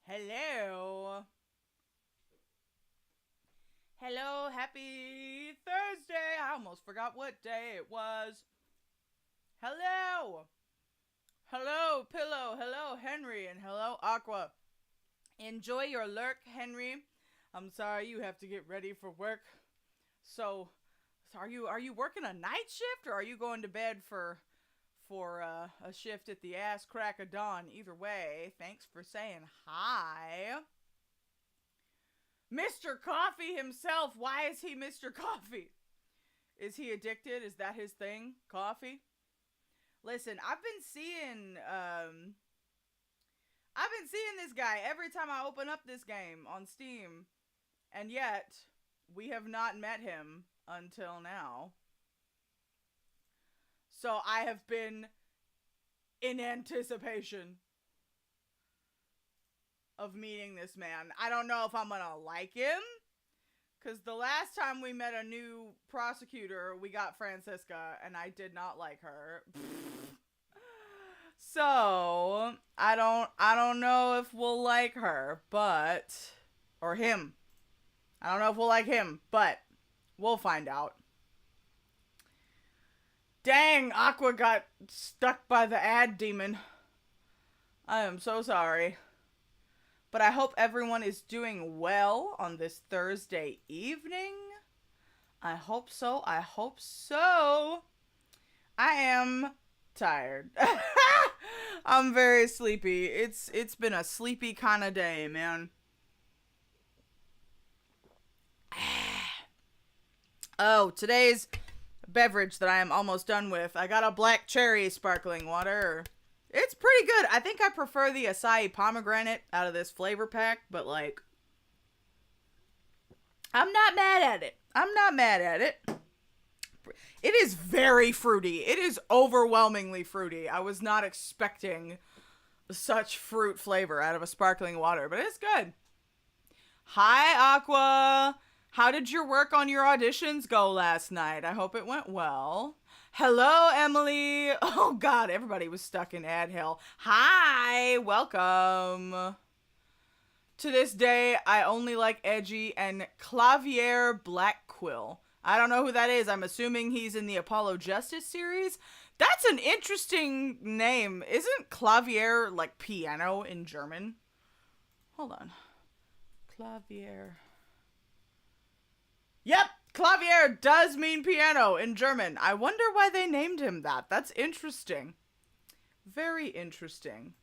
Hello. Hello, happy Thursday. I almost forgot what day it was. Hello. Hello, Pillow. Hello, Henry. And hello, Aqua. Enjoy your lurk, Henry. I'm sorry you have to get ready for work. So are you working a night shift or are you going to bed for a shift at the ass crack of dawn? Either way, thanks for saying hi. Mr. Coffee himself. Why is he Mr. Coffee? Is he addicted? Is that his thing? Coffee? Listen, I've been seeing this guy every time I open up this game on Steam, and yet We have not met him until now. So I have been in anticipation of meeting this man. I don't know if I'm gonna like him, because the last time we met a new prosecutor, we got Francisca, and I did not like her. So I don't know if we'll like her, but or him. I don't know if we'll like him, but we'll find out. Dang, Aqua got stuck by the ad demon. I am so sorry. But I hope everyone is doing well on this Thursday evening. I hope so. I hope so. I am tired. I'm very sleepy. It's been a sleepy kind of day, man. Oh, today's beverage that I am almost done with. I got a black cherry sparkling water. It's pretty good. I think I prefer the acai pomegranate out of this flavor pack, but like, I'm not mad at it. I'm not mad at it. It is very fruity. It is overwhelmingly fruity. I was not expecting such fruit flavor out of a sparkling water, but it's good. Hi, Aqua. How did your work on your auditions go last night? I hope it went well. Hello, Emily. Oh, God, everybody was stuck in ad hell. Hi, welcome. To this day, I only like Edgy and Clavier Black Quill. I don't know who that is. I'm assuming he's in the Apollo Justice series. That's an interesting name. Isn't Clavier like piano in German? Hold on. Clavier. Yep, Clavier does mean piano in German. I wonder why they named him that. That's interesting. Very interesting.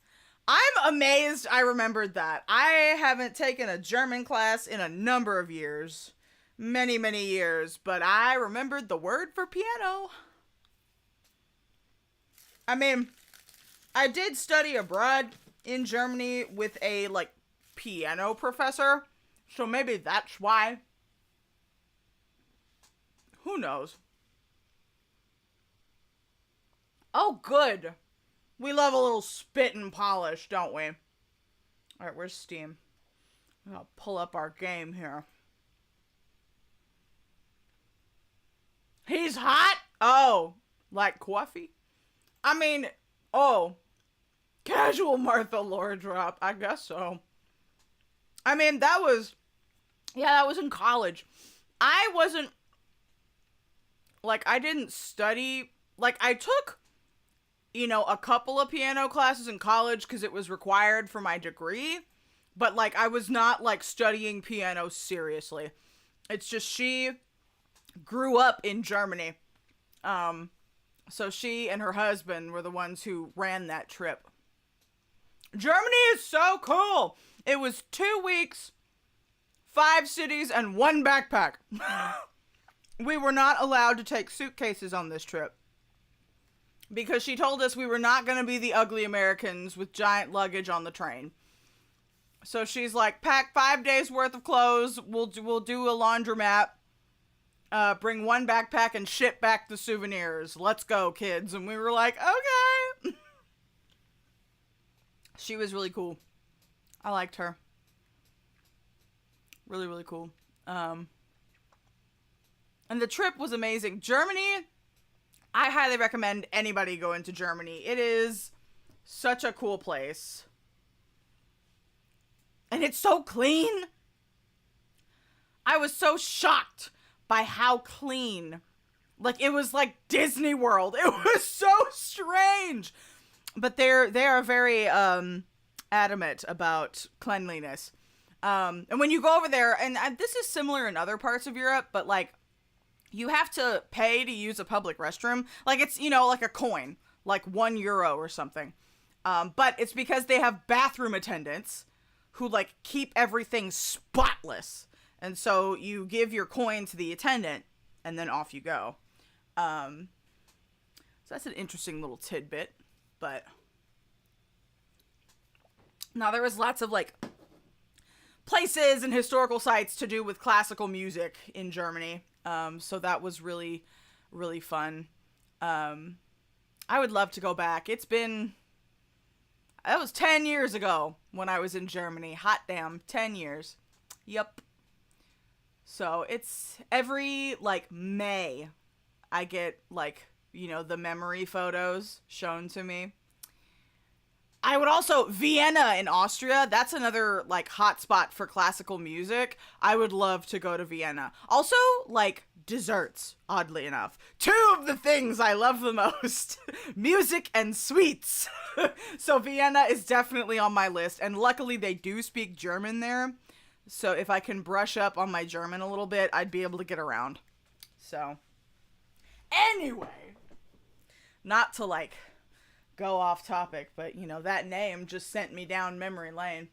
I'm amazed I remembered that. I haven't taken a German class in a number of years. Many, many years. But I remembered the word for piano. I mean, I did study abroad in Germany with a, like, piano professor. So maybe that's why. Who knows? Oh, good. We love a little spit and polish, don't we? Alright, where's Steam? I'll pull up our game here. He's hot? Oh, like coffee? I mean, oh. Casual Martha lore drop. I guess so. I mean, that was in college. I wasn't, like, I didn't study, like, I took, you know, a couple of piano classes in college because it was required for my degree, but, like, I was not, like, studying piano seriously. It's just she grew up in Germany. So she and her husband were the ones who ran that trip. Germany is so cool! It was 2 weeks, 5 cities, and 1 backpack. We were not allowed to take suitcases on this trip. Because she told us we were not going to be the ugly Americans with giant luggage on the train. So she's like, pack 5 days worth of clothes, we'll do a laundromat, bring 1 backpack and ship back the souvenirs. Let's go, kids. And we were like, okay. She was really cool. I liked her. Really, really cool. And the trip was amazing. Germany, I highly recommend anybody go into Germany. It is such a cool place. And it's so clean. I was so shocked by how clean. Like, it was like Disney World. It was so strange. But they are very adamant about cleanliness. And when you go over there, and this is similar in other parts of Europe, but like, you have to pay to use a public restroom. Like, it's, you know, like a coin, like €1 or something. But it's because they have bathroom attendants who, like, keep everything spotless. And so you give your coin to the attendant, and then off you go. So that's an interesting little tidbit. But now there was lots of, like, places and historical sites to do with classical music in Germany. So that was really, really fun. I would love to go back. That was 10 years ago when I was in Germany. Hot damn, 10 years. Yep. So it's every, like, May, I get, like, you know, the memory photos shown to me. I would also, Vienna in Austria, that's another, like, hotspot for classical music. I would love to go to Vienna. Also, like, desserts, oddly enough. Two of the things I love the most. Music and sweets. So Vienna is definitely on my list. And luckily they do speak German there. So if I can brush up on my German a little bit, I'd be able to get around. So, anyway. Not to, like, go off topic, but, you know, that name just sent me down memory lane.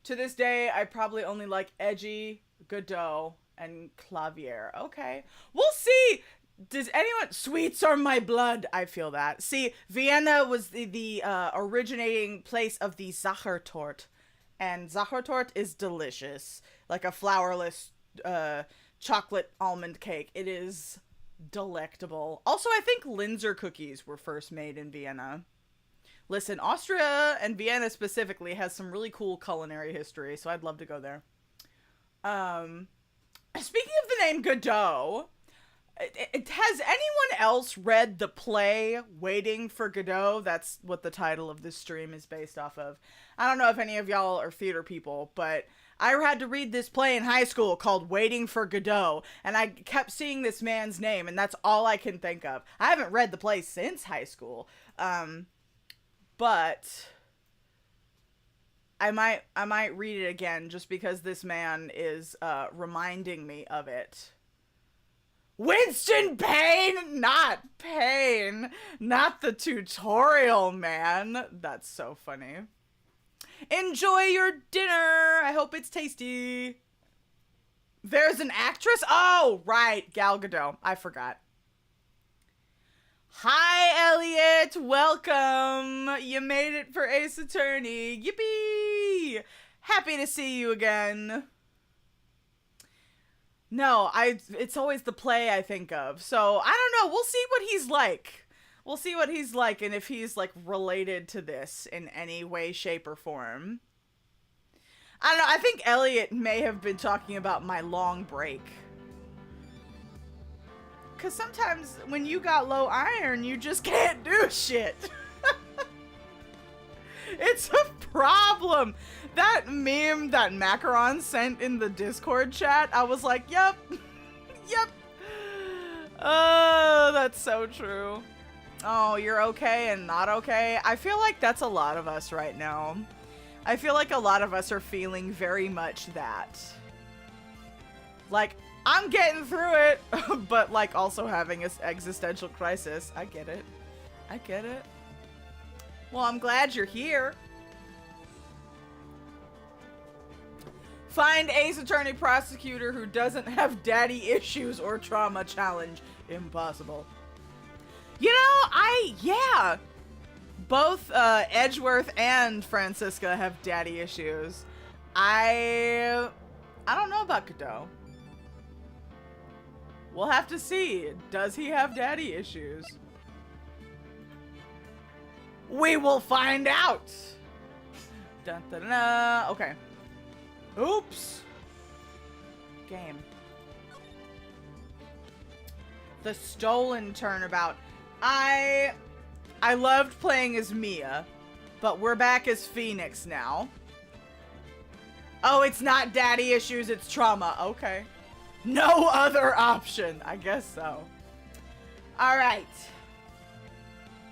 To this day, I probably only like Edgy, Godot, and Clavier. Okay. We'll see. Does anyone... Sweets are my blood. I feel that. See, Vienna was the originating place of the Sachertorte. And Sachertorte is delicious. Like a flourless chocolate almond cake. It is delectable. Also, I think Linzer cookies were first made in Vienna. Listen, Austria and Vienna specifically has some really cool culinary history, so I'd love to go there. Speaking of the name Godot, has anyone else read the play Waiting for Godot? That's what the title of this stream is based off of. I don't know if any of y'all are theater people, but I had to read this play in high school called Waiting for Godot, and I kept seeing this man's name, and that's all I can think of. I haven't read the play since high school, but I might read it again just because this man is reminding me of it. Winston Payne, not Payne, not the tutorial man. That's so funny. Enjoy your dinner. I hope it's tasty. There's an actress? Oh, right. Gal Gadot. I forgot. Hi, Elliot. Welcome. You made it for Ace Attorney. Yippee. Happy to see you again. No, it's always the play I think of. So, I don't know. We'll see what he's like. We'll see what he's like and if he's, like, related to this in any way, shape, or form. I don't know. I think Elliot may have been talking about my long break. Because sometimes when you got low iron, you just can't do shit. It's a problem. That meme that Macaron sent in the Discord chat, I was like, yep. Yep. Oh, that's so true. Oh, you're okay and not okay. I feel like that's a lot of us right now. I feel like a lot of us are feeling very much that. Like, I'm getting through it, but like also having this existential crisis. I get it. I get it. Well, I'm glad you're here. Find Ace Attorney prosecutor who doesn't have daddy issues or trauma challenge. Impossible. You know, yeah. Both Edgeworth and Francisca have daddy issues. I don't know about Godot. We'll have to see. Does he have daddy issues? We will find out. Dun, dun, dun, dun. Okay. Oops. Game. The stolen turnabout. I loved playing as Mia, but we're back as Phoneix now. Oh, it's not daddy issues, it's trauma. Okay. No other option. I guess so. Alright.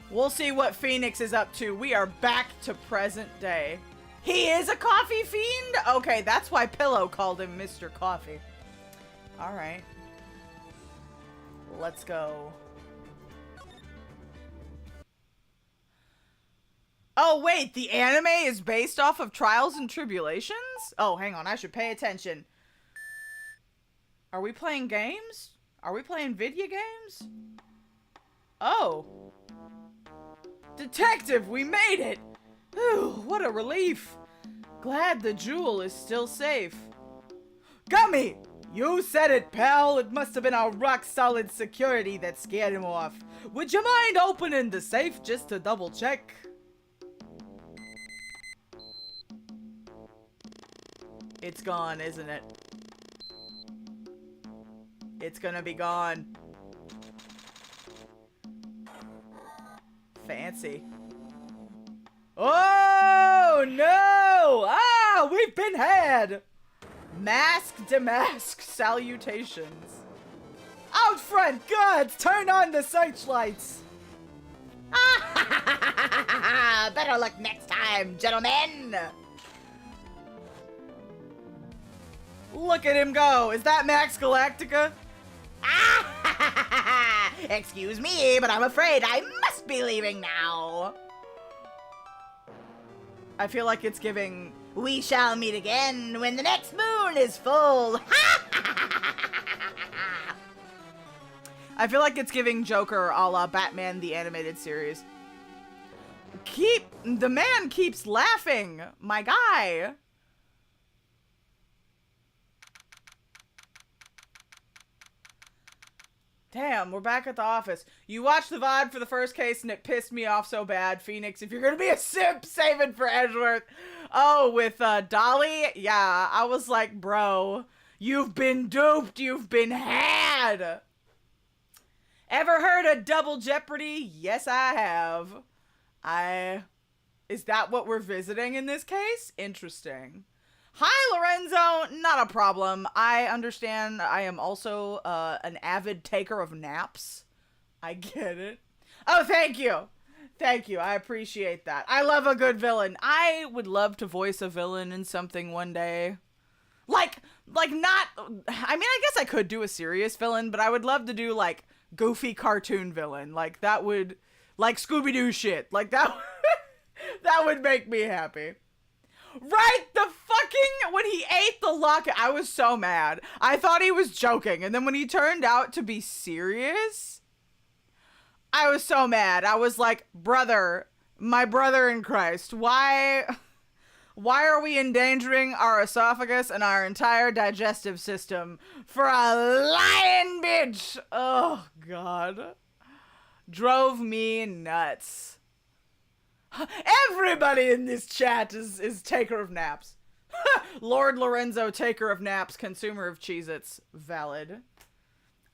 We'll see what Phoneix is up to. We are back to present day. He is a coffee fiend? Okay, that's why Pillow called him Mr. Coffee. Alright. Let's go. Oh, wait, the anime is based off of Trials and Tribulations? Oh, hang on, I should pay attention. Are we playing games? Are we playing video games? Oh. Detective, we made it! Whew, what a relief. Glad the jewel is still safe. Gummy! You said it, pal. It must have been our rock-solid security that scared him off. Would you mind opening the safe just to double-check? It's gone, isn't it? It's gonna be gone. Fancy. Oh, no! Ah, we've been had! Mask demask salutations. Out front, guards, turn on the searchlights. Better luck next time, gentlemen. Look at him go. Is that Max Galactica? Excuse me, but I'm afraid I must be leaving now. I feel like it's giving, we shall meet again when the next moon is full. I feel like it's giving Joker a la Batman the Animated Series. The man keeps laughing, my guy. Damn, we're back at the office. You watched the VOD for the first case and it pissed me off so bad. Phoneix, if you're gonna be a simp, save it for Edgeworth. Oh, with Dolly? Yeah, I was like, bro, you've been duped. You've been had. Ever heard of Double Jeopardy? Yes, I have. Is that what we're visiting in this case? Interesting. Hi, Lorenzo. Not a problem. I understand I am also an avid taker of naps. I get it. Oh, thank you. Thank you. I appreciate that. I love a good villain. I would love to voice a villain in something one day. Like not, I mean, I guess I could do a serious villain, but I would love to do, like, goofy cartoon villain. Like, that would, like, Scooby-Doo shit. Like, that, that would make me happy. Right, the fucking, when he ate the locket, I was so mad. I thought he was joking, and then when he turned out to be serious, I was so mad. I was like, brother, my brother in Christ, why are we endangering our esophagus and our entire digestive system for a lying bitch? Oh, God. Drove me nuts. Everybody in this chat is taker of naps. Lord Lorenzo, taker of naps, consumer of Cheez-Its. Valid.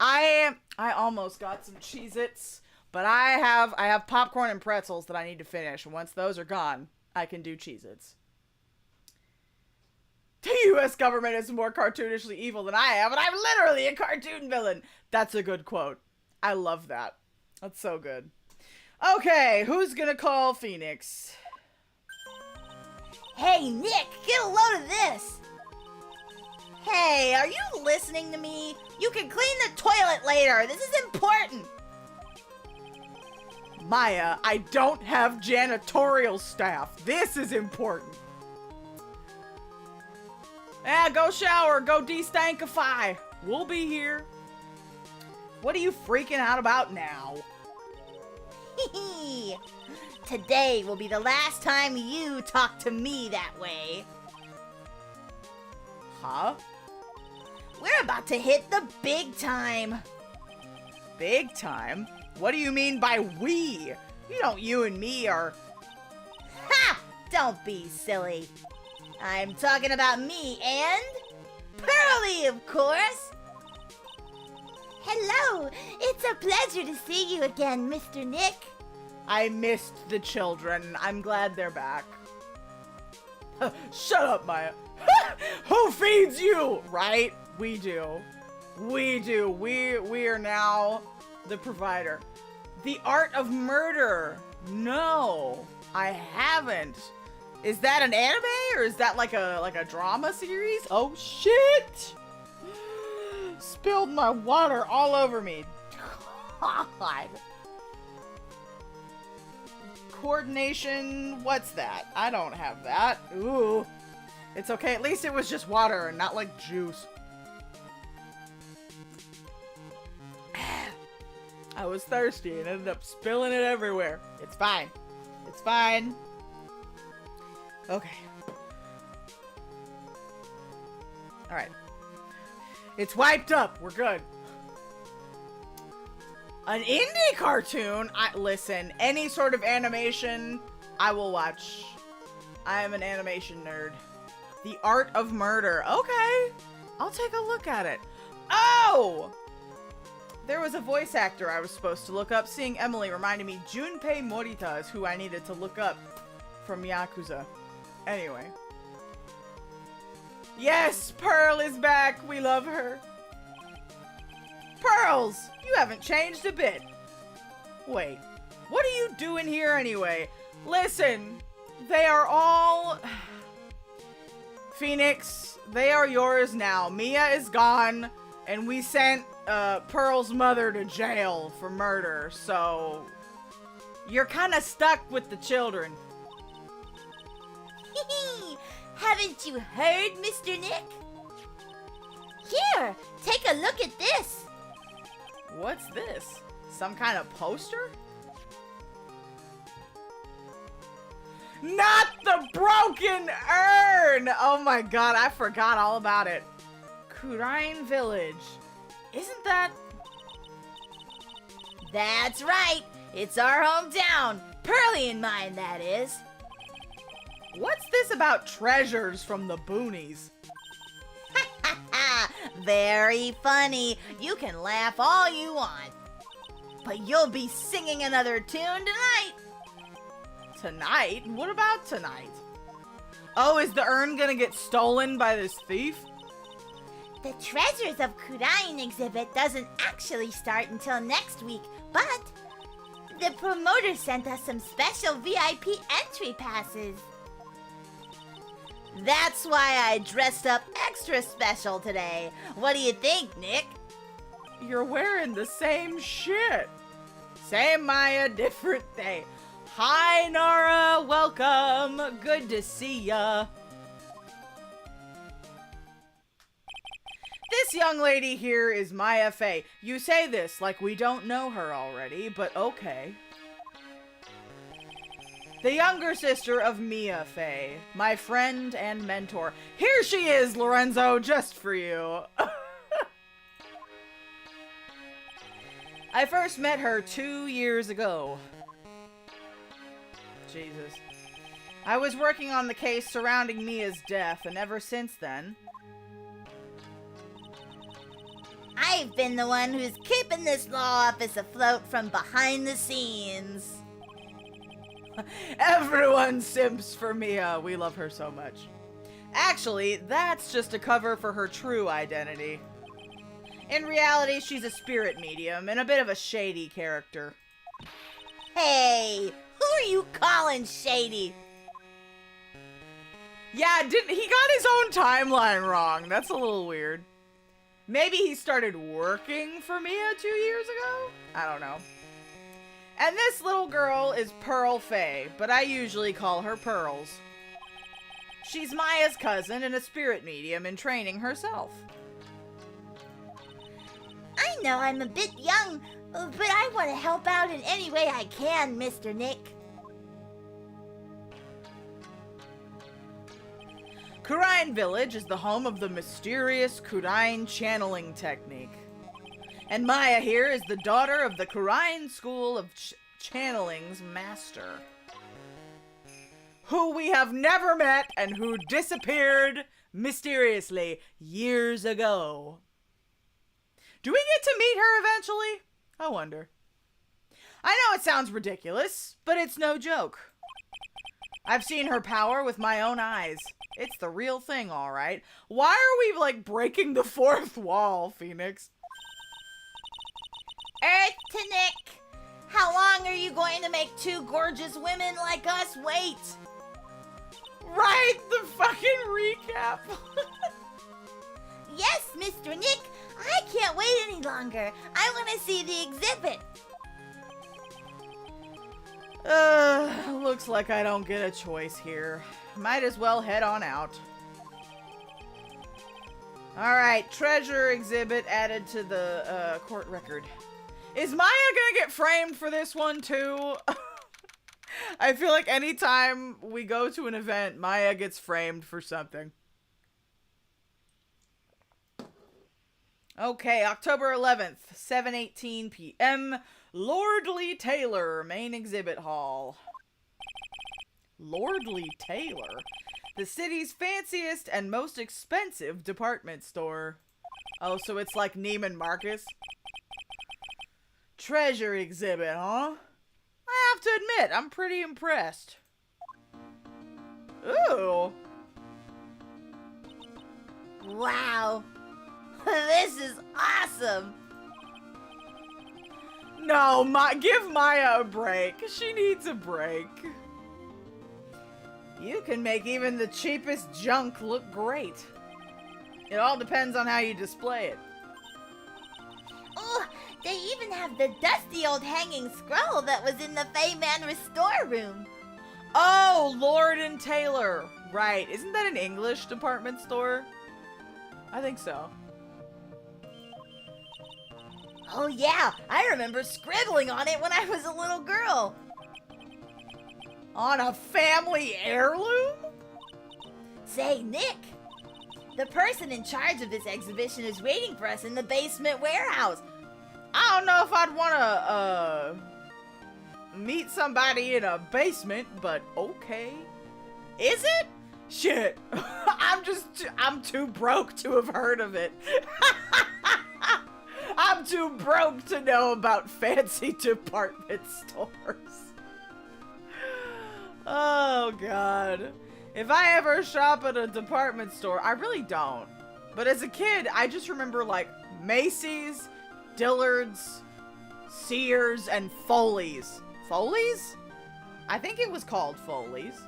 I almost got some Cheez-Its, but I have popcorn and pretzels that I need to finish. And once those are gone, I can do Cheez-Its. The U.S. government is more cartoonishly evil than I am, and I'm literally a cartoon villain. That's a good quote. I love that. That's so good. Okay, who's gonna call Phoneix? Hey, Nick, get a load of this. Hey, are you listening to me? You can clean the toilet later. This is important. Maya, I don't have janitorial staff. This is important. Go shower, go de-stankify. We'll be here. What are you freaking out about now? Today will be the last time you talk to me that way. Huh? We're about to hit the big time. Big time? What do you mean by we? You and me are... Ha! Don't be silly. I'm talking about me and... Pearly, of course. Hello. It's a pleasure to see you again, Mr. Nick. I missed the children. I'm glad they're back. Shut up, Maya. Who feeds you? Right? We do. We do. We are now the provider. The Art of Murder. No, I haven't. Is that an anime or is that like a drama series? Oh shit! Spilled my water all over me. God. Coordination, what's that? I don't have that. Ooh. It's okay, at least it was just water and not like juice. I was thirsty and ended up spilling it everywhere. It's fine. It's fine. Okay. Alright. It's wiped up. We're good. An indie cartoon? Listen, any sort of animation, I will watch. I am an animation nerd. The Art of Murder. Okay. I'll take a look at it. Oh! There was a voice actor I was supposed to look up. Seeing Emily reminded me Junpei Morita is who I needed to look up from Yakuza. Anyway. Yes, Pearl is back. We love her. Pearls, you haven't changed a bit. Wait, what are you doing here anyway? Listen, they are all... Phoneix, they are yours now. Mia is gone, and we sent Pearl's mother to jail for murder, so... You're kind of stuck with the children. Haven't you heard, Mr. Nick? Here, take a look at this. What's this? Some kind of poster? Not the broken urn! Oh my god, I forgot all about it. Kurine Village. Isn't that... That's right. It's our hometown. Pearly and mine, that is. What's this about treasures from the boonies? Very funny. You can laugh all you want. But you'll be singing another tune tonight. Tonight? What about tonight? Oh, is the urn gonna get stolen by this thief? The Treasures of Kurain exhibit doesn't actually start until next week, but the promoter sent us some special VIP entry passes. That's why I dressed up extra special today. What do you think, Nick? You're wearing the same shit. Same Maya, different day. Hi, Nora. Welcome. Good to see ya. This young lady here is Maya Fey. You say this like we don't know her already, but okay. The younger sister of Mia Fey, my friend and mentor. Here she is, Lorenzo, just for you. I first met her 2 years ago. Jesus. I was working on the case surrounding Mia's death, and ever since then... I've been the one who's keeping this law office afloat from behind the scenes. Everyone simps for Mia. We love her so much. Actually, that's just a cover for her true identity. In reality, she's a spirit medium and a bit of a shady character. Hey, who are you calling shady? Yeah, he got his own timeline wrong. That's a little weird. Maybe he started working for Mia 2 years ago? I don't know. And this little girl is Pearl Fey, but I usually call her Pearls. She's Maya's cousin and a spirit medium in training herself. I know I'm a bit young, but I want to help out in any way I can, Mr. Nick. Kurine Village is the home of the mysterious Kurine channeling technique. And Maya here is the daughter of the Kurine School of Channeling's master, who we have never met and who disappeared mysteriously years ago. Do we get to meet her eventually? I wonder. I know it sounds ridiculous, but it's no joke. I've seen her power with my own eyes. It's the real thing, all right. Why are we, like, breaking the fourth wall, Phoneix? Earth to Nick, how long are you going to make two gorgeous women like us wait? Right, the fucking recap. Yes, Mr. Nick, I can't wait any longer. I want to see the exhibit. Looks like I don't get a choice here. Might as well head on out. Alright, treasure exhibit added to the court record. Is Maya gonna get framed for this one too? I feel like anytime we go to an event, Maya gets framed for something. Okay, October 11th, 7:18 p.m. Lordly Taylor, main exhibit hall. Lordly Taylor? The city's fanciest and most expensive department store. Oh, so it's like Neiman Marcus? Treasure exhibit, huh? I have to admit, I'm pretty impressed. Ooh. Wow. This is awesome. No, give Maya a break. She needs a break. You can make even the cheapest junk look great. It all depends on how you display it. Oh, they even have the dusty old hanging scroll that was in the Fayman Restore room. Oh, Lord and Taylor. Right. Isn't that an English department store? I think so. Oh yeah, I remember scribbling on it when I was a little girl. On a family heirloom? Say, Nick, the person in charge of this exhibition is waiting for us in the basement warehouse. I don't know if I'd want to, meet somebody in a basement, but okay. Is it? Shit. I'm too broke to have heard of it. I'm too broke to know about fancy department stores. Oh, God. If I ever shop at a department store, I really don't. But as a kid, I just remember, like, Macy's, Dillard's, Sears, and Foley's. Foley's? I think it was called Foley's.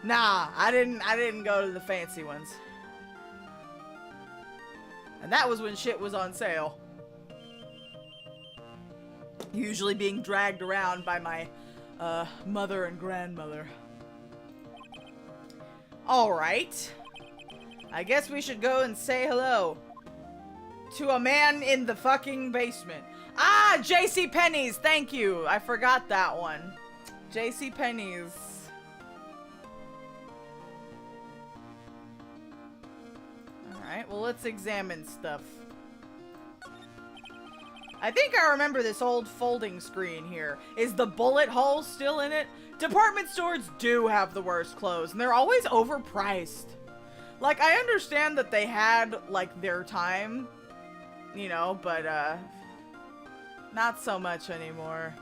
Nah, I didn't go to the fancy ones. And that was when shit was on sale. Usually being dragged around by my mother and grandmother. Alright. I guess we should go and say hello to a man in the fucking basement. Ah, J.C. Penney's. Thank you. I forgot that one. J.C. Penney's. Alright, well, let's examine stuff. I think I remember this old folding screen here. Is the bullet hole still in it? Department stores do have the worst clothes, and they're always overpriced. Like, I understand that they had, like, their time, you know, but, not so much anymore.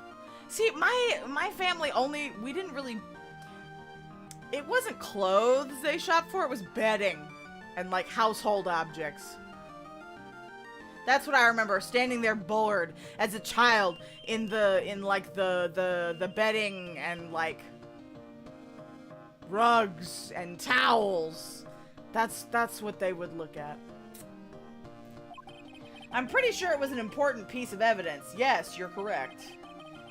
See, my family we didn't really, it wasn't clothes they shopped for, it was bedding and, like, household objects. That's what I remember, standing there bored as a child in the bedding and, like, rugs and towels. That's what they would look at. I'm pretty sure it was an important piece of evidence. Yes, you're correct.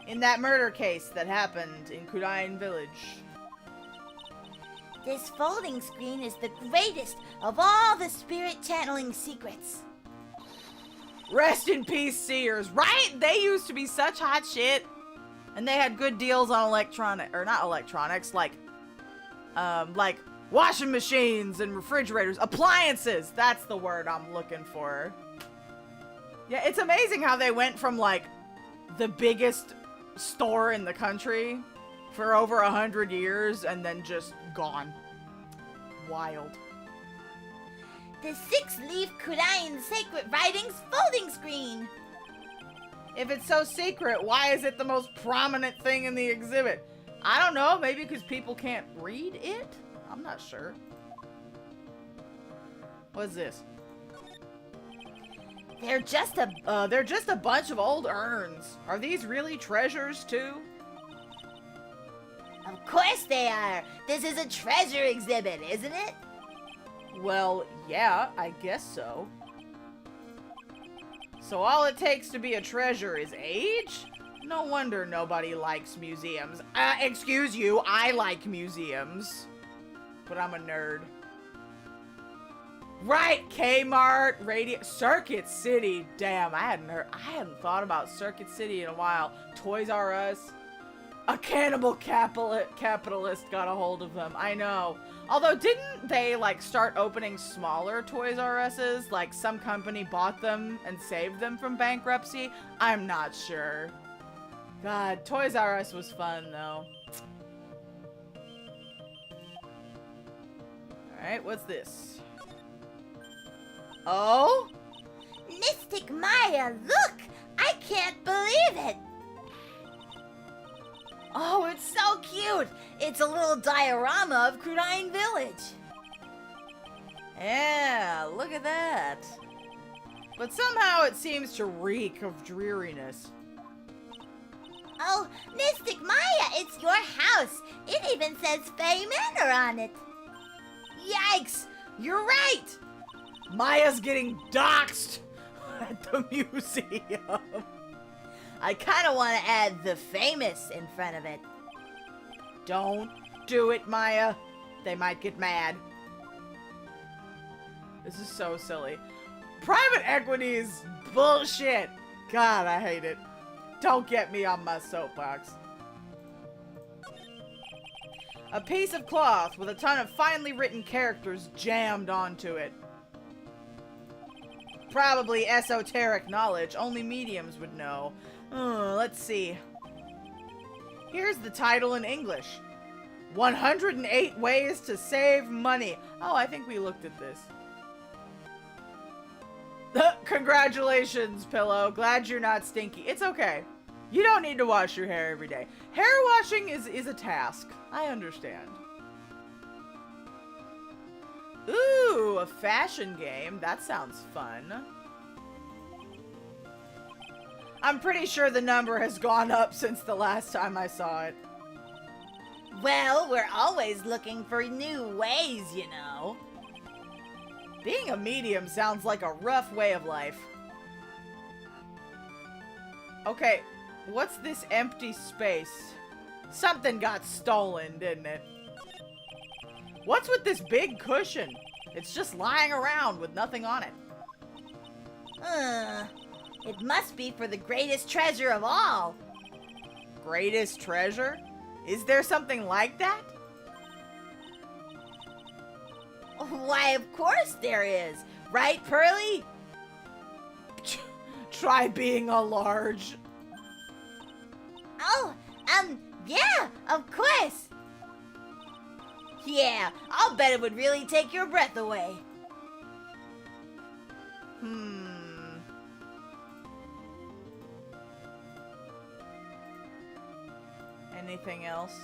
In that murder case that happened in Kurain Village. This folding screen is the greatest of all the spirit channeling secrets. Rest in peace, Sears. Right? They used to be such hot shit. And they had good deals on not electronics, like washing machines and refrigerators. Appliances! That's the word I'm looking for. Yeah, it's amazing how they went from, like, the biggest store in the country for over 100 years and then just gone. Wild. The 6-leaf Kurain Sacred Writings folding screen. If it's so secret, why is it the most prominent thing in the exhibit? I don't know, maybe because people can't read it? I'm not sure. What's this? They're just a bunch of old urns. Are these really treasures too? Of course they are. This is a treasure exhibit, isn't it? Well, yeah, I guess so. So all it takes to be a treasure is age? No wonder nobody likes museums. Excuse you, I like museums. But I'm a nerd. Right, Kmart, Circuit City. Damn, I hadn't thought about Circuit City in a while. Toys R Us. A cannibal capitalist got a hold of them. I know. Although, didn't they, like, start opening smaller Toys R Us's? Like, some company bought them and saved them from bankruptcy? I'm not sure. God, Toys R Us was fun, though. Alright, what's this? Oh? Mystic Maya, look! I can't believe it! Oh, it's so cute! It's a little diorama of Crudine Village. Yeah, look at that. But somehow it seems to reek of dreariness. Oh, Mystic Maya, it's your house. It even says Faye Manor on it. Yikes! You're right! Maya's getting doxxed at the museum. I kind of want to add the famous in front of it. Don't do it, Maya. They might get mad. This is so silly. Private equity is bullshit. God, I hate it. Don't get me on my soapbox. A piece of cloth with a ton of finely written characters jammed onto it. Probably esoteric knowledge only mediums would know. Let's see. Here's the title in English. 108 Ways to Save Money. Oh, I think we looked at this. Congratulations, Pillow. Glad you're not stinky. It's okay. You don't need to wash your hair every day. Hair washing is a task. I understand. Ooh, a fashion game. That sounds fun. I'm pretty sure the number has gone up since the last time I saw it. Well, we're always looking for new ways, you know. Being a medium sounds like a rough way of life. Okay, what's this empty space? Something got stolen, didn't it? What's with this big cushion? It's just lying around with nothing on it. It must be for the greatest treasure of all. Greatest treasure? Is there something like that? Why, of course there is. Right, Pearly? Try being a large. Oh, yeah, of course. Yeah, I'll bet it would really take your breath away. Anything else?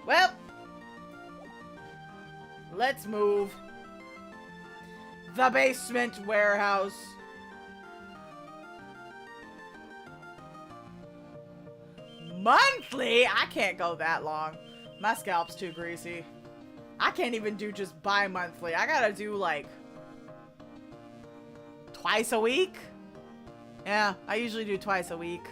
Well, let's move. The basement warehouse. Monthly? I can't go that long. My scalp's too greasy. I can't even do just bi-monthly. I gotta do like twice a week. Yeah, I usually do twice a week.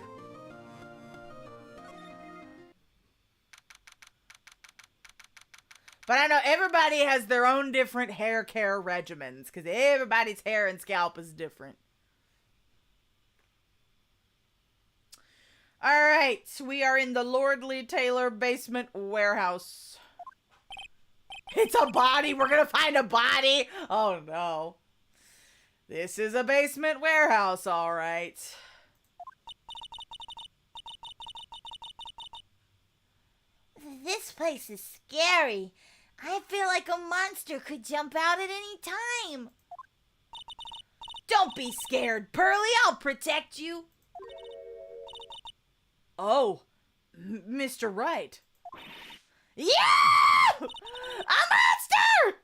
But I know everybody has their own different hair care regimens because everybody's hair and scalp is different. Alright, we are in the Lordly Taylor basement warehouse. It's a body! We're gonna find a body! Oh no. This is a basement warehouse, alright. This place is scary. I feel like a monster could jump out at any time. Don't be scared, Pearly. I'll protect you. Oh, Mr. Wright. Yeah! A monster!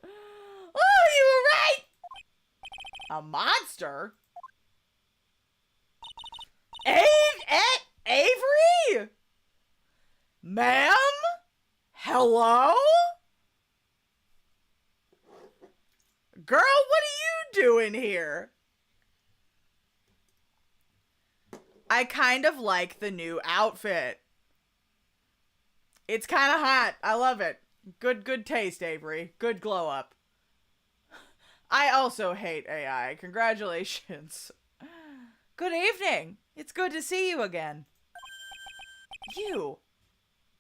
Oh, you were right! A monster? Avery? Ma'am? Hello? Girl, what are you doing here? I kind of like the new outfit. It's kind of hot. I love it. Good taste, Avery. Good glow up. I also hate AI. Congratulations. Good evening. It's good to see you again. You.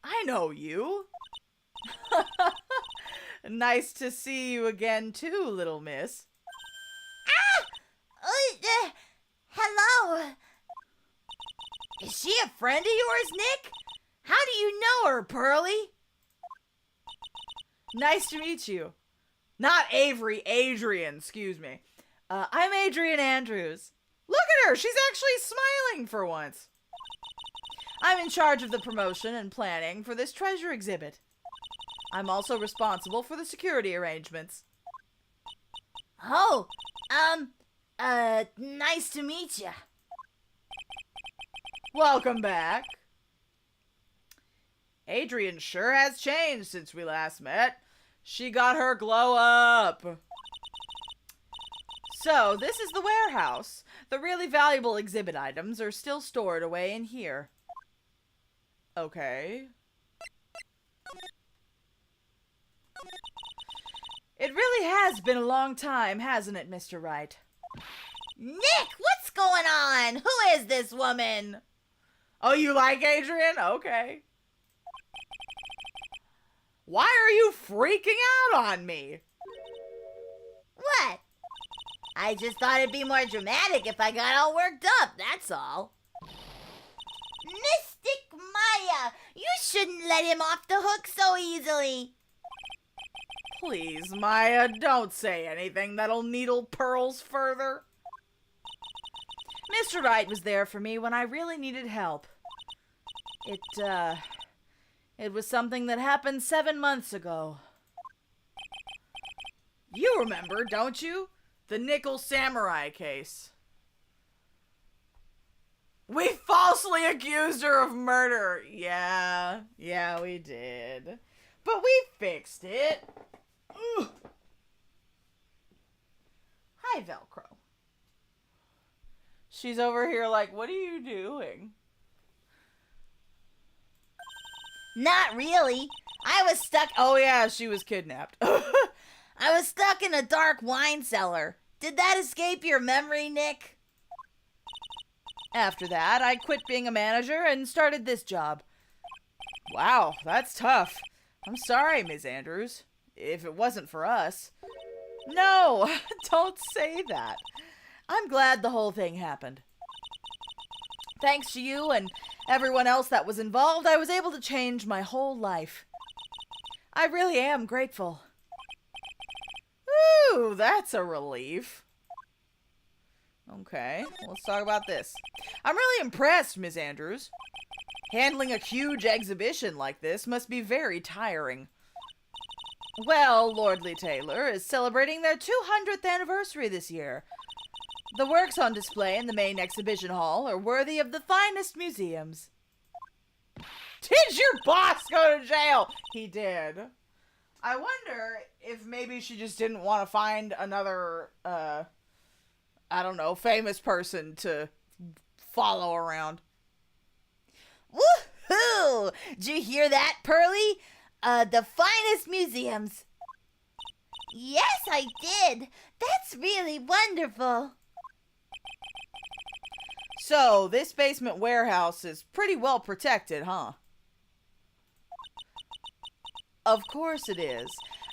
I know you. Nice to see you again too, little miss. Hello. Is she a friend of yours, Nick? How do you know her, Pearlie? Nice to meet you. Not Avery, Adrian, excuse me. I'm Adrian Andrews. Look at her, she's actually smiling for once. I'm in charge of the promotion and planning for this treasure exhibit. I'm also responsible for the security arrangements. Oh, nice to meet you. Welcome back. Adrian sure has changed since we last met. She got her glow up. So, this is the warehouse. The really valuable exhibit items are still stored away in here. Okay. It really has been a long time, hasn't it, Mr. Wright? Nick, what's going on? Who is this woman? Oh, you like Adrian? Okay. Why are you freaking out on me? What? I just thought it'd be more dramatic if I got all worked up, that's all. Mystic Maya, you shouldn't let him off the hook so easily. Please, Maya, don't say anything that'll needle pearls further. Mr. Wright was there for me when I really needed help. It was something that happened 7 months ago. You remember, don't you? The Nickel Samurai case. We falsely accused her of murder. Yeah, we did. But we fixed it. Ugh. Hi, Velcro. She's over here like, what are you doing? Not really. I was stuck. Oh, yeah, she was kidnapped. I was stuck in a dark wine cellar. Did that escape your memory, Nick? After that, I quit being a manager and started this job. Wow, that's tough. I'm sorry, Ms. Andrews. If it wasn't for us. No, don't say that. I'm glad the whole thing happened. Thanks to you and everyone else that was involved, I was able to change my whole life. I really am grateful. Ooh, that's a relief. Okay, let's talk about this. I'm really impressed, Ms. Andrews. Handling a huge exhibition like this must be very tiring. Well, Lordly Taylor is celebrating their 200th anniversary this year. The works on display in the main exhibition hall are worthy of the finest museums. Did your boss go to jail? He did. I wonder if maybe she just didn't want to find another, I don't know, famous person to follow around. Woohoo! Did you hear that, Pearlie? The finest museums. Yes, I did. That's really wonderful. So, this basement warehouse is pretty well protected, huh? Of course it is.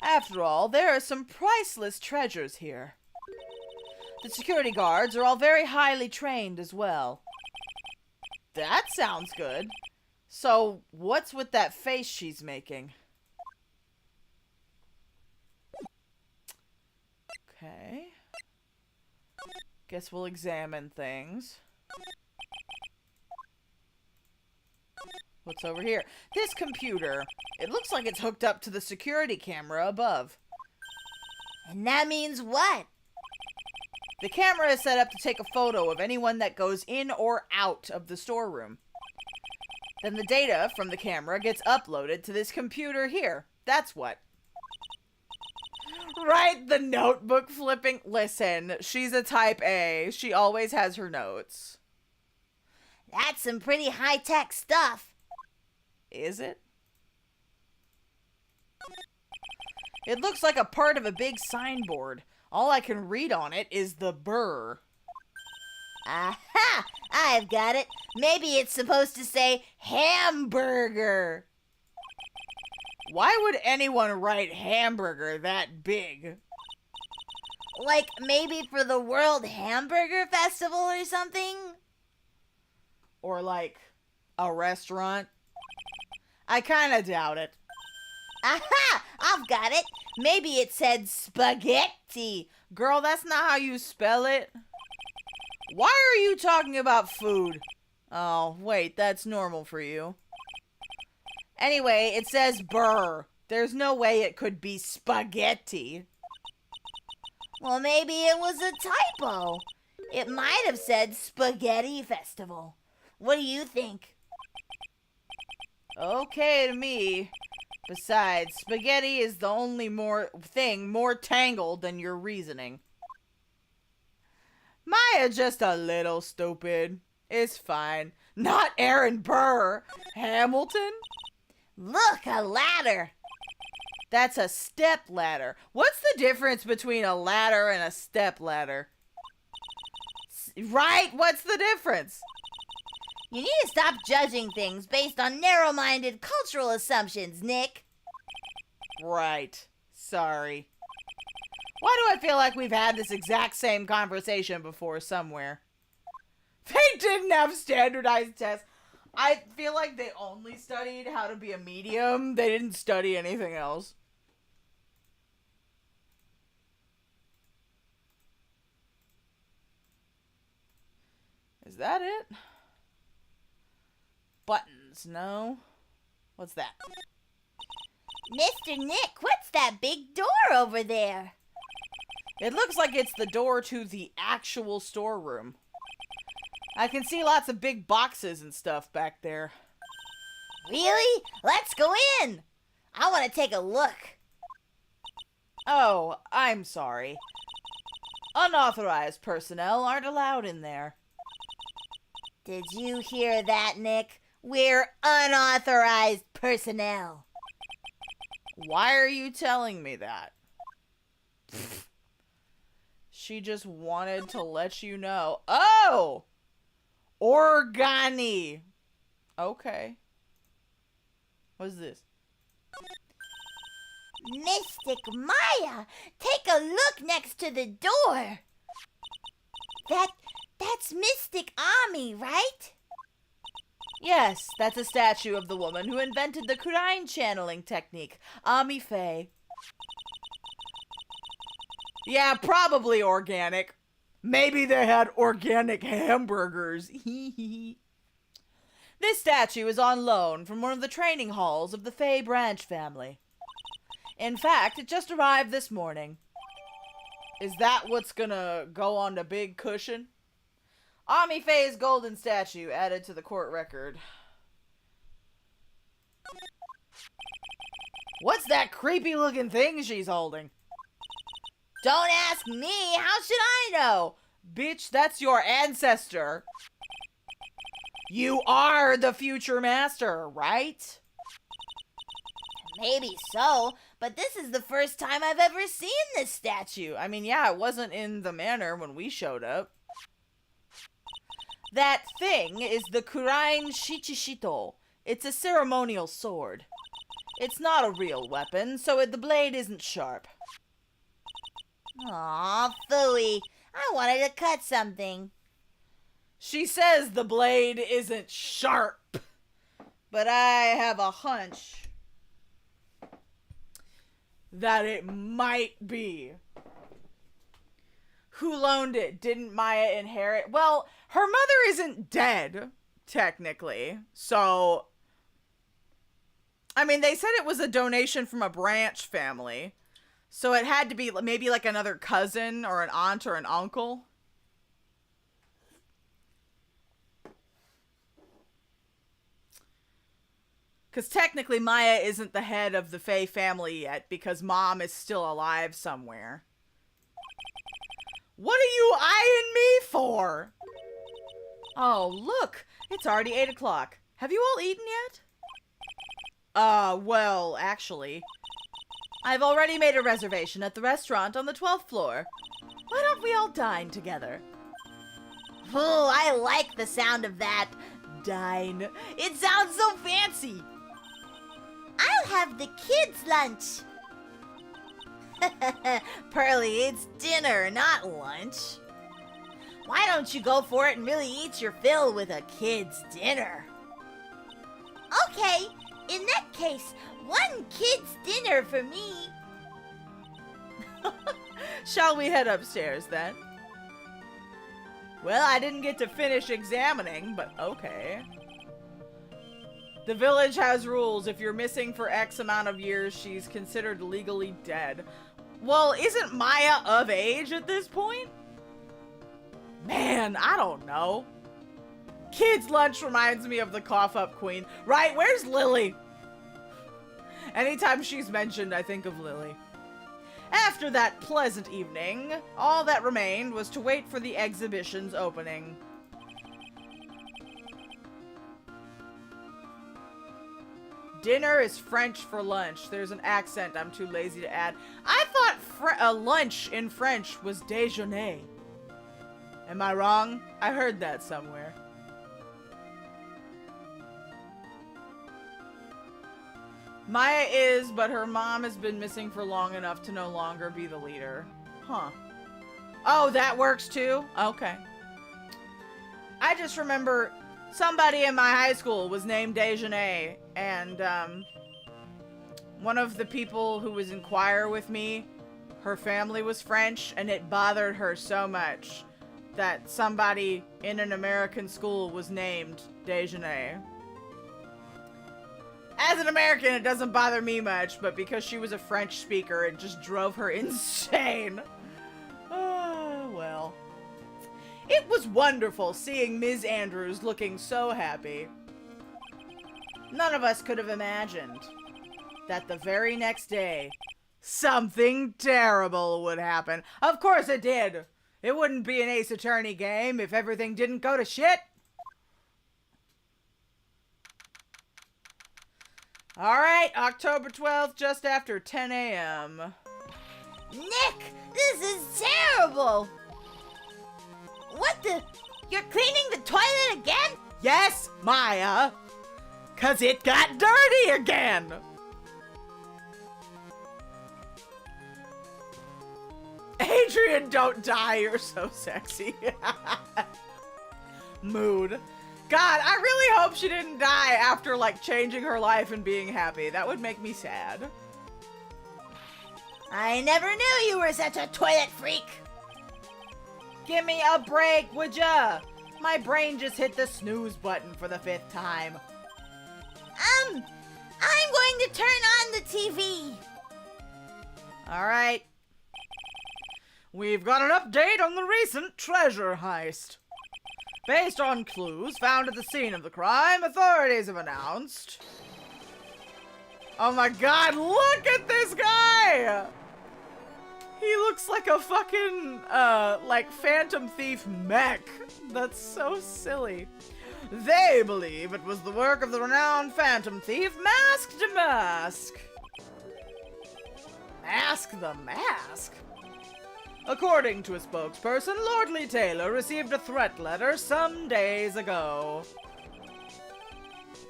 After all, there are some priceless treasures here. The security guards are all very highly trained as well. That sounds good. So, what's with that face she's making? Okay. Guess we'll examine things. What's over here? This computer. It looks like it's hooked up to the security camera above. And that means what? The camera is set up to take a photo of anyone that goes in or out of the storeroom. Then the data from the camera gets uploaded to this computer here. That's what. Right, the notebook flipping. Listen, she's a type A. She always has her notes. That's some pretty high-tech stuff. Is it? It looks like a part of a big signboard. All I can read on it is the burr. Aha! I've got it. Maybe it's supposed to say hamburger. Why would anyone write hamburger that big? Like maybe for the World Hamburger Festival or something? Or like a restaurant? I kind of doubt it. Aha! I've got it. Maybe it said spaghetti. Girl, that's not how you spell it. Why are you talking about food? Oh, wait, that's normal for you. Anyway, it says burr. There's no way it could be spaghetti. Well, maybe it was a typo. It might have said Spaghetti Festival. What do you think? Okay to me. Besides, spaghetti is the only more tangled than your reasoning. Maya just a little stupid. It's fine. Not Aaron Burr. Hamilton? Look, a ladder. That's a step ladder. What's the difference between a ladder and a step ladder? Right? What's the difference? You need to stop judging things based on narrow-minded cultural assumptions, Nick. Right. Sorry. Why do I feel like we've had this exact same conversation before somewhere? They didn't have standardized tests. I feel like they only studied how to be a medium. They didn't study anything else. Is that it? Buttons, no. What's that? Mr. Nick, what's that big door over there? It looks like it's the door to the actual storeroom. I can see lots of big boxes and stuff back there. Really? Let's go in. I want to take a look. Oh, I'm sorry. Unauthorized personnel aren't allowed in there. Did you hear that, Nick? We're unauthorized personnel. Why are you telling me that? She just wanted to let you know. Oh! Organi. Okay. What's this? Mystic Maya, take a look next to the door. That's Mystic Ami, right? Yes, that's a statue of the woman who invented the Kurine channeling technique, Ami Faye. Yeah, probably organic. Maybe they had organic hamburgers. This statue is on loan from one of the training halls of the Faye branch family. In fact, it just arrived this morning. Is that what's gonna go on the big cushion? Ami Faye's golden statue added to the court record. What's that creepy looking thing she's holding? Don't ask me. How should I know? Bitch, that's your ancestor. You are the future master, right? Maybe so, but this is the first time I've ever seen this statue. I mean, yeah, it wasn't in the manor when we showed up. That thing is the Kurine Shichishito. It's a ceremonial sword. It's not a real weapon, so the blade isn't sharp. Aw, phooey. I wanted to cut something. She says the blade isn't sharp, but I have a hunch that it might be. Who loaned it? Didn't Maya inherit? Well, her mother isn't dead, technically. So, I mean, they said it was a donation from a branch family. So it had to be maybe like another cousin or an aunt or an uncle. Because technically Maya isn't the head of the Faye family yet because mom is still alive somewhere. What are you eyeing me for? Oh, look. It's already 8 o'clock. Have you all eaten yet? Well, actually, I've already made a reservation at the restaurant on the 12th floor. Why don't we all dine together? Oh, I like the sound of that. Dine. It sounds so fancy. I'll have the kids' lunch. Pearly, it's dinner, not lunch. Why don't you go for it and really eat your fill with a kid's dinner? Okay, in that case, one kid's dinner for me. Shall we head upstairs then? Well, I didn't get to finish examining, but okay. The village has rules. If you're missing for X amount of years, she's considered legally dead. Well, isn't Maya of age at this point? Man, I don't know. Kids' lunch reminds me of the cough-up queen. Right, where's Lily? Anytime she's mentioned, I think of Lily. After that pleasant evening, all that remained was to wait for the exhibition's opening. Dinner is French for lunch. There's an accent I'm too lazy to add. I thought lunch in French was déjeuner. Am I wrong? I heard that somewhere. Maya is, but her mom has been missing for long enough to no longer be the leader. Huh. Oh, that works too? Okay. I just remember somebody in my high school was named Déjeuner, and one of the people who was in choir with me, her family was French, and it bothered her so much that somebody in an American school was named Déjeuner. As an American, it doesn't bother me much, but because she was a French speaker, it just drove her insane. Oh, well. It was wonderful seeing Ms. Andrews looking so happy. None of us could have imagined that the very next day, something terrible would happen. Of course it did. It wouldn't be an Ace Attorney game if everything didn't go to shit. Alright, October 12th, just after 10 a.m. Nick, this is terrible! What the? You're cleaning the toilet again? Yes, Maya! 'Cause it got dirty again! Adrian, don't die, you're so sexy. Mood. God, I really hope she didn't die after, like, changing her life and being happy. That would make me sad. I never knew you were such a toilet freak. Give me a break, would ya? My brain just hit the snooze button for the 5th time. I'm going to turn on the TV. Alright. We've got an update on the recent treasure heist. Based on clues found at the scene of the crime, authorities have announced... Oh my god, look at this guy! He looks like a fucking, like Phantom Thief mech. That's so silly. They believe it was the work of the renowned Phantom Thief, Mask to Mask. Mask the Mask? According to a spokesperson, Lordly Taylor received a threat letter some days ago.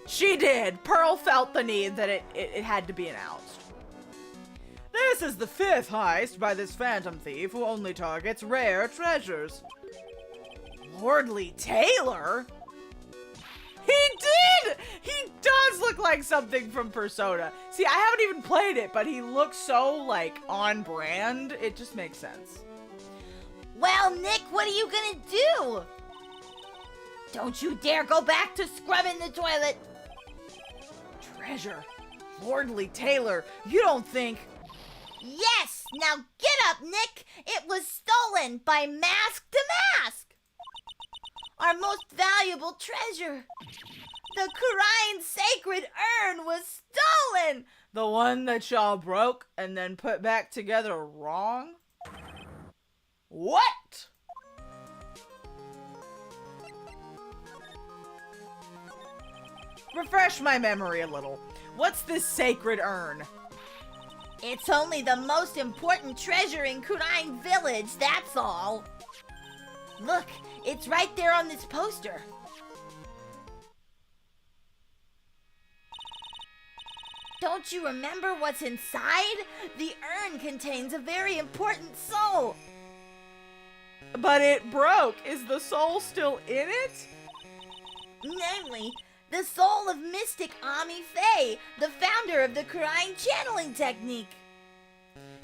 She did. Pearl felt the need that it had to be announced. This is the 5th heist by this Phantom Thief who only targets rare treasures. Lordly Taylor? He did! He does look like something from Persona. See, I haven't even played it, but he looks so, like, on brand. It just makes sense. Well, Nick, what are you gonna do? Don't you dare go back to scrubbing the toilet. Treasure. Lordly Taylor, you don't think... Yes! Now get up, Nick! It was stolen by Mask to Mask! Our most valuable treasure! The Kurine sacred urn was stolen! The one that y'all broke and then put back together wrong? What? Refresh my memory a little. What's this sacred urn? It's only the most important treasure in Kurine Village, that's all. Look, it's right there on this poster. Don't you remember what's inside? The urn contains a very important soul. But it broke. Is the soul still in it? Namely, the soul of Mystic Ami Faye, the founder of the Crying channeling technique.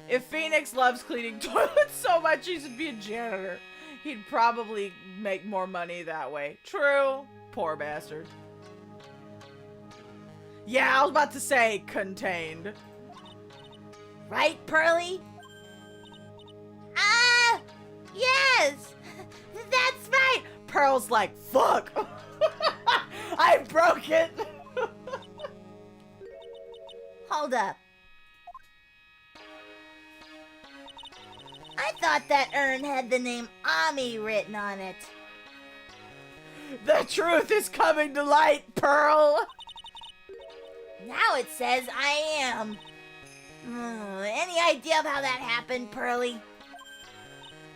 If Phoneix loves cleaning toilets so much, he should be a janitor. He'd probably make more money that way. True. Poor bastard. Yeah, I was about to say contained. Right, Pearly? Ah! Yes! That's right! Pearl's like, fuck! I broke it! Hold up. I thought that urn had the name Ami written on it. The truth is coming to light, Pearl! Now it says I am. Any idea of how that happened, Pearly?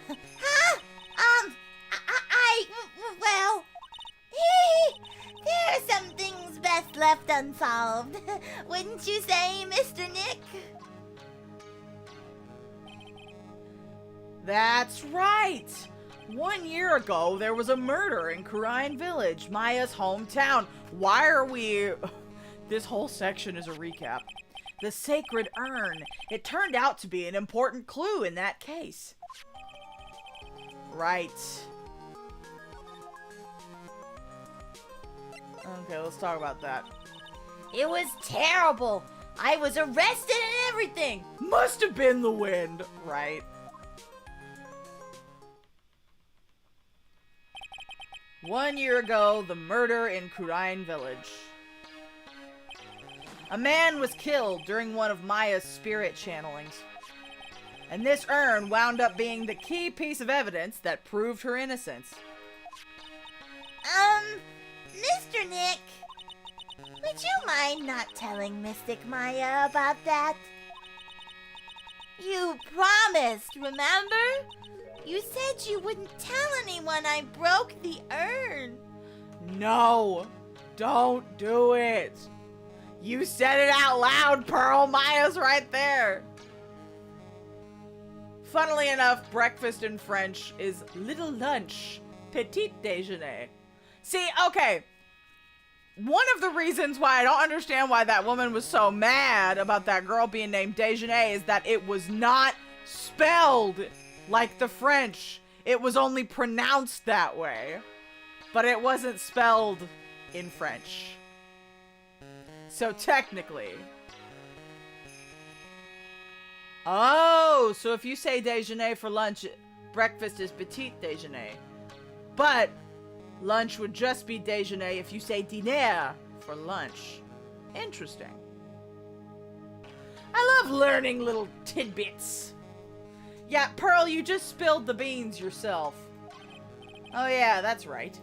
Huh? Well, there are some things best left unsolved. Wouldn't you say, Mr. Nick? That's right! 1 year ago, there was a murder in Crying Village, Maya's hometown. Why are we... This whole section is a recap. The sacred urn. It turned out to be an important clue in that case. Right. Okay, let's talk about that. It was terrible. I was arrested and everything. Must have been the wind, right? One year ago, the murder in Crying Village. A man was killed during one of Maya's spirit channelings. And this urn wound up being the key piece of evidence that proved her innocence. Mr. Nick, would you mind not telling Mystic Maya about that? You promised, remember? You said you wouldn't tell anyone I broke the urn. No, don't do it. You said it out loud, Pearl. Maya's right there. Funnily enough, breakfast in French is little lunch, petit déjeuner. See, okay. One of the reasons why I don't understand why that woman was so mad about that girl being named Déjeuner is that it was not spelled like the French. It was only pronounced that way. But it wasn't spelled in French. So technically... Oh, so if you say déjeuner for lunch, breakfast is petit déjeuner. But lunch would just be déjeuner if you say dîner for lunch. Interesting. I love learning little tidbits. Yeah, Pearl, you just spilled the beans yourself. Oh yeah, that's right.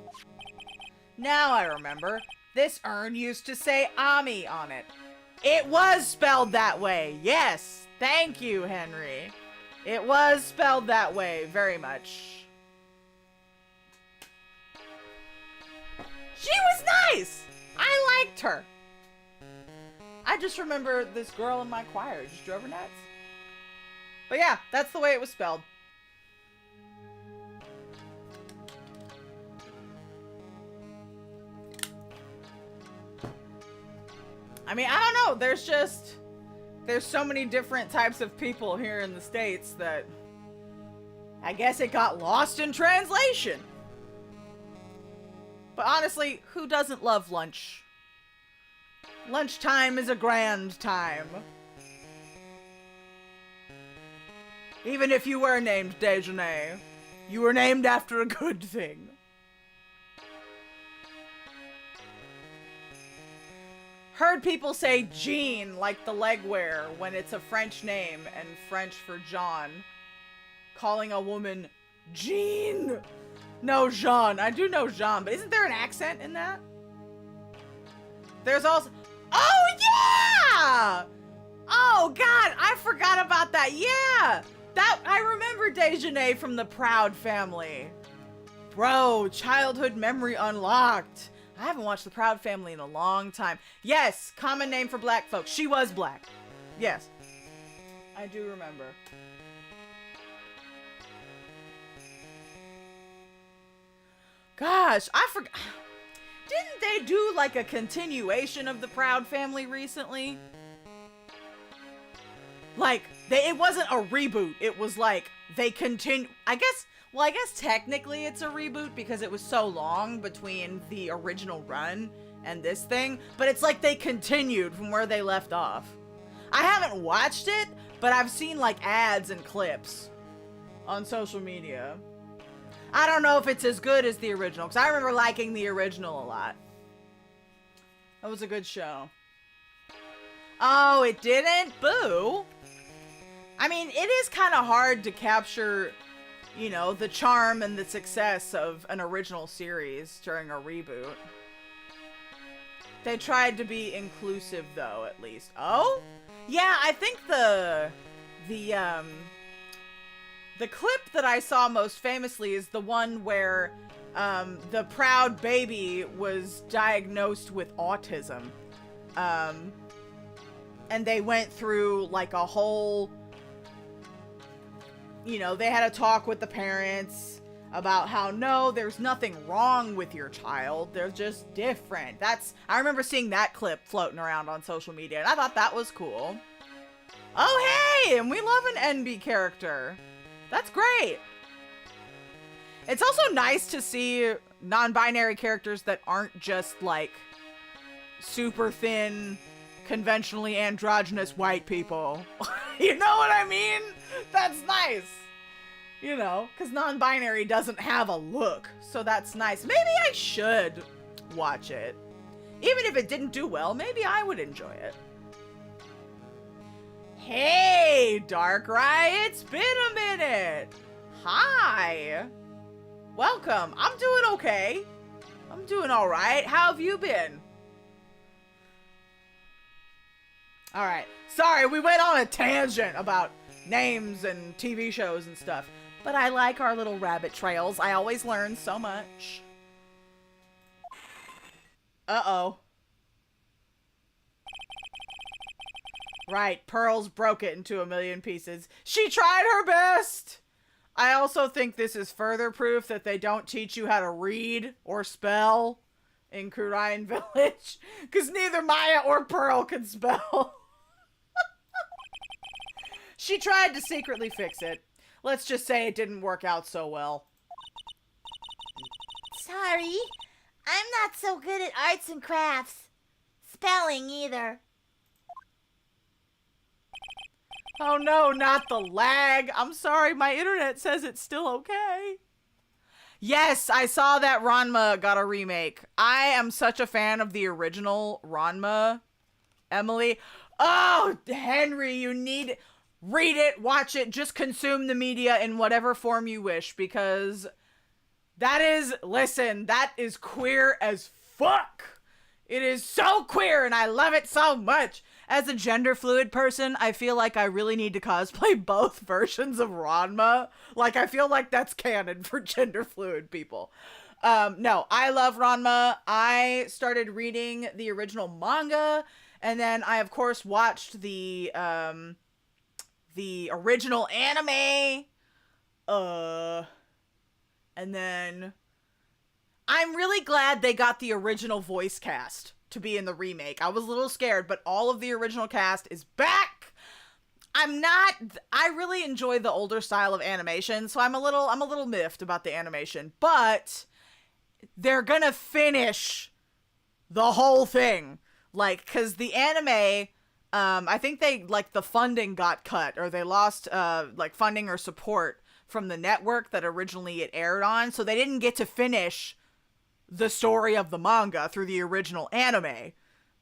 Now I remember. This urn used to say Ami on it. It was spelled that way, yes. Thank you, Henry. It was spelled that way, very much. She was nice! I liked her. I just remember this girl in my choir just drove her nuts. But yeah, that's the way it was spelled. I mean, I don't know. There's so many different types of people here in the States that I guess it got lost in translation. But honestly, who doesn't love lunch? Lunchtime is a grand time. Even if you were named Déjeuner, you were named after a good thing. Heard people say Jean like the legwear when it's a French name and French for John. Calling a woman Jean. No, Jean. I do know Jean, but isn't there an accent in that? There's also... Oh, yeah! Oh, God, I forgot about that. Yeah! I remember Déjeuner from the Proud Family. Bro, childhood memory unlocked. I haven't watched The Proud Family in a long time. Yes, common name for black folks. She was black. Yes. I do remember. Gosh, I forgot. Didn't they do like a continuation of The Proud Family recently? Like, it wasn't a reboot. It was like they continue. I guess technically it's a reboot because it was so long between the original run and this thing. But it's like they continued from where they left off. I haven't watched it, but I've seen like ads and clips on social media. I don't know if it's as good as the original, because I remember liking the original a lot. That was a good show. Oh, it didn't? Boo. I mean, it is kind of hard to capture, you know, the charm and the success of an original series during a reboot. They tried to be inclusive, though, at least. Oh? Yeah, I think the clip that I saw most famously is the one where the proud baby was diagnosed with autism. And they went through like a whole, you know, they had a talk with the parents about how, no, there's nothing wrong with your child. They're just different. I remember seeing that clip floating around on social media, and I thought that was cool. Oh, hey, and we love an NB character. That's great. It's also nice to see non-binary characters that aren't just like super thin, conventionally androgynous white people. You know what I mean? That's nice. You know, because non-binary doesn't have a look, so that's nice. Maybe I should watch it. Even if it didn't do well, maybe I would enjoy it. Hey, Darkrai, it's been a minute. Hi. Welcome. I'm doing okay. I'm doing all right. How have you been? All right. Sorry, we went on a tangent about names and TV shows and stuff. But I like our little rabbit trails. I always learn so much. Uh-oh. Right, Pearls broke it into a million pieces. She tried her best! I also think this is further proof that they don't teach you how to read or spell in Kurian Village. Because neither Maya or Pearl can spell. She tried to secretly fix it. Let's just say it didn't work out so well. Sorry, I'm not so good at arts and crafts. Spelling either. Oh no, not the lag. I'm sorry, my internet says it's still okay. Yes, I saw that Ranma got a remake. I am such a fan of the original Ranma, Emily. Oh, Henry, you need... Read it, watch it, just consume the media in whatever form you wish, because that is queer as fuck. It is so queer, and I love it so much. As a gender fluid person, I feel like I really need to cosplay both versions of Ranma. Like, I feel like that's canon for gender fluid people. No, I love Ranma. I started reading the original manga, and then I, of course, watched the original anime. And then I'm really glad they got the original voice cast to be in the remake. I was a little scared, but all of the original cast is back. I really enjoy the older style of animation, so I'm a little miffed about the animation, but they're gonna finish the whole thing. Like, 'cause the anime, I think the funding got cut, or they lost, funding or support from the network that originally it aired on, so they didn't get to finish the story of the manga through the original anime,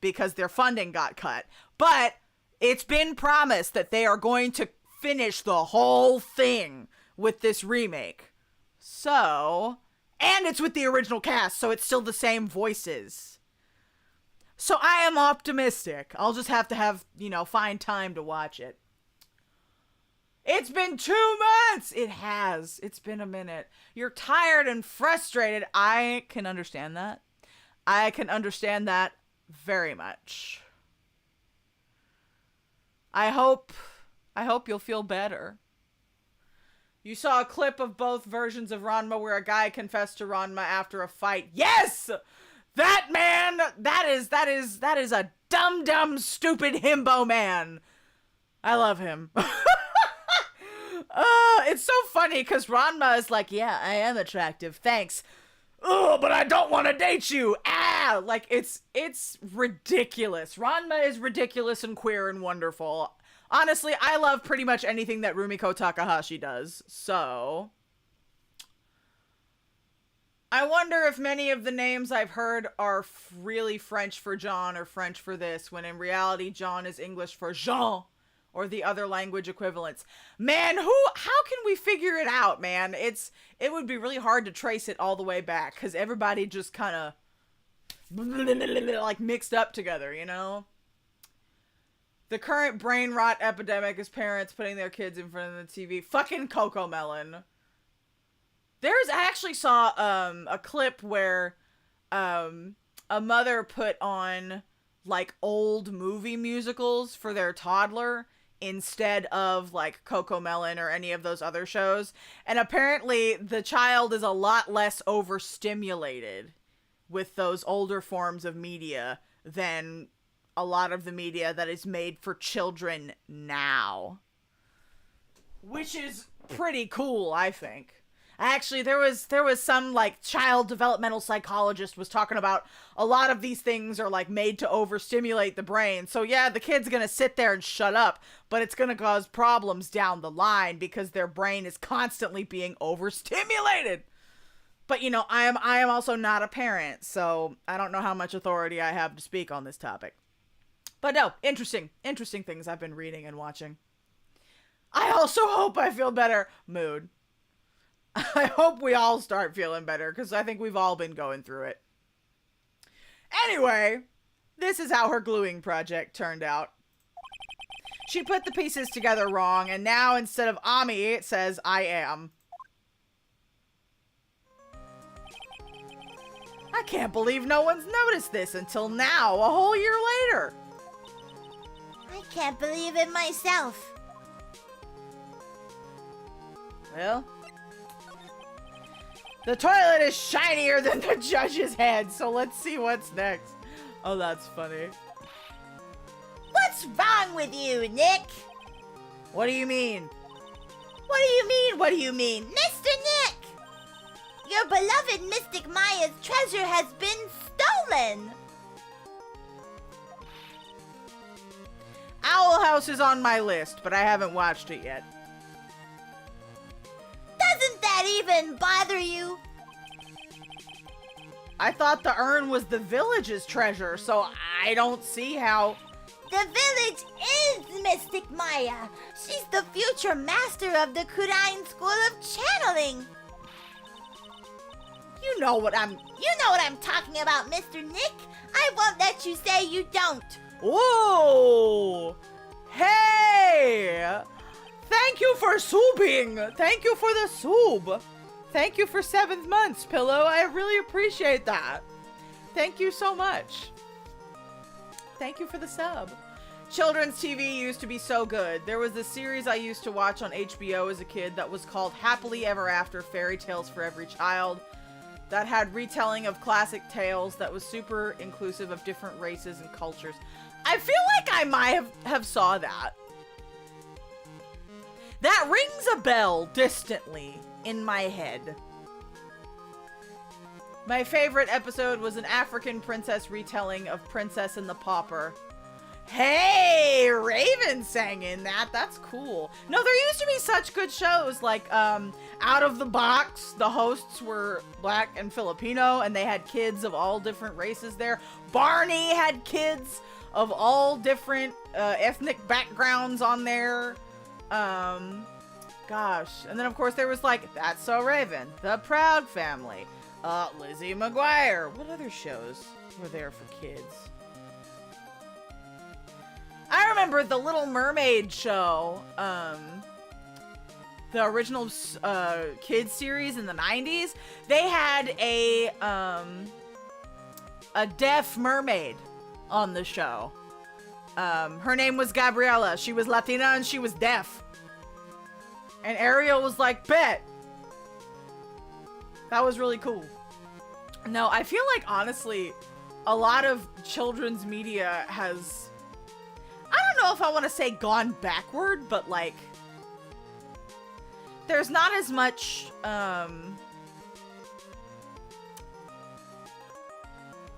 because their funding got cut. But it's been promised that they are going to finish the whole thing with this remake. So, and it's with the original cast, so it's still the same voices. So I am optimistic. I'll just have to find time to watch it. It's been 2 months! It has. It's been a minute. You're tired and frustrated. I can understand that. I can understand that very much. I hope you'll feel better. You saw a clip of both versions of Ranma where a guy confessed to Ranma after a fight. Yes! That man, that is a dumb, stupid himbo man. I love him. It's so funny because Ranma is like, yeah, I am attractive, thanks. Oh, but I don't want to date you. Ah, like it's ridiculous. Ranma is ridiculous and queer and wonderful. Honestly, I love pretty much anything that Rumiko Takahashi does. So, I wonder if many of the names I've heard are really French for John or French for this, when in reality John is English for Jean or the other language equivalents. Man, how can we figure it out, man? It would be really hard to trace it all the way back because everybody just kind of like mixed up together, you know? The current brain rot epidemic is parents putting their kids in front of the TV. Fucking Coco Melon. I actually saw a clip where a mother put on like old movie musicals for their toddler instead of like Coco Melon or any of those other shows. And apparently the child is a lot less overstimulated with those older forms of media than a lot of the media that is made for children now. Which is pretty cool, I think. Actually, there was some like child developmental psychologist was talking about a lot of these things are like made to overstimulate the brain. So yeah, the kid's gonna sit there and shut up, but it's gonna cause problems down the line because their brain is constantly being overstimulated. But you know, I am also not a parent, so I don't know how much authority I have to speak on this topic. But no, interesting things I've been reading and watching. I also hope I feel better. Mood. I hope we all start feeling better, because I think we've all been going through it. Anyway, this is how her gluing project turned out. She put the pieces together wrong, and now instead of Ami, it says I am. I can't believe no one's noticed this until now, a whole year later. I can't believe it myself. Well, the toilet is shinier than the judge's head, so let's see what's next. Oh, that's funny. What's wrong with you, Nick? What do you mean? What do you mean? What do you mean? Mr. Nick! Your beloved Mystic Maya's treasure has been stolen! Owl House is on my list, but I haven't watched it yet. Doesn't that even bother you? I thought the urn was the village's treasure, so I don't see how... The village is Mystic Maya. She's the future master of the Kurain School of Channeling. You know what I'm talking about, Mr. Nick. I won't let you say you don't. Whoa! Hey! Thank you for subbing! Thank you for the sub! Thank you for 7 months, Pillow. I really appreciate that. Thank you so much. Thank you for the sub. Children's TV used to be so good. There was this series I used to watch on HBO as a kid that was called Happily Ever After Fairy Tales for Every Child. That had retelling of classic tales that was super inclusive of different races and cultures. I feel like I might have saw that. That rings a bell distantly in my head. My favorite episode was an African princess retelling of Princess and the Pauper. Hey, Raven sang in that. That's cool. No, there used to be such good shows like Out of the Box. The hosts were black and Filipino, and they had kids of all different races there. Barney had kids of all different ethnic backgrounds on there. Gosh. And then, of course, there was like That's So Raven, The Proud Family, Lizzie McGuire. What other shows were there for kids? I remember the Little Mermaid show. the original kids series in the 90s, they had a deaf mermaid on the show. Her name was Gabriela. She was Latina and she was deaf. And Ariel was like, bet. That was really cool. No, I feel like, honestly, a lot of children's media has, I don't know if I want to say gone backward, but like, there's not as much,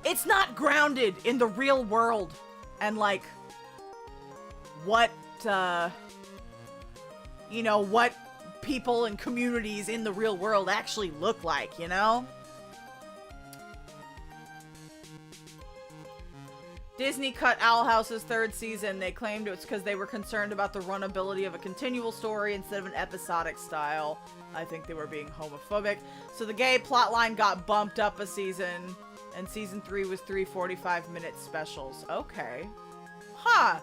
it's not grounded in the real world and like, what, you know, what people and communities in the real world actually look like, you know? Disney cut Owl House's 3rd season. They claimed it was because they were concerned about the runnability of a continual story instead of an episodic style. I think they were being homophobic. So the gay plotline got bumped up a season, and season 3 was 3 45-minute specials. Okay. Huh.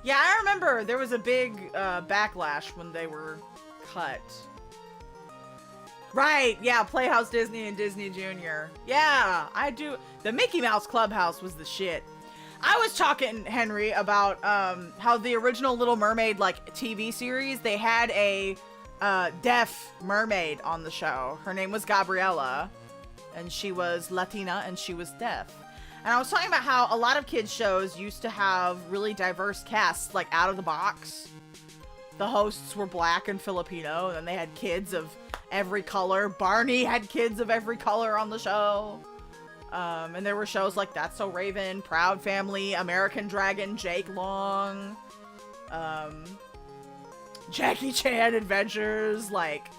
Yeah, I remember there was a big backlash when they were cut. Right, yeah, Playhouse Disney and Disney Junior. Yeah, I do. The Mickey Mouse Clubhouse was the shit. I was talking, Henry, about how the original Little Mermaid, like, TV series, they had a deaf mermaid on the show. Her name was Gabriela, and she was Latina, and she was deaf. And I was talking about how a lot of kids' shows used to have really diverse casts, like, out of the box. The hosts were black and Filipino, and then they had kids of every color. Barney had kids of every color on the show. And there were shows like That's So Raven, Proud Family, American Dragon, Jake Long, Jackie Chan Adventures. Like,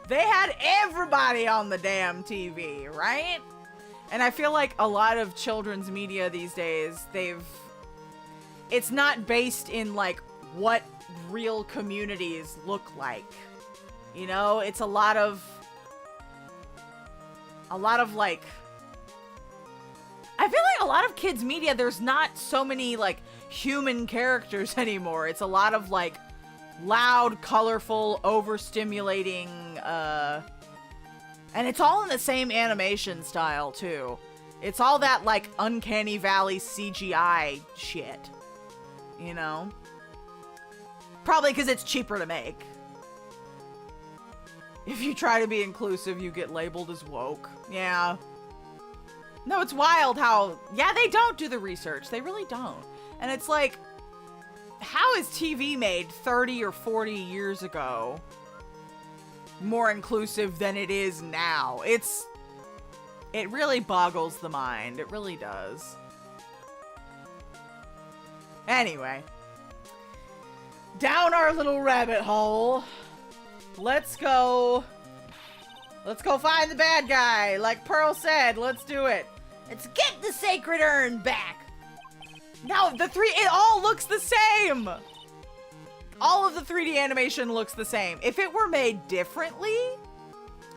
they had everybody on the damn TV, right? And I feel like a lot of children's media these days, it's not based in like what real communities look like. You know, it's a lot of like, I feel like a lot of kids media, there's not so many like human characters anymore. It's a lot of like loud, colorful, overstimulating, and it's all in the same animation style too. It's all that like Uncanny Valley CGI shit, you know? Probably because it's cheaper to make. If you try to be inclusive, you get labeled as woke. Yeah. No, it's wild how, yeah, they don't do the research. They really don't. And it's like, how is TV made 30 or 40 years ago more inclusive than it is now? It really boggles the mind. It really does. Anyway. Down our little rabbit hole. Let's go find the bad guy. Like Pearl said, let's do it. Let's get the sacred urn back. No, it all looks the same. All of the 3D animation looks the same. If it were made differently,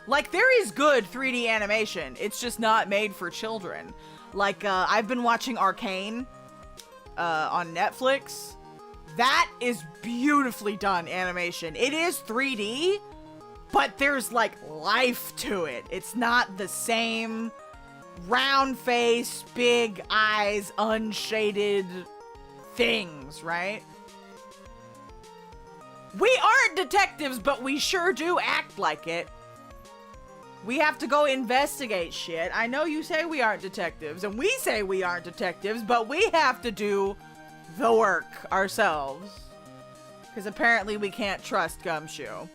like there is good 3D animation. It's just not made for children. Like, I've been watching Arcane on Netflix. That is beautifully done animation. It is 3D, but there's like life to it. It's not the same round face, big eyes, unshaded things, right? We aren't detectives, but we sure do act like it. We have to go investigate shit. I know you say we aren't detectives, and we say we aren't detectives, but we have to do the work ourselves. Because apparently we can't trust Gumshoe.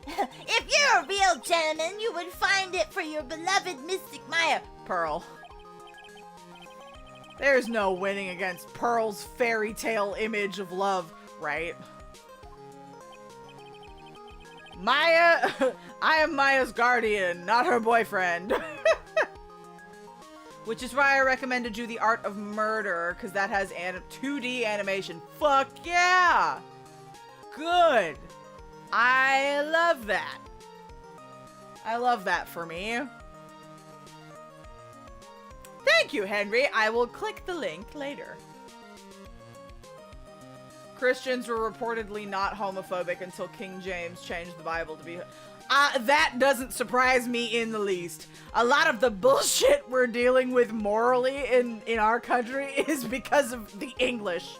If you're a real gentleman, you would find it for your beloved Mystic Maya. Pearl. There's no winning against Pearl's fairy tale image of love, right? Maya, I am Maya's guardian, not her boyfriend. Which is why I recommended you The Art of Murder, because that has 2D animation. Fuck yeah! Good. I love that. I love that for me. Thank you, Henry. I will click the link later. Christians were reportedly not homophobic until King James changed the Bible to be... that doesn't surprise me in the least. A lot of the bullshit we're dealing with morally in our country is because of the English.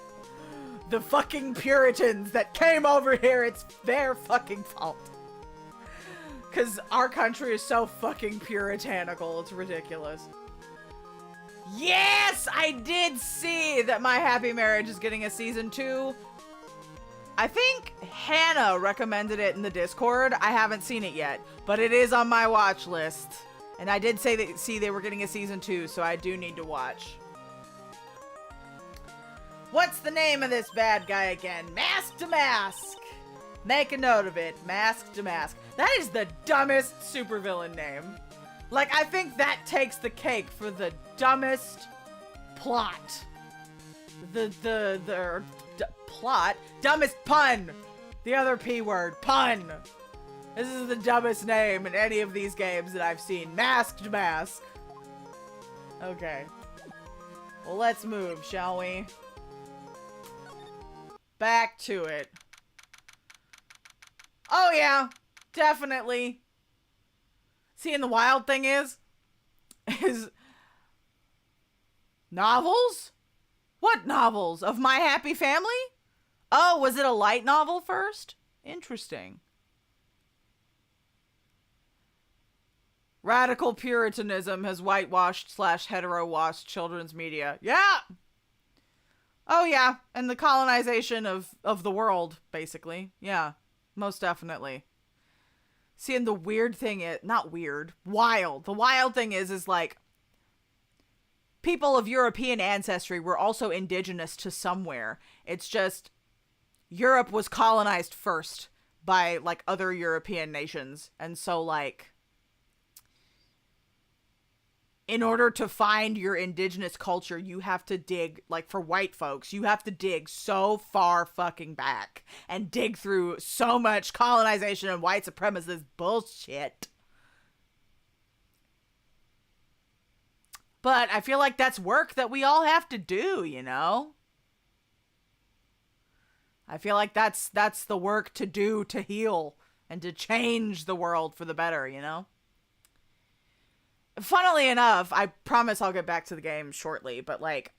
The fucking Puritans that came over here, it's their fucking fault. Because our country is so fucking puritanical, it's ridiculous. Yes, I did see that My Happy Marriage is getting a season 2. I think Hannah recommended it in the Discord. I haven't seen it yet, but it is on my watch list. And I did see they were getting a season 2, so I do need to watch. What's the name of this bad guy again? Mask to Mask. Make a note of it. Mask to Mask. That is the dumbest supervillain name. Like, I think that takes the cake for the dumbest plot. Plot? Dumbest pun! The other P word. Pun! This is the dumbest name in any of these games that I've seen. Masked Mask. Okay. Well, let's move, shall we? Back to it. Oh yeah, definitely. See, and the wild thing is novels? What novels? Of My Happy Family? Oh, was it a light novel first? Interesting. Radical Puritanism has whitewashed / hetero-washed children's media. Yeah! Oh yeah, and the colonization of the world, basically. Yeah, most definitely. See, and the weird thing is, not weird, wild. The wild thing is like, people of European ancestry were also indigenous to somewhere. It's just, Europe was colonized first by, like, other European nations. And so, like, in order to find your indigenous culture, you have to dig, like, for white folks, you have to dig so far fucking back and dig through so much colonization and white supremacist bullshit. But I feel like that's work that we all have to do, you know? I feel like that's the work to do to heal and to change the world for the better, you know? Funnily enough, I promise I'll get back to the game shortly, but like,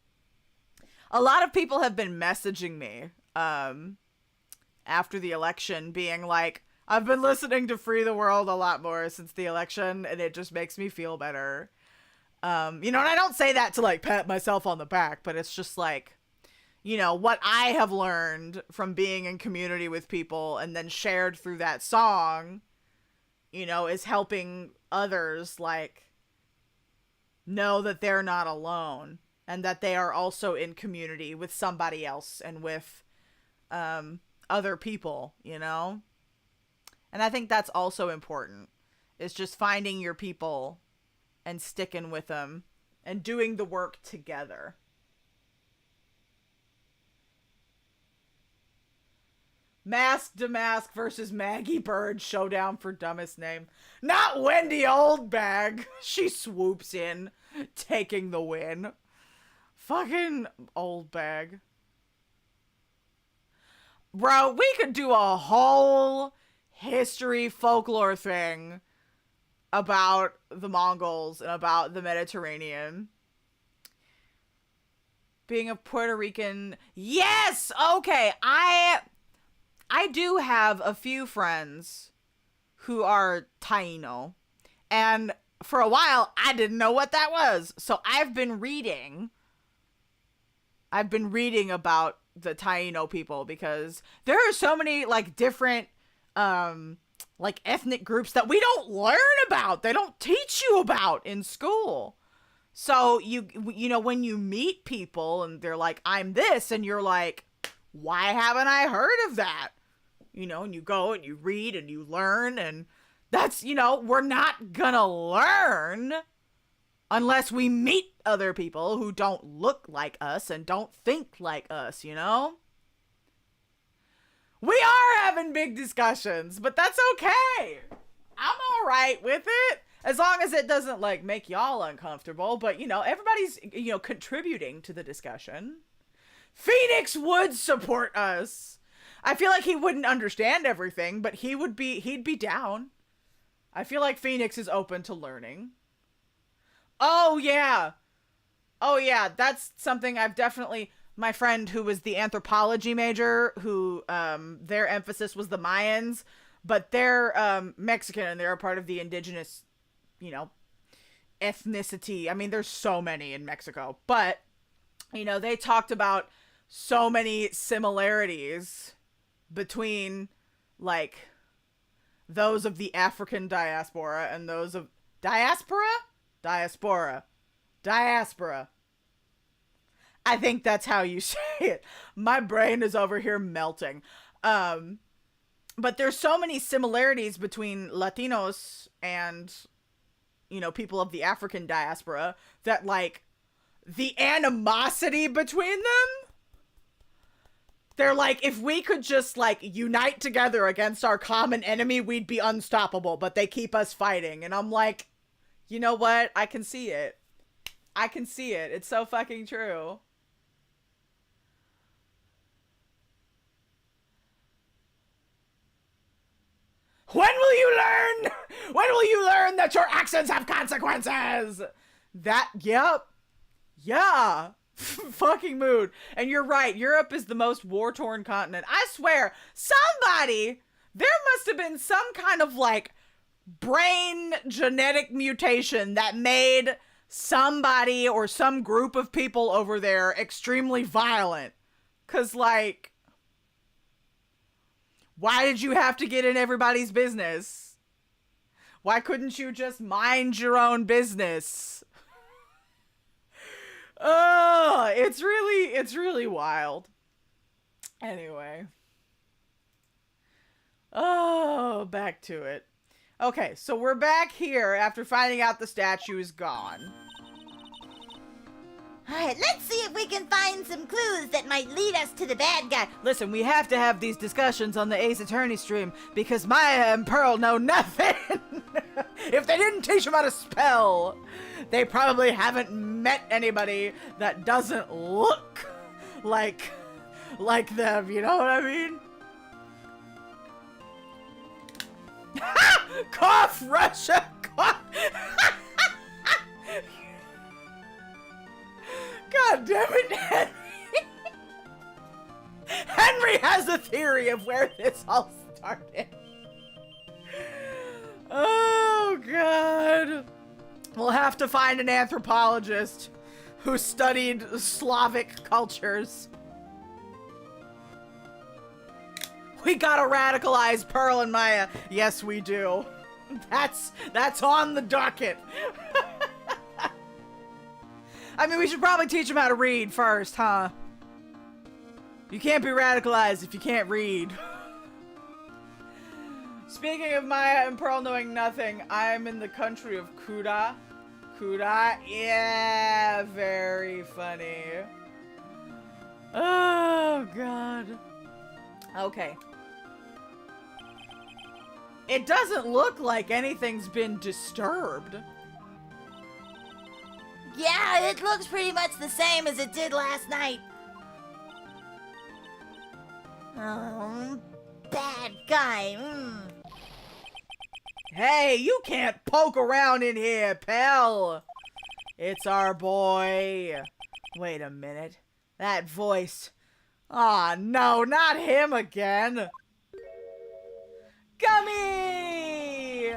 a lot of people have been messaging me after the election being like, I've been listening to Free the World a lot more since the election, and it just makes me feel better. You know, and I don't say that to like pat myself on the back, but it's just like, you know, what I have learned from being in community with people and then shared through that song, you know, is helping others like know that they're not alone and that they are also in community with somebody else and with other people, you know? And I think that's also important. It's just finding your people and sticking with them and doing the work together. Mask to Mask versus Maggie Bird showdown for dumbest name. Not Wendy Oldbag. She swoops in, taking the win. Fucking Oldbag. Bro, we could do a whole history folklore thing about the Mongols and about the Mediterranean. Being a Puerto Rican. Yes! Okay, I do have a few friends who are Taino, and for a while I didn't know what that was. So I've been reading about the Taino people because there are so many like different like ethnic groups that we don't learn about. They don't teach you about in school. So you know, when you meet people and they're like, I'm this, and you're like, why haven't I heard of that? You know, and you go and you read and you learn, and that's, you know, we're not gonna learn unless we meet other people who don't look like us and don't think like us, you know? We are having big discussions, but that's okay. I'm all right with it. As long as it doesn't, like, make y'all uncomfortable. But, you know, everybody's, you know, contributing to the discussion. Phoneix would support us. I feel like he wouldn't understand everything, but he'd be down. I feel like Phoneix is open to learning. Oh yeah. Oh yeah, that's something I've definitely, my friend who was the anthropology major, who their emphasis was the Mayans, but they're Mexican and they're a part of the indigenous, you know, ethnicity. I mean, there's so many in Mexico, but you know, they talked about so many similarities between like those of the African diaspora and those of diaspora. I think that's how you say it. My brain is over here melting. But there's so many similarities between Latinos and, you know, people of the African diaspora that like the animosity between them, they're like, if we could just like unite together against our common enemy, we'd be unstoppable, but they keep us fighting. And I'm like, you know what? I can see it. I can see it. It's so fucking true. When will you learn? When will you learn that your actions have consequences? That, yep. Yeah. Fucking mood. And you're right. Europe is the most war-torn continent. I swear, there must have been some kind of like brain genetic mutation that made somebody or some group of people over there extremely violent. 'Cause like, why did you have to get in everybody's business? Why couldn't you just mind your own business? Oh, it's really wild. Anyway. Oh, back to it. Okay, so we're back here after finding out the statue is gone. Alright, let's see if we can find some clues that might lead us to the bad guy. Listen, we have to have these discussions on the Ace Attorney stream because Maya and Pearl know nothing. If they didn't teach them how to spell, they probably haven't met anybody that doesn't look like them, you know what I mean? Cough, Russia, cough. God damn it, Henry. Henry has a theory of where this all started. Oh, God. We'll have to find an anthropologist who studied Slavic cultures. We gotta radicalize Pearl and Maya. Yes, we do. That's on the docket. I mean, we should probably teach them how to read first, huh? You can't be radicalized if you can't read. Speaking of Maya and Pearl knowing nothing, I'm in the country of Kuda. Kuda? Yeah, very funny. Oh, God. Okay. It doesn't look like anything's been disturbed. Yeah, it looks pretty much the same as it did last night. Oh, bad guy. Hey, you can't poke around in here, pal. It's our boy. Wait a minute. That voice. Aw, no, not him again. Gummy!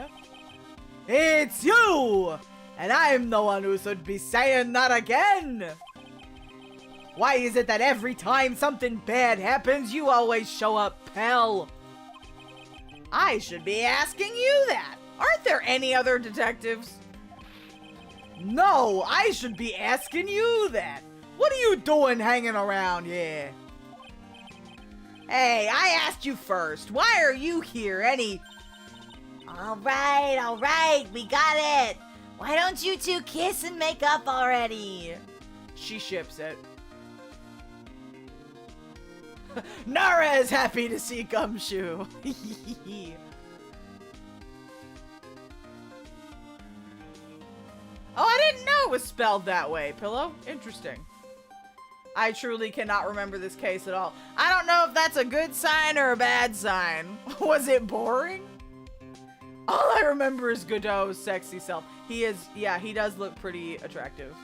It's you! And I'm the one who should be saying that again! Why is it that every time something bad happens, you always show up, pal? I should be asking you that. Aren't there any other detectives? No, I should be asking you that. What are you doing hanging around here? Hey, I asked you first. Why are you here, All right, we got it. Why don't you two kiss and make up already? She ships it. Nara is happy to see Gumshoe. Oh, I didn't know it was spelled that way, Pillow. Interesting. I truly cannot remember this case at all. I don't know if that's a good sign or a bad sign. Was it boring? All I remember is Godot's sexy self. He does look pretty attractive.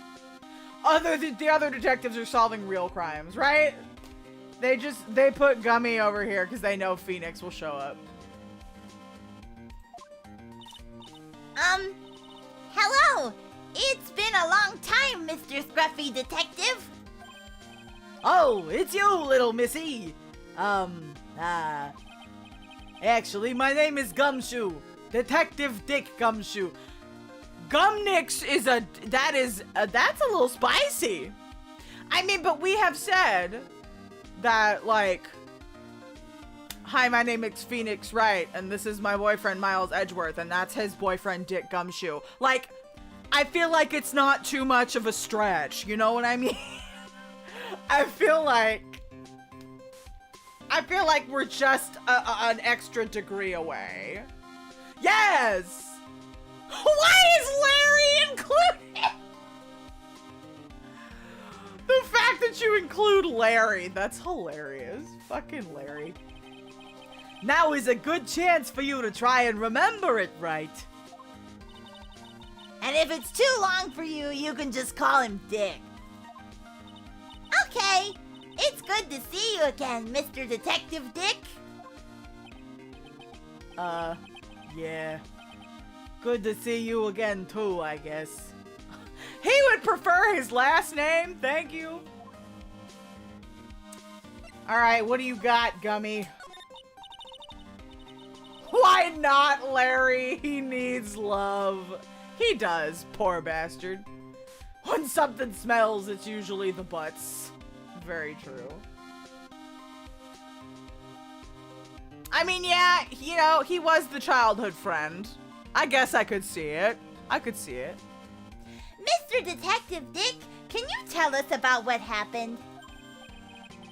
The other detectives are solving real crimes, right? They put Gummy over here because they know Phoneix will show up. Hello! It's been a long time, Mr. Scruffy Detective. Oh, it's you, little missy. Actually, my name is Gumshoe. Detective Dick Gumshoe. Gumnix that's a little spicy. I mean, but we have said that, like, hi, my name is Phoneix Wright, and this is my boyfriend, Miles Edgeworth, and that's his boyfriend, Dick Gumshoe. Like, I feel like it's not too much of a stretch, you know what I mean? I feel like we're just an extra degree away. Yes! Why is Larry included? The fact that you include Larry, that's hilarious. Fucking Larry. Now is a good chance for you to try and remember it right. And if it's too long for you, you can just call him Dick. Okay, it's good to see you again, Mr. Detective Dick. Yeah. Good to see you again too, I guess. He would prefer his last name, thank you. Alright, what do you got, Gummy? Why not, Larry? He needs love. He does, poor bastard. When something smells, it's usually the butts. Very true. I mean, yeah, you know, he was the childhood friend. I guess I could see it. I could see it. Mr. Detective Dick, can you tell us about what happened?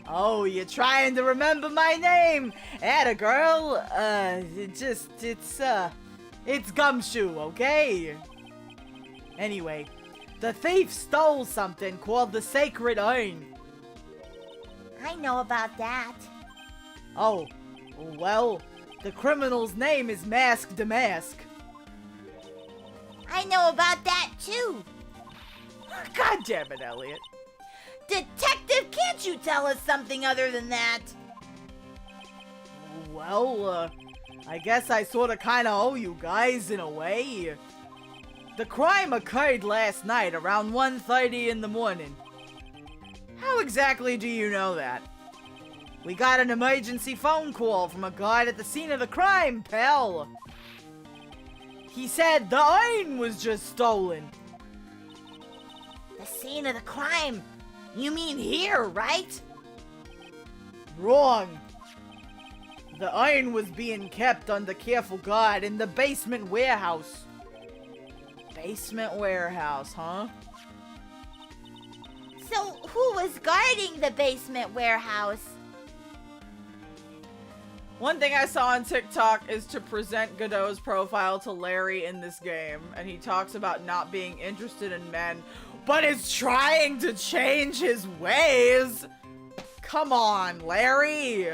Oh, you're trying to remember my name. Atta girl. It's Gumshoe, okay? Anyway, the thief stole something called the sacred urn. I know about that. Oh, well, the criminal's name is Mask Damask. I know about that too. God damn it, Elliot. Detective, can't you tell us something other than that? Well, I guess I sorta kinda owe you guys in a way. The crime occurred last night around 1:30 in the morning. How exactly do you know that? We got an emergency phone call from a guard at the scene of the crime, pal. He said the urn was just stolen. The scene of the crime? You mean here, right? Wrong. The urn was being kept under careful guard in the basement warehouse. Basement warehouse, huh? So, who was guarding the basement warehouse? One thing I saw on TikTok is to present Godot's profile to Larry in this game, and he talks about not being interested in men, but is trying to change his ways. Come on, Larry.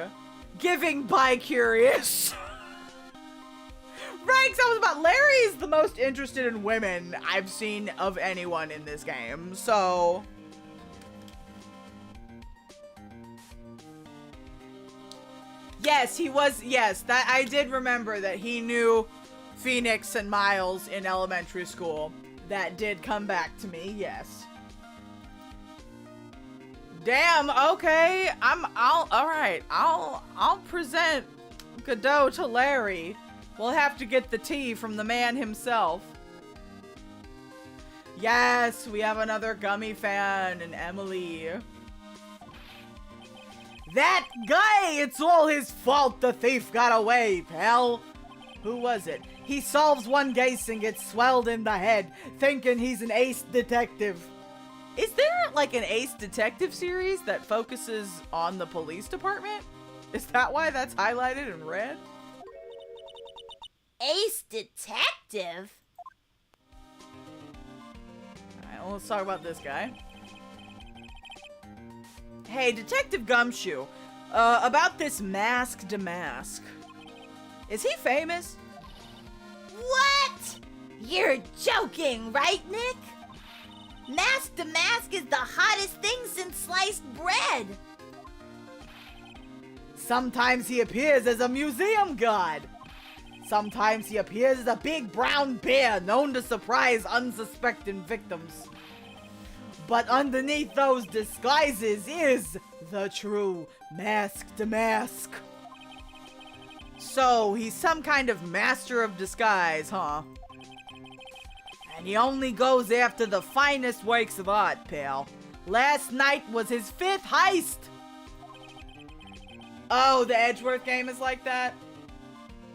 Giving bi-curious. Right, so I was about Larry's the most interested in women I've seen of anyone in this game, so... Yes, he was, yes, that I did remember that he knew Phoneix and Miles in elementary school. That did come back to me, yes. Damn, okay, I'll present Godot to Larry. We'll have to get the tea from the man himself. Yes, we have another Gummy fan, and Emily. That guy! It's all his fault the thief got away, pal! Who was it? He solves one case and gets swelled in the head, thinking he's an ace detective. Is there, like, an ace detective series that focuses on the police department? Is that why that's highlighted in red? Ace Detective? Alright, well, let's talk about this guy. Hey, Detective Gumshoe, about this Mask to Mask. Is he famous? What? You're joking, right, Nick? Mask to Mask is the hottest thing since sliced bread. Sometimes he appears as a museum god. Sometimes he appears as a big brown bear known to surprise unsuspecting victims. But underneath those disguises is the true Mask to Mask. So, he's some kind of master of disguise, huh? And he only goes after the finest works of art, pal. Last night was his 5th heist! Oh, the Edgeworth game is like that?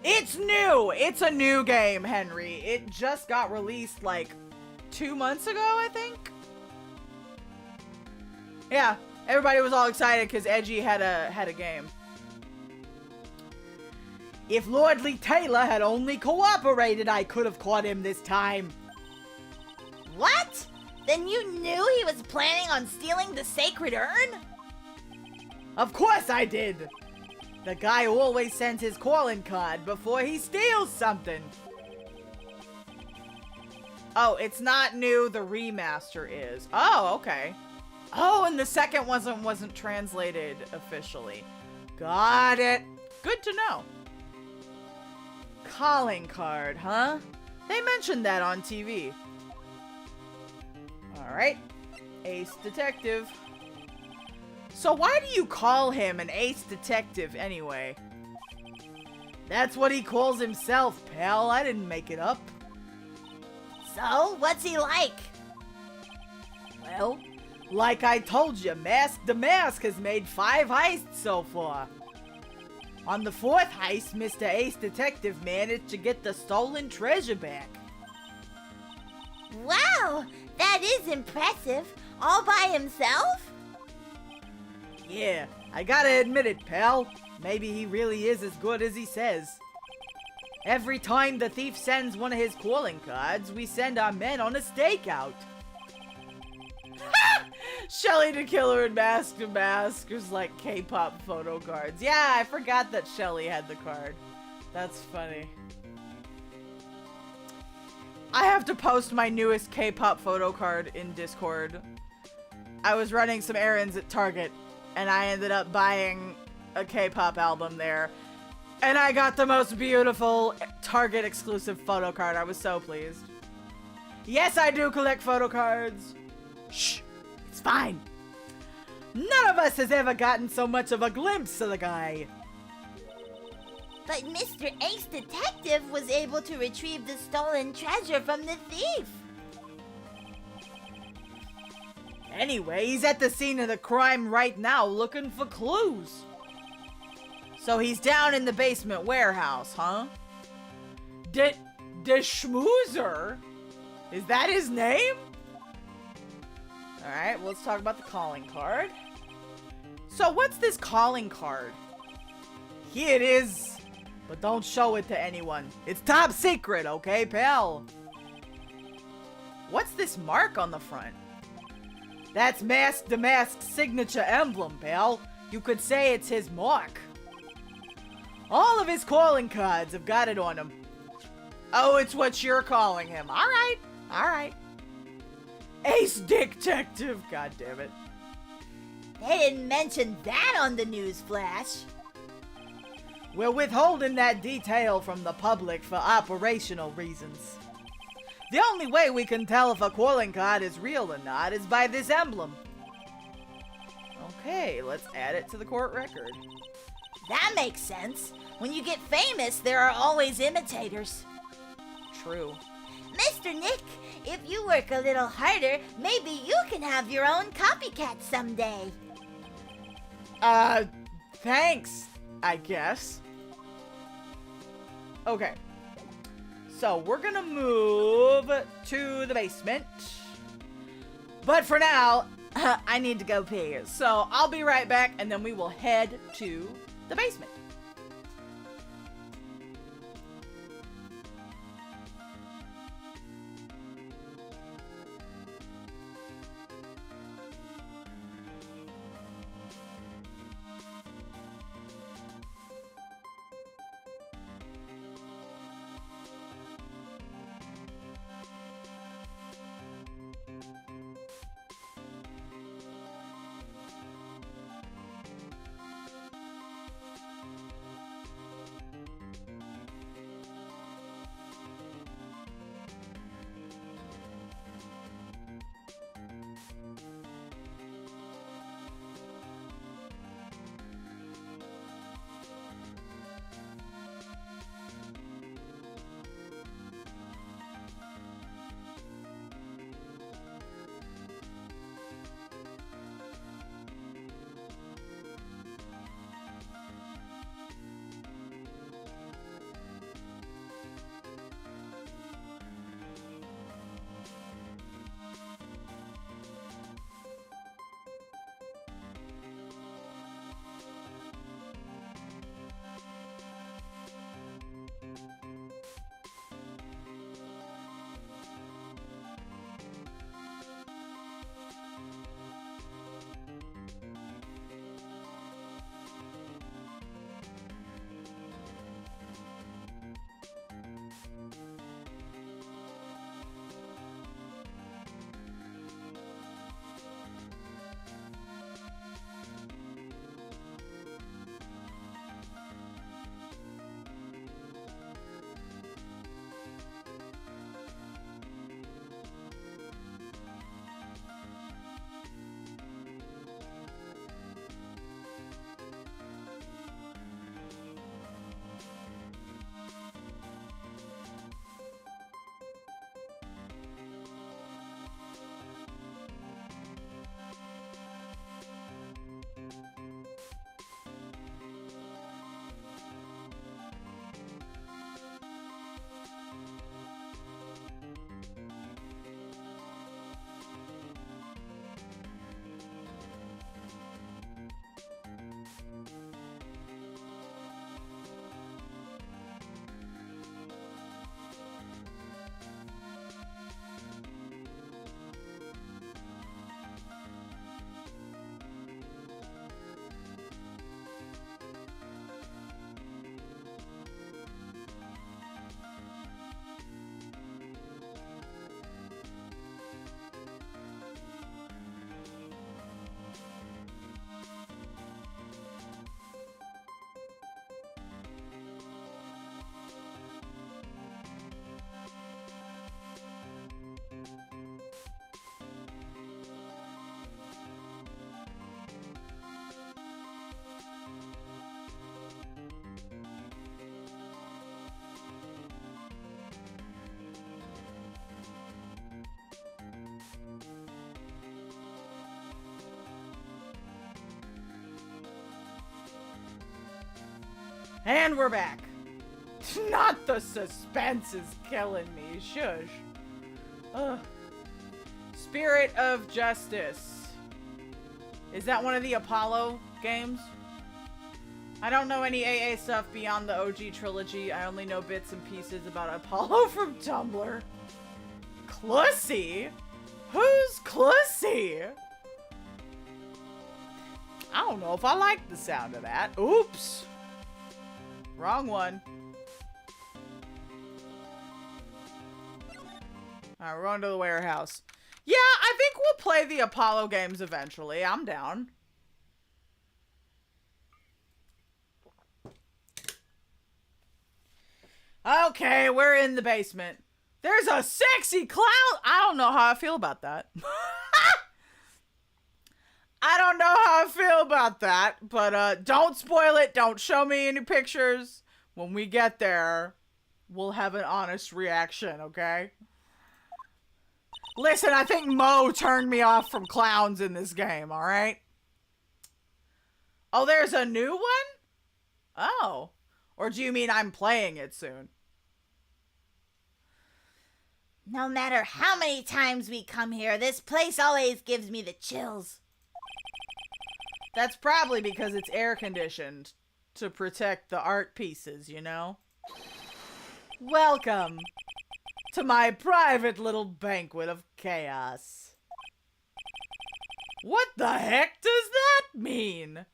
It's new! It's a new game, Henry. It just got released like 2 months ago, I think? Yeah, everybody was all excited because Edgy had a game. If Lordly Taylor had only cooperated, I could have caught him this time. What? Then you knew he was planning on stealing the sacred urn? Of course I did! The guy always sends his calling card before he steals something. Oh, it's not new, the remaster is. Oh, okay. Oh, and the second wasn't translated officially. Got it. Good to know. Calling card, huh? They mentioned that on TV. Alright. Ace Detective. So why do you call him an ace detective anyway? That's what he calls himself, pal. I didn't make it up. So, what's he like? Well, like I told you, Mask to Mask has made 5 heists so far. On the 4th heist, Mr. Ace Detective managed to get the stolen treasure back. Wow, that is impressive. All by himself? Yeah, I gotta admit it, pal. Maybe he really is as good as he says. Every time the thief sends one of his calling cards, we send our men on a stakeout. Shelly the Killer and Mask to Mask is like K-pop photo cards. Yeah, I forgot that Shelly had the card. That's funny. I have to post my newest K-pop photo card in Discord. I was running some errands at Target, and I ended up buying a K-pop album there. And I got the most beautiful Target exclusive photo card. I was so pleased. Yes, I do collect photo cards. Shh, it's fine. None of us has ever gotten so much of a glimpse of the guy. But Mr. Ace Detective was able to retrieve the stolen treasure from the thief. Anyway, he's at the scene of the crime right now looking for clues. So he's down in the basement warehouse, huh? The Schmoozer? Is that his name? Alright, well, let's talk about the calling card. So what's this calling card? Here it is. But don't show it to anyone. It's top secret, okay, pal? What's this mark on the front? That's Mask to Mask's signature emblem, pal. You could say it's his mark. All of his calling cards have got it on them. Oh, it's what you're calling him. Alright, alright. Ace Detective, god damn it. They didn't mention that on the news flash. We're withholding that detail from the public for operational reasons. The only way we can tell if a calling card is real or not is by this emblem. Okay, let's add it to the court record. That makes sense. When you get famous, there are always imitators. True. Mr. Nick, if you work a little harder, maybe you can have your own copycat someday. Thanks, I guess. Okay. So, we're gonna move to the basement. But for now, I need to go pee. So, I'll be right back, and then we will head to the basement. And we're back. Not the suspense is killing me. Shush. Ugh. Spirit of Justice. Is that one of the Apollo games? I don't know any AA stuff beyond the OG trilogy. I only know bits and pieces about Apollo from Tumblr. Clussy? Who's Clussy? I don't know if I like the sound of that. Oops. Wrong one. Alright, we're going to the warehouse. Yeah, I think we'll play the Apollo games eventually. I'm down. Okay, we're in the basement. There's a sexy clown. I don't know how I feel about that. I don't know how I feel about that, but don't spoil it. Don't show me any pictures. When we get there, we'll have an honest reaction, okay? Listen, I think Mo turned me off from clowns in this game, alright? Oh, there's a new one? Oh. Or do you mean I'm playing it soon? No matter how many times we come here, this place always gives me the chills. That's probably because it's air conditioned to protect the art pieces, you know? Welcome to my private little banquet of chaos. What the heck does that mean?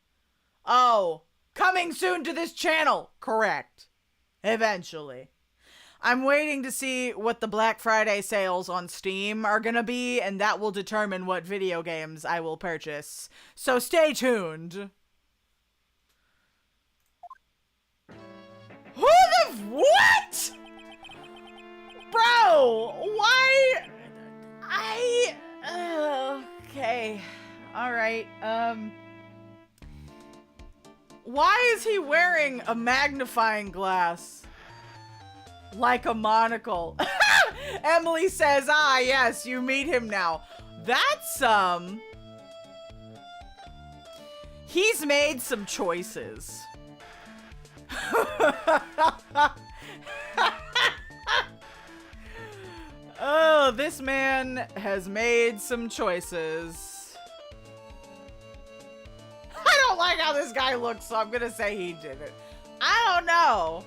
Oh, coming soon to this channel. Correct. Eventually. I'm waiting to see what the Black Friday sales on Steam are gonna be, and that will determine what video games I will purchase. So stay tuned. Who the what? Bro, why? Okay. Alright, why is he wearing a magnifying glass? Like a monocle. Emily says, ah, yes, you meet him now. That's, he's made some choices. Oh, this man has made some choices. I don't like how this guy looks, so I'm gonna say he did it. I don't know.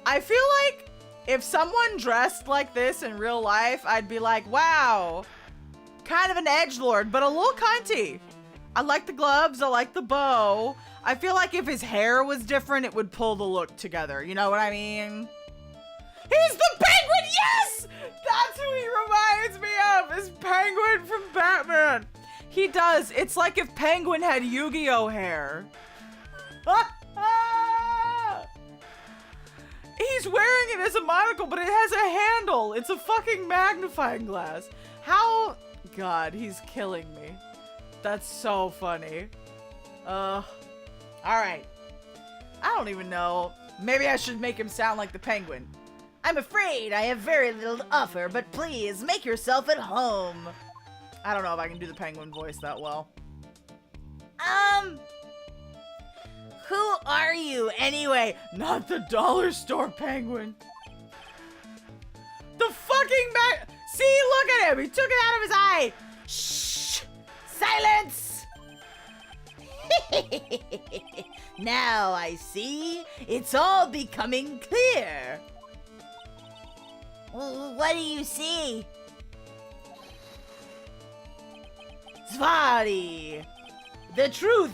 I feel like if someone dressed like this in real life, I'd be like, wow, kind of an edgelord, but a little cunty. I like the gloves, I like the bow. I feel like if his hair was different, it would pull the look together. You know what I mean? He's the Penguin, yes! That's who he reminds me of, is Penguin from Batman. He does. It's like if Penguin had Yu-Gi-Oh hair. He's wearing it as a monocle, but it has a handle. It's a fucking magnifying glass. How? God, he's killing me. That's so funny. Alright. I don't even know. Maybe I should make him sound like the Penguin. I'm afraid I have very little to offer, but please make yourself at home. I don't know if I can do the Penguin voice that well. Who are you anyway? Not the dollar store Penguin. The fucking see, look at him. He took it out of his eye. Shh! Silence! Now I see. It's all becoming clear. What do you see? Svari! The truth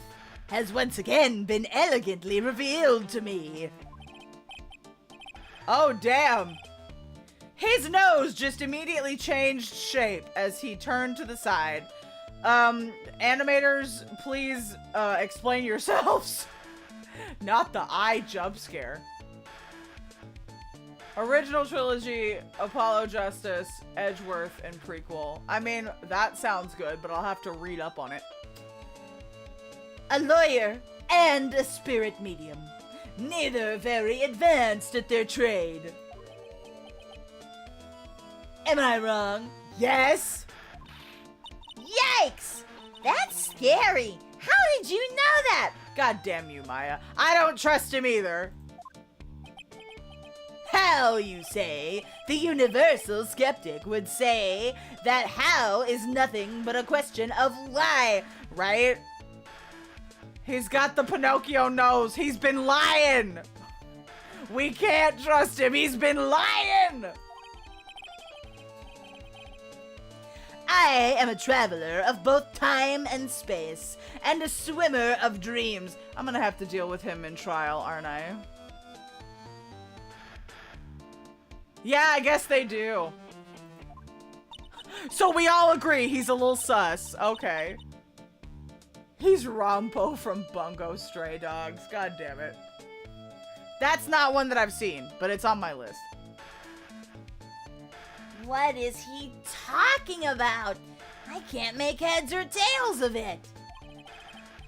has once again been elegantly revealed to me. Oh, damn. His nose just immediately changed shape as he turned to the side. Animators, please, explain yourselves. Not the eye jump scare. Original trilogy, Apollo Justice, Edgeworth, and prequel. I mean, that sounds good, but I'll have to read up on it. A lawyer and a spirit medium. Neither very advanced at their trade. Am I wrong? Yes! Yikes! That's scary. How did you know that? God damn you, Maya. I don't trust him either. How, you say? The universal skeptic would say that how is nothing but a question of why, right? He's got the Pinocchio nose. He's been lying. We can't trust him. He's been lying. I am a traveler of both time and space, and a swimmer of dreams. I'm gonna have to deal with him in trial, aren't I? Yeah, I guess they do. So we all agree he's a little sus. Okay. He's Rompo from Bungo Stray Dogs. God damn it. That's not one that I've seen, but it's on my list. What is he talking about? I can't make heads or tails of it.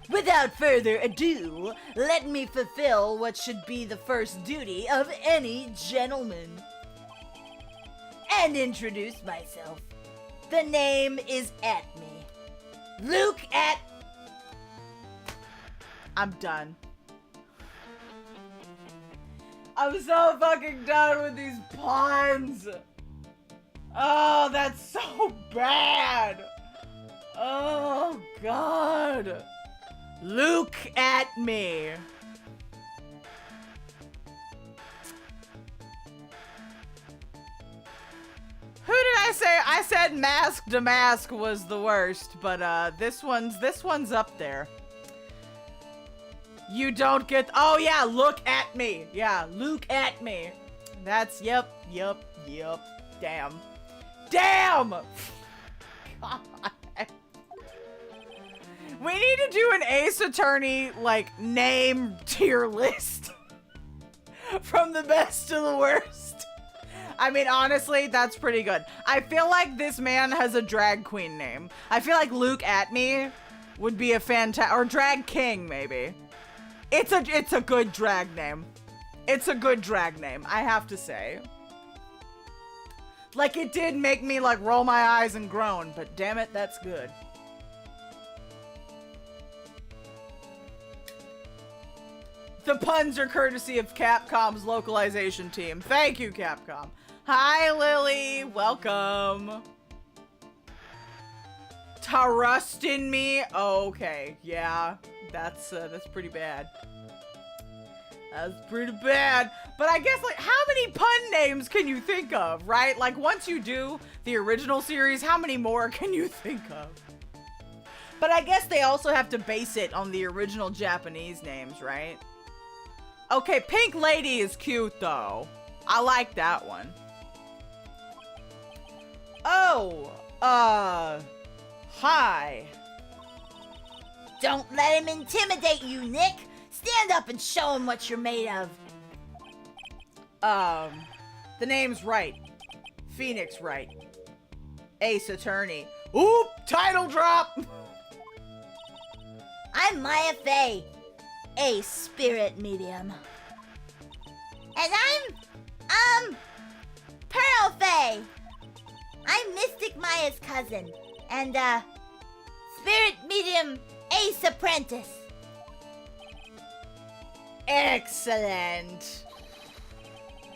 Without further ado, let me fulfill what should be the first duty of any gentleman. And introduce myself. The name is Atme. Luke at... I'm done. I'm so fucking done with these puns. Oh, that's so bad. Oh, God. Look at me. Who did I say? I said Mask to Mask was the worst, but this one's up there. You don't get, oh yeah, look at me. Yeah, look at me. That's, yep. Damn. God. We need to do an Ace Attorney, like, name tier list. From the best to the worst. I mean, honestly, that's pretty good. I feel like this man has a drag queen name. I feel like Luke at me would be a fantastic, or drag king, maybe. It's a good drag name. It's a good drag name, I have to say. Like, it did make me, like, roll my eyes and groan, but damn it, that's good. The puns are courtesy of Capcom's localization team. Thank you, Capcom. Hi, Lily. Welcome. Trust in me? Okay, yeah. That's pretty bad. That's pretty bad. But I guess, like, how many pun names can you think of, right? Like, once you do the original series, how many more can you think of? But I guess they also have to base it on the original Japanese names, right? Okay, Pink Lady is cute, though. I like that one. Oh, hi. Don't let him intimidate you, Nick. Stand up and show him what you're made of. The name's Wright. Phoneix Wright. Ace Attorney. Oop! Title drop! I'm Maya Fey, a spirit medium. And I'm, Pearl Fey. I'm Mystic Maya's cousin, and, spirit medium Ace Apprentice. Excellent.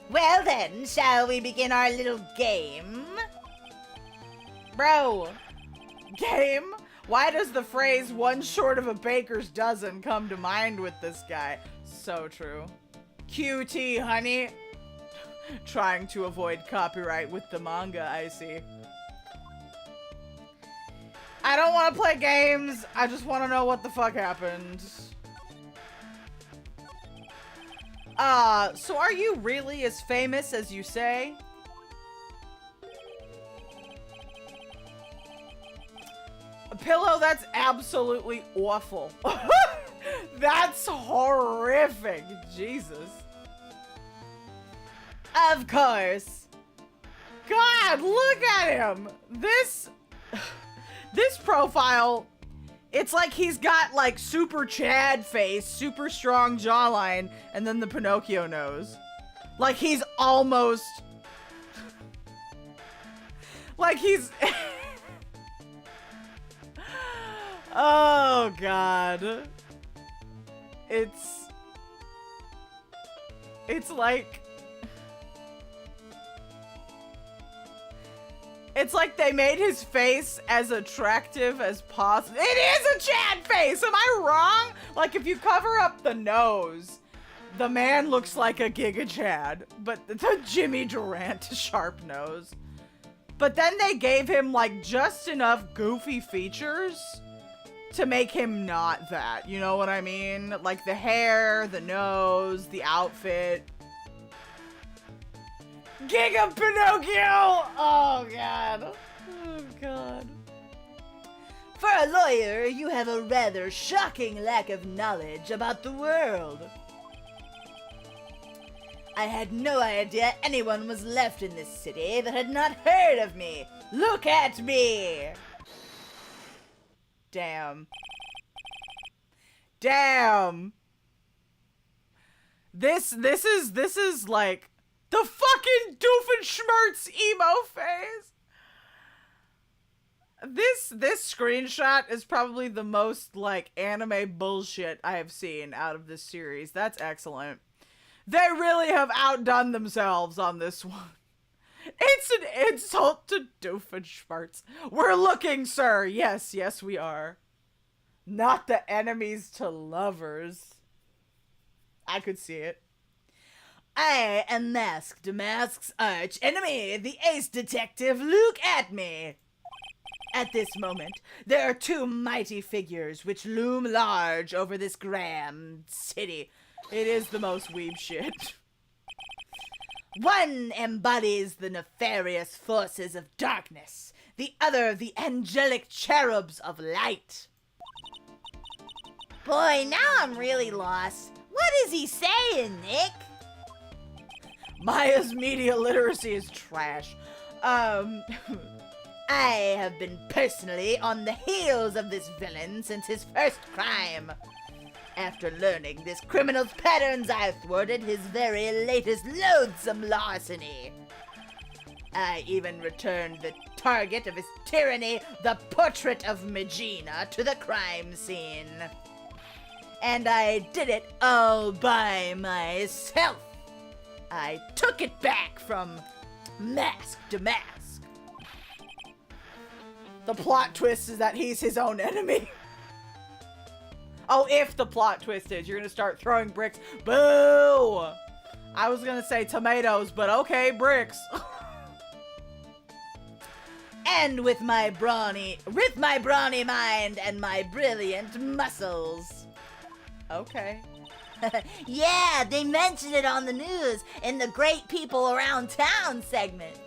Well then, shall we begin our little game? Bro, game? Why does the phrase one short of a baker's dozen come to mind with this guy? So true. QT, honey. Trying to avoid copyright with the manga, I see. I don't want to play games. I just want to know what the fuck happened. So are you really as famous as you say? Pillow, that's absolutely awful. That's horrific. Jesus. Of course. God, look at him. This profile, it's like he's got like super Chad face, super strong jawline, and then the Pinocchio nose. Like he's almost... like he's... Oh, God. It's like... It's like they made his face as attractive as possible. It is a Chad face! Am I wrong? Like, if you cover up the nose, the man looks like a Giga Chad. But the Jimmy Durant sharp nose. But then they gave him, like, just enough goofy features to make him not that. You know what I mean? Like, the hair, the nose, the outfit. Giga Pinocchio! Oh, God. Oh, God. For a lawyer, you have a rather shocking lack of knowledge about the world. I had no idea anyone was left in this city that had not heard of me. Look at me! Damn. Damn! This is like the fucking Doofenshmirtz emo phase. This screenshot is probably the most, like, anime bullshit I have seen out of this series. That's excellent. They really have outdone themselves on this one. It's an insult to Doofenshmirtz. We're looking, sir. Yes, yes, we are. Not the enemies to lovers. I could see it. I am Mask's arch enemy, the ace detective. Look at me. At this moment, there are two mighty figures which loom large over this grand city. It is the most weeb shit. One embodies the nefarious forces of darkness, the other the angelic cherubs of light. Boy, now I'm really lost. What is he saying, Nick? Maya's media literacy is trash. I have been personally on the heels of this villain since his first crime. After learning this criminal's patterns, I thwarted his very latest loathsome larceny. I even returned the target of his tyranny, the portrait of Megina, to the crime scene. And I did it all by myself. I took it back from mask to mask. The plot twist is that he's his own enemy. Oh, if the plot twist is, you're gonna start throwing bricks. Boo! I was gonna say tomatoes, but okay, bricks. And with my brawny mind and my brilliant muscles. Okay. Yeah, they mentioned it on the news in the Great People Around Town segment.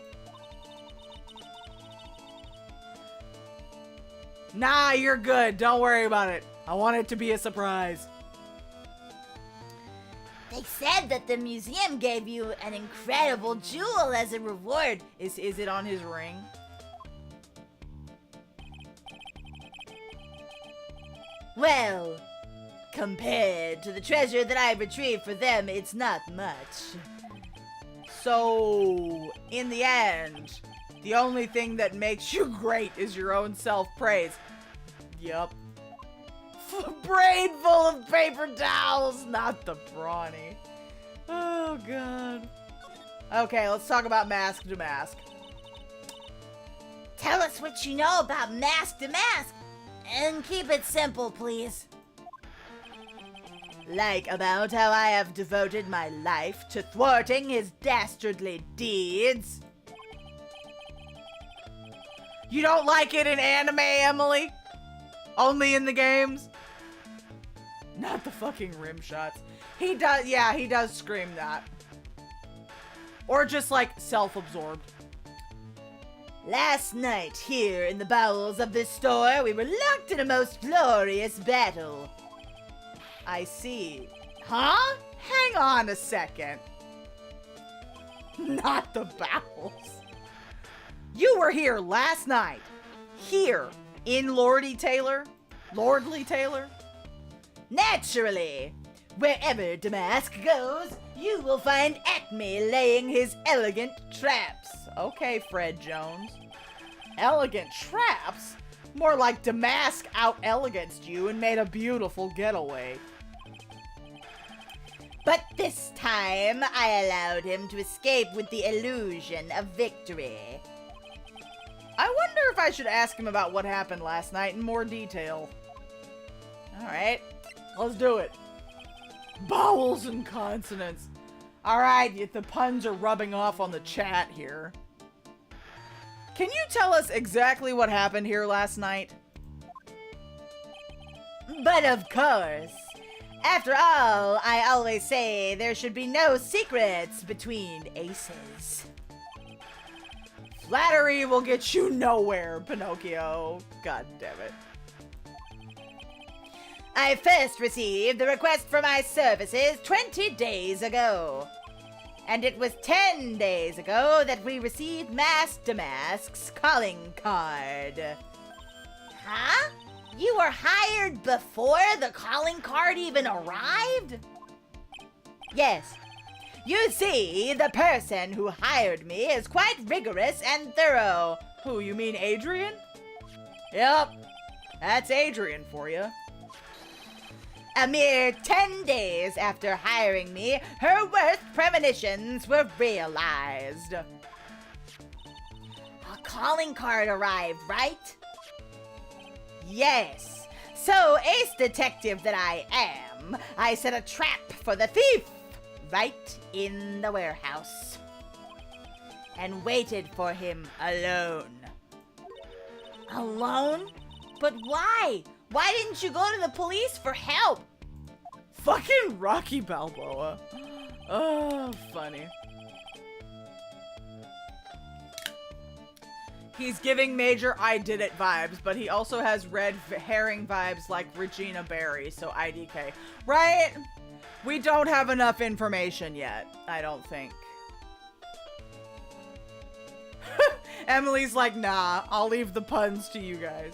Nah, you're good. Don't worry about it. I want it to be a surprise. They said that the museum gave you an incredible jewel as a reward. Is it on his ring? Well, compared to the treasure that I retrieved for them, it's not much. So, in the end, the only thing that makes you great is your own self-praise. Yup. Brain full of paper towels, not the brawny. Oh, God. Okay, let's talk about Mask to Mask. Tell us what you know about Mask to Mask, and keep it simple, please. Like about how I have devoted my life to thwarting his dastardly deeds. You don't like it in anime, Emily? Only in the games? Not the fucking rim shots. He does, yeah, he does scream that. Or just, like, self-absorbed. Last night, here in the bowels of this store, we were locked in a most glorious battle. I see. Huh? Hang on a second. Not the bowels. You were here last night. Here. In Lordly Taylor? Naturally. Wherever Damask goes, you will find Acme laying his elegant traps. Okay, Fred Jones. Elegant traps? More like Damask out-eleganced you and made a beautiful getaway. But this time, I allowed him to escape with the illusion of victory. I should ask him about what happened last night in more detail. Alright, let's do it. Vowels and consonants. Alright, the puns are rubbing off on the chat here. Can you tell us exactly what happened here last night? But of course. After all, I always say there should be no secrets between aces. Flattery will get you nowhere, Pinocchio. God damn it. I first received the request for my services 20 days ago. And it was 10 days ago that we received Mask Damask's calling card. Huh? You were hired before the calling card even arrived? Yes. You see, the person who hired me is quite rigorous and thorough. Who, you mean Adrian? Yep, that's Adrian for you. A mere 10 days after hiring me, her worst premonitions were realized. A calling card arrived, right? Yes. So, ace detective that I am, I set a trap for the thief right in the warehouse and waited for him alone. Alone? But why? Why didn't you go to the police for help? Fucking Rocky Balboa. Oh, funny. He's giving major I did it vibes, but he also has red herring vibes like Regina Berry, so IDK. Right? We don't have enough information yet, I don't think. Emily's like, nah, I'll leave the puns to you guys.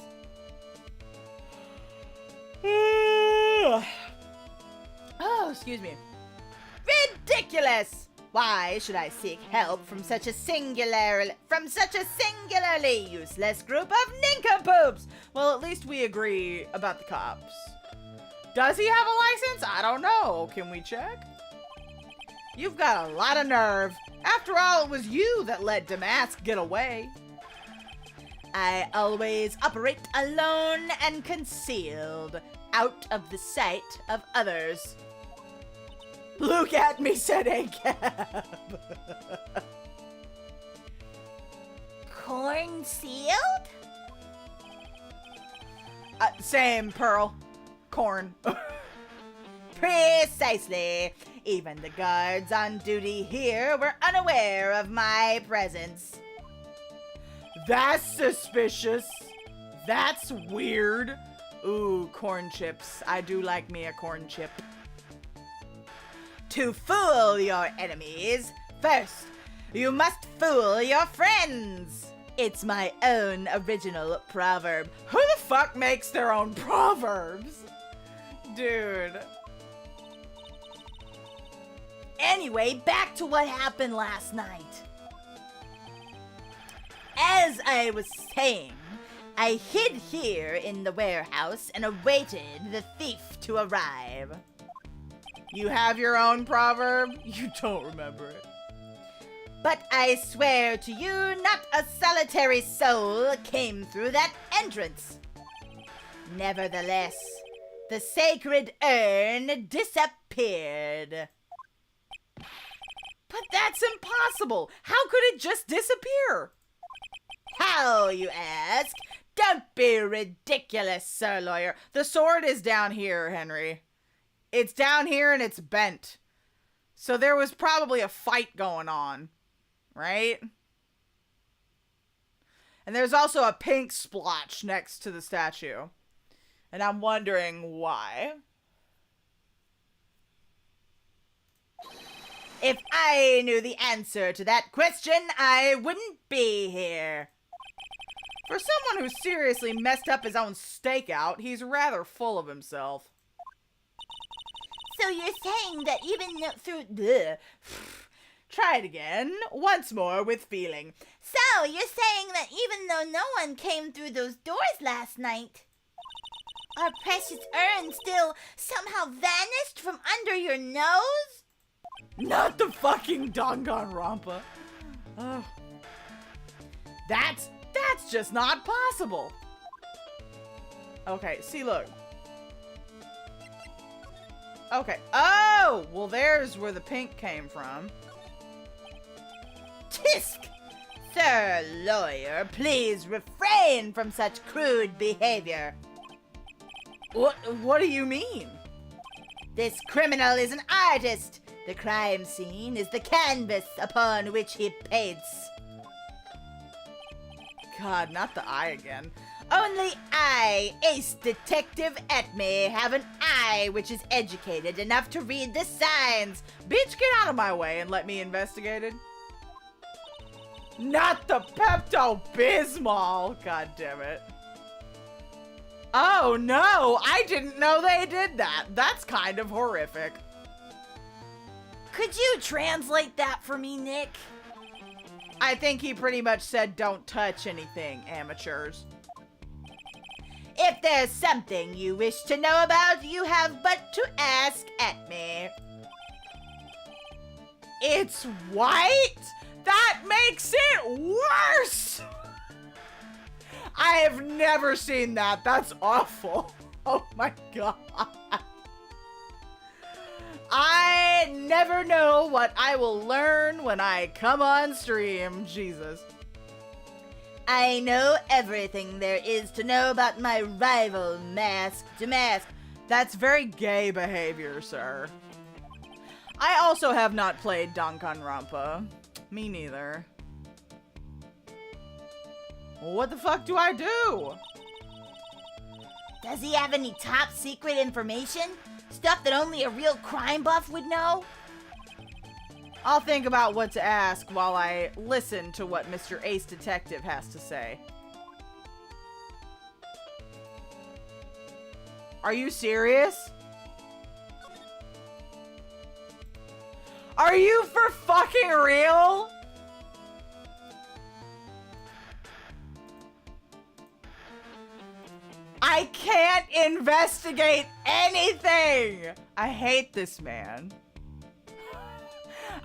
Oh, excuse me. Ridiculous! Why should I seek help from such a singularly useless group of nincompoops? Well, at least we agree about the cops. Does he have a license? I don't know. Can we check? You've got a lot of nerve. After all, it was you that let Damask get away. I always operate alone and concealed, out of the sight of others. Look at me, said ACAB. Corn sealed? Same, Pearl. Corn. Precisely. Even the guards on duty here were unaware of my presence. That's suspicious. That's weird. Ooh, corn chips. I do like me a corn chip. To fool your enemies, first, you must fool your friends. It's my own original proverb. Who the fuck makes their own proverbs? Dude. Anyway, back to what happened last night. As I was saying, I hid here in the warehouse and awaited the thief to arrive. You have your own proverb? You don't remember it. But I swear to you, not a solitary soul came through that entrance. Nevertheless, the sacred urn disappeared. But that's impossible! How could it just disappear? How, you ask? Don't be ridiculous, Sir Lawyer. The sword is down here, Henry. It's down here and it's bent. So there was probably a fight going on, right? And there's also a pink splotch next to the statue. And I'm wondering why. If I knew the answer to that question, I wouldn't be here. For someone who seriously messed up his own stakeout, he's rather full of himself. So you're saying that even through... Try it again, once more with feeling. So you're saying that even though no one came through those doors last night, our precious urn still somehow vanished from under your nose? Not the fucking Danganronpa. Oh. That's That's just not possible. Okay, see, look. Okay. Oh! Well, there's where the pink came from. Tisk! Sir Lawyer, please refrain from such crude behavior. What do you mean? This criminal is an artist. The crime scene is the canvas upon which he paints. God, not the eye again. Only I, Ace Detective Atme, have an eye which is educated enough to read the signs. Bitch, get out of my way and let me investigate it. Not the Pepto-Bismol! God damn it. Oh no! I didn't know they did that! That's kind of horrific. Could you translate that for me, Nick? I think he pretty much said don't touch anything, amateurs. If there's something you wish to know about, you have but to ask Atme. It's white? That makes it worse! I have never seen that. That's awful. Oh my god. I never know what I will learn when I come on stream. Jesus. I know everything there is to know about my rival, Mask to Mask. That's very gay behavior, sir. I also have not played Danganronpa. Me neither. What the fuck do I do? Does he have any top secret information? Stuff that only a real crime buff would know? I'll think about what to ask while I listen to what Mr. Ace Detective has to say. Are you serious? Are you for fucking real? I can't investigate anything! I hate this man.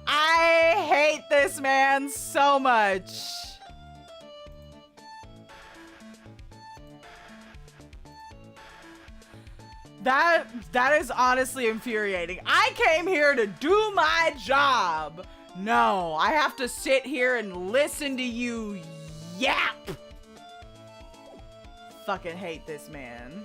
I hate this man so much. That is honestly infuriating. I came here to do my job. No, I have to sit here and listen to you yap. Fucking hate this man.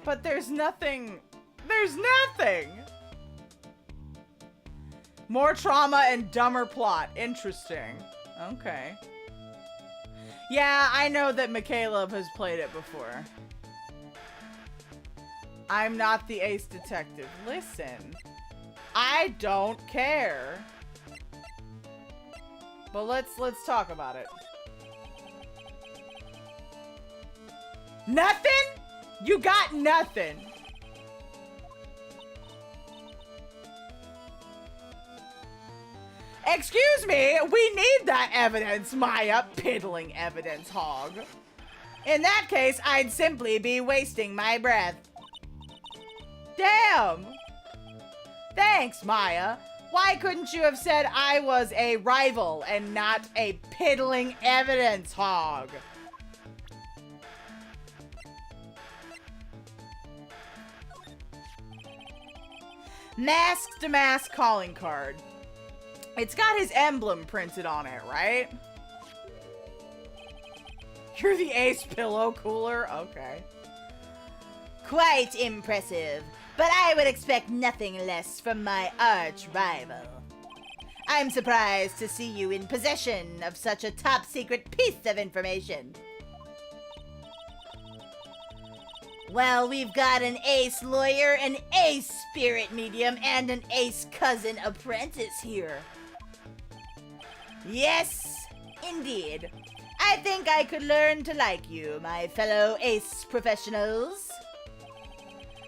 But there's nothing. There's nothing! More trauma and dumber plot. Interesting. Okay. Yeah, I know that Michaela has played it before. I'm not the Ace Detective. Listen. I don't care. But let's talk about it. Nothing? You got nothing. Excuse me, we need that evidence, Maya, piddling evidence hog. In that case, I'd simply be wasting my breath. Damn! Thanks, Maya. Why couldn't you have said I was a rival and not a piddling evidence hog? Mask to mask calling card. It's got his emblem printed on it, right? You're the Ace Pillow Cooler? Okay. Quite impressive, but I would expect nothing less from my arch-rival. I'm surprised to see you in possession of such a top-secret piece of information. Well, we've got an ace lawyer, an ace spirit medium, and an ace cousin apprentice here. Yes, indeed. I think I could learn to like you, my fellow ace professionals.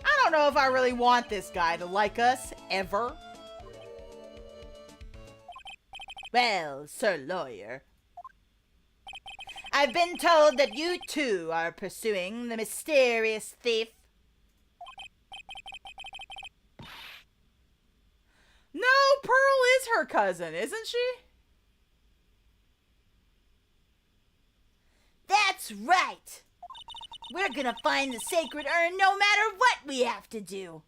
I don't know if I really want this guy to like us, ever. Well, Sir Lawyer, I've been told that you too are pursuing the mysterious thief. is her cousin, isn't she? That's right. We're gonna find the sacred urn no matter what we have to do.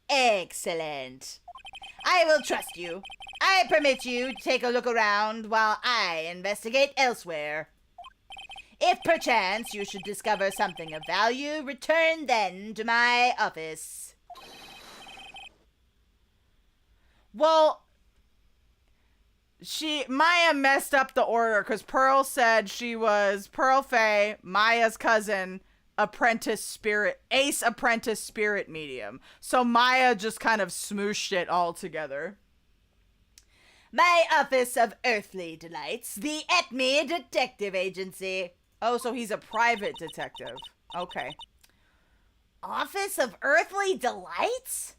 Excellent. I will trust you. I permit you to take a look around while I investigate elsewhere. If perchance you should discover something of value, return then to my office. Well, Maya messed up the order because Pearl said she was Pearl Faye, Maya's cousin, ace apprentice spirit medium. So Maya just kind of smooshed it all together. My Office of Earthly Delights, the Etme Detective Agency. Oh, so he's a private detective. Okay. Office of Earthly Delights?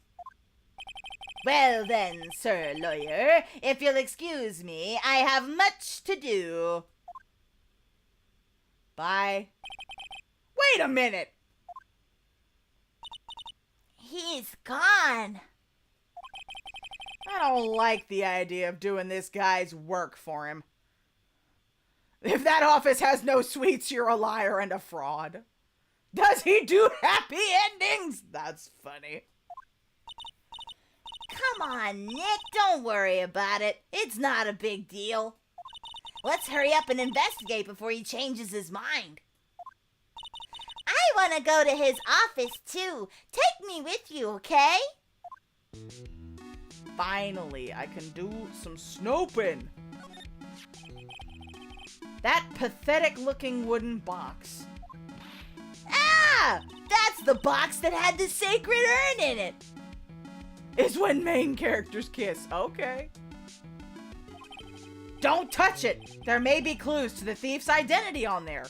Well then, Sir Lawyer, if you'll excuse me, I have much to do. Bye. Wait a minute! He's gone. I don't like the idea of doing this guy's work for him. If that office has no suites, you're a liar and a fraud. Does he do happy endings? That's funny. Come on, Nick, don't worry about it. It's not a big deal. Let's hurry up and investigate before he changes his mind. I want to go to his office, too. Take me with you, okay? Finally, I can do some snooping. That pathetic-looking wooden box. Ah! That's the box that had the sacred urn in it. Is when main characters kiss. Okay. Don't touch it. There may be clues to the thief's identity on there.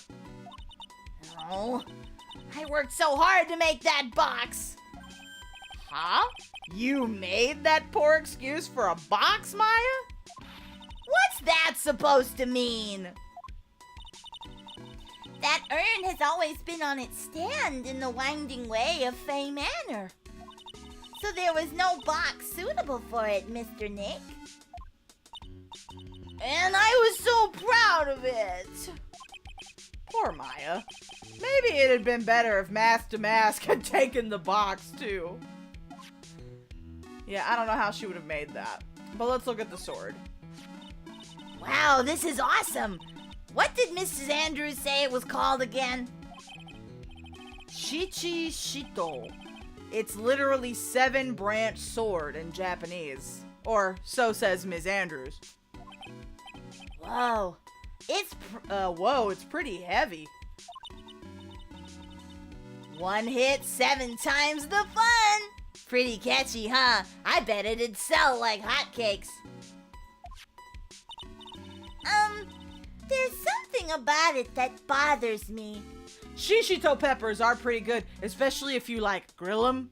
Oh, I worked so hard to make that box. Huh? You made that poor excuse for a box, Maya? What's that supposed to mean? That urn has always been on its stand in the winding way of Fay Manor. So there was no box suitable for it, Mr. Nick. And I was so proud of it. Poor Maya. Maybe it had been better if Mask to Mask had taken the box, too. Yeah, I don't know how she would have made that. But let's look at the sword. Wow, this is awesome. What did Mrs. Andrews say it was called again? Shichi Shito. It's literally 7-branch sword in Japanese. Or so says Ms. Andrews. Whoa. It's pretty heavy. One hit, 7 times the fun. Pretty catchy, huh? I bet it'd sell like hotcakes. There's something about it that bothers me. Shishito peppers are pretty good, especially if you grill them.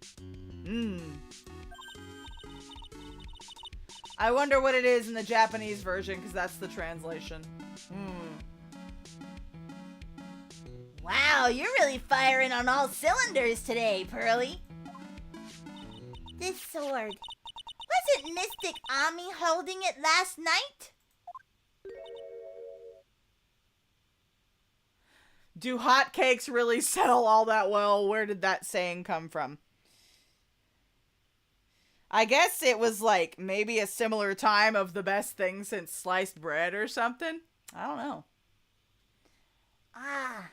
I wonder what it is in the Japanese version, because that's the translation. Wow, you're really firing on all cylinders today, Pearly. This sword. Wasn't Mystic Ami holding it last night? Do hotcakes really sell all that well? Where did that saying come from? I guess it was maybe a similar time of the best thing since sliced bread or something. I don't know. Ah.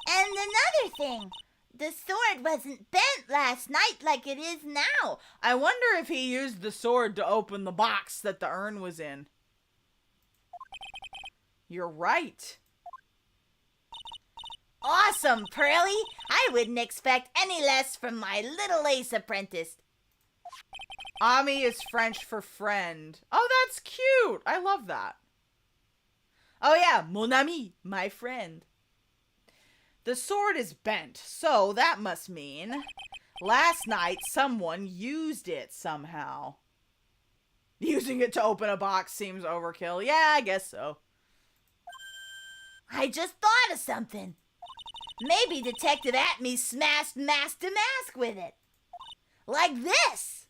And another thing. The sword wasn't bent last night like it is now. I wonder if he used the sword to open the box that the urn was in. You're right. Awesome, Pearly. I wouldn't expect any less from my little ace apprentice. Ami is French for friend. Oh, that's cute. I love that. Oh yeah, mon ami, my friend. The sword is bent, so that must mean last night someone used it somehow. Using it to open a box seems overkill. Yeah, I guess so. I just thought of something. Maybe Detective Atme smashed Mask to Mask with it. Like this.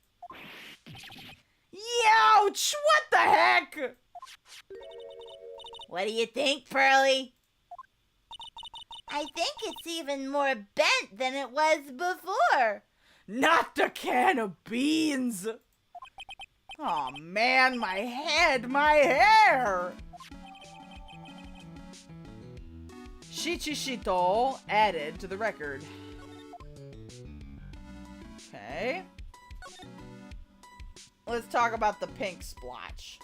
Youch! What the heck? What do you think, Pearly? I think it's even more bent than it was before. Not the can of beans! Oh man, my head, my hair! Shichishito added to the record. Okay. Let's talk about the pink splotch.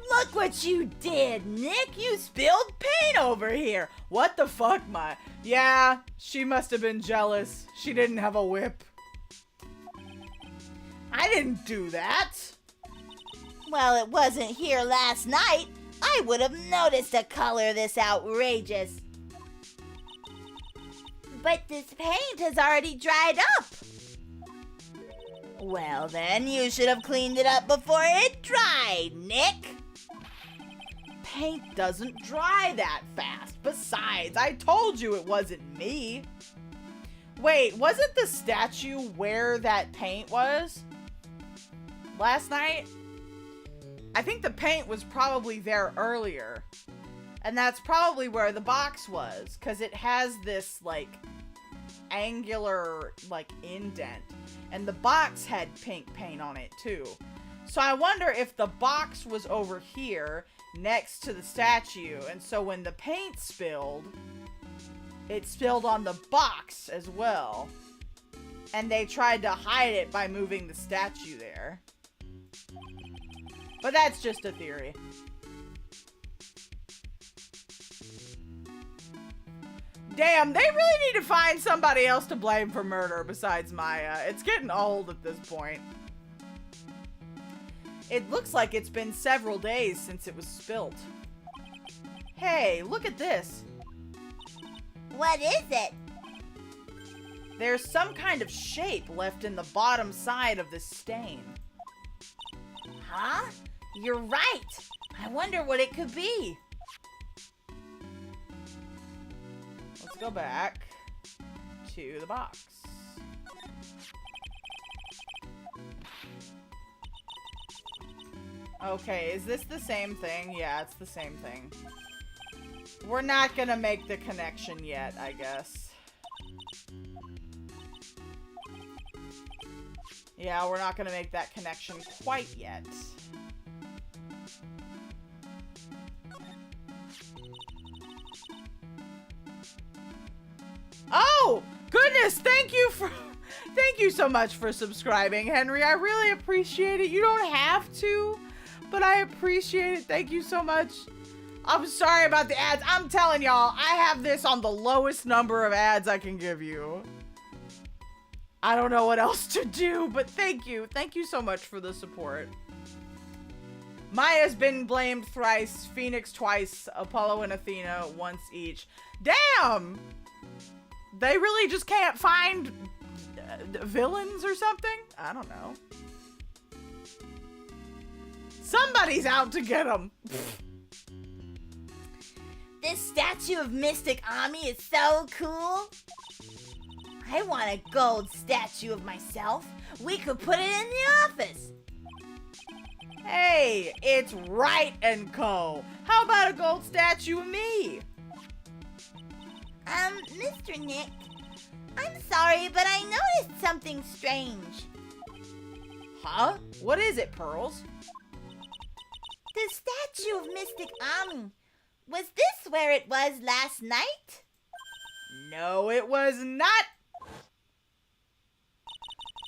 Look what you did, Nick. You spilled paint over here. What the fuck, my... Yeah, she must have been jealous. She didn't have a whip. I didn't do that. Well, it wasn't here last night. I would have noticed a color this outrageous. But this paint has already dried up. Well then, you should have cleaned it up before it dried, Nick. Paint doesn't dry that fast. Besides, I told you it wasn't me. Wait, wasn't the statue where that paint was? Last night? I think the paint was probably there earlier. And that's probably where the box was. Because it has this, like, angular, like, indent. And the box had pink paint on it, too. So I wonder if the box was over here next to the statue. And so when the paint spilled, it spilled on the box as well. And they tried to hide it by moving the statue there. But that's just a theory. Damn, they really need to find somebody else to blame for murder besides Maya. It's getting old at this point. It looks like it's been several days since it was spilt. Hey, look at this. What is it? There's some kind of shape left in the bottom side of this stain. Huh? You're right. I wonder what it could be. Let's go back to the box. Okay, is this the same thing? Yeah, it's the same thing. We're not gonna make the connection yet, I guess. Yeah, we're not gonna make that connection quite yet. Oh! Goodness, thank you so much for subscribing, Henry. I really appreciate it. You don't have to, but I appreciate it. Thank you so much. I'm sorry about the ads. I'm telling y'all, I have this on the lowest number of ads I can give you. I don't know what else to do, but thank you. Thank you so much for the support. Maya's been blamed thrice, Phoneix twice, Apollo and Athena once each. Damn! They really just can't find villains or something? I don't know. Somebody's out to get them. This statue of Mystic Ami is so cool. I want a gold statue of myself. We could put it in the office. Hey, it's Wright and Co. How about a gold statue of me? Mr. Nick, I'm sorry, but I noticed something strange. Huh? What is it, Pearls? The statue of Mystic Ami. Was this where it was last night? No, it was not.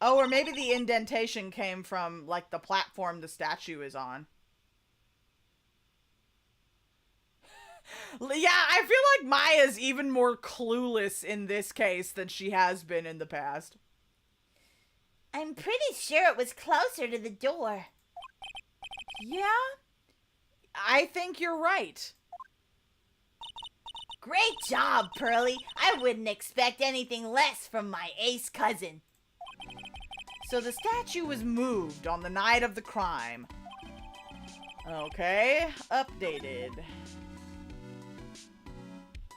Oh, or maybe the indentation came from, like, the platform the statue is on. Yeah, I feel like Maya's even more clueless in this case than she has been in the past. I'm pretty sure it was closer to the door. Yeah? I think you're right. Great job, Pearly. I wouldn't expect anything less from my ace cousin. So the statue was moved on the night of the crime. Okay, updated.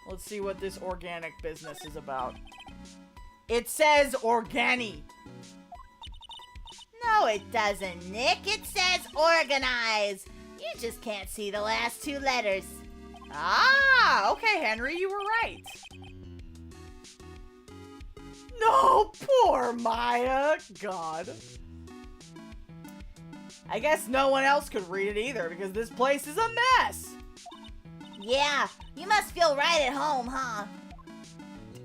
Let's see what this organic business is about. It says organi. No, it doesn't, Nick. It says organize. You just can't see the last two letters. Ah, okay, Henry, you were right. No, poor Maya. God. I guess no one else could read it either because this place is a mess. Yeah, you must feel right at home, huh?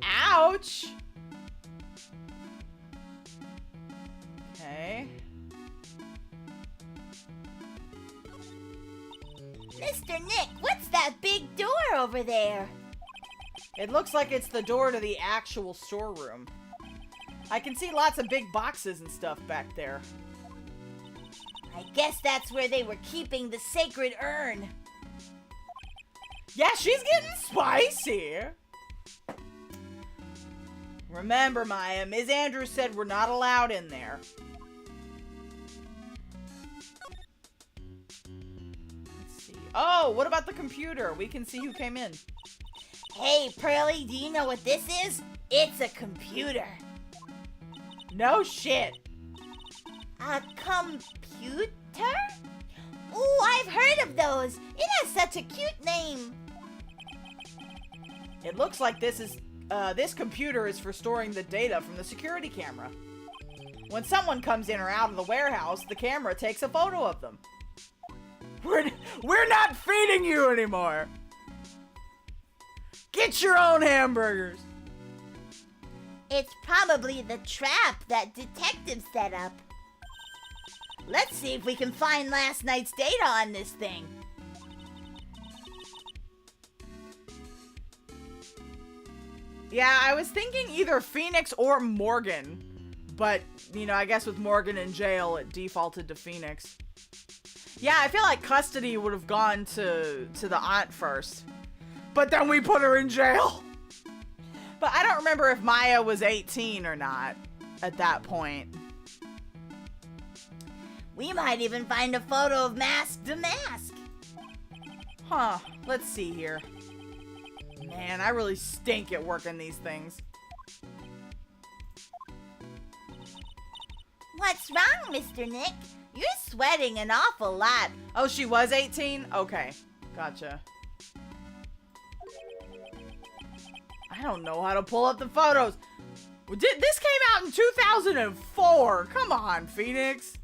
Ouch. Okay. Mr. Nick, what's that big door over there? It looks like it's the door to the actual storeroom. I can see lots of big boxes and stuff back there. I guess that's where they were keeping the sacred urn. Yeah, she's getting spicy. Remember, Maya, Ms. Andrews said we're not allowed in there. Let's see. Oh, what about the computer? We can see who came in. Hey, Pearly, do you know what this is? It's a computer. No shit. A computer? Ooh, I've heard of those. It has such a cute name. It looks like this computer is for storing the data from the security camera. When someone comes in or out of the warehouse, the camera takes a photo of them. We're not feeding you anymore. Get your own hamburgers. It's probably the trap that detectives set up. Let's see if we can find last night's data on this thing. Yeah, I was thinking either Phoneix or Morgan. But, you know, I guess with Morgan in jail, it defaulted to Phoneix. Yeah, I feel like custody would have gone to the aunt first. But then we put her in jail. But I don't remember if Maya was 18 or not at that point. We might even find a photo of Mask to Mask. Huh, let's see here. Man, I really stink at working these things. What's wrong, Mr. Nick? You're sweating an awful lot. Oh, she was 18? Okay, gotcha. I don't know how to pull up the photos. This came out in 2004. Come on, Phoneix.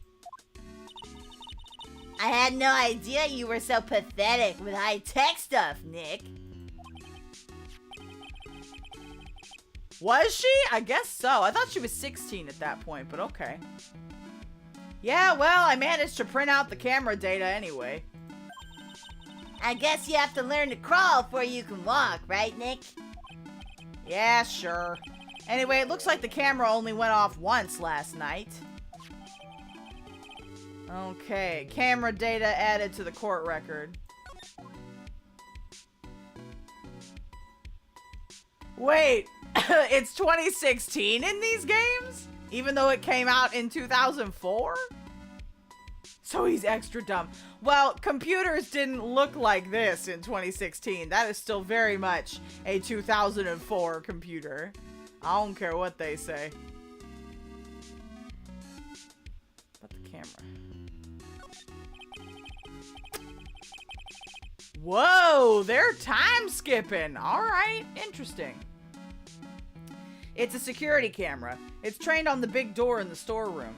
I had no idea you were so pathetic with high-tech stuff, Nick. Was she? I guess so. I thought she was 16 at that point, but okay. Yeah, well, I managed to print out the camera data anyway. I guess you have to learn to crawl before you can walk, right, Nick? Yeah, sure. Anyway, it looks like the camera only went off once last night. Okay, camera data added to the court record. Wait, it's 2016 in these games? Even though it came out in 2004? So he's extra dumb. Well, computers didn't look like this in 2016. That is still very much a 2004 computer. I don't care what they say. But the camera. Whoa, they're time skipping. All right, interesting. It's a security camera. It's trained on the big door in the storeroom.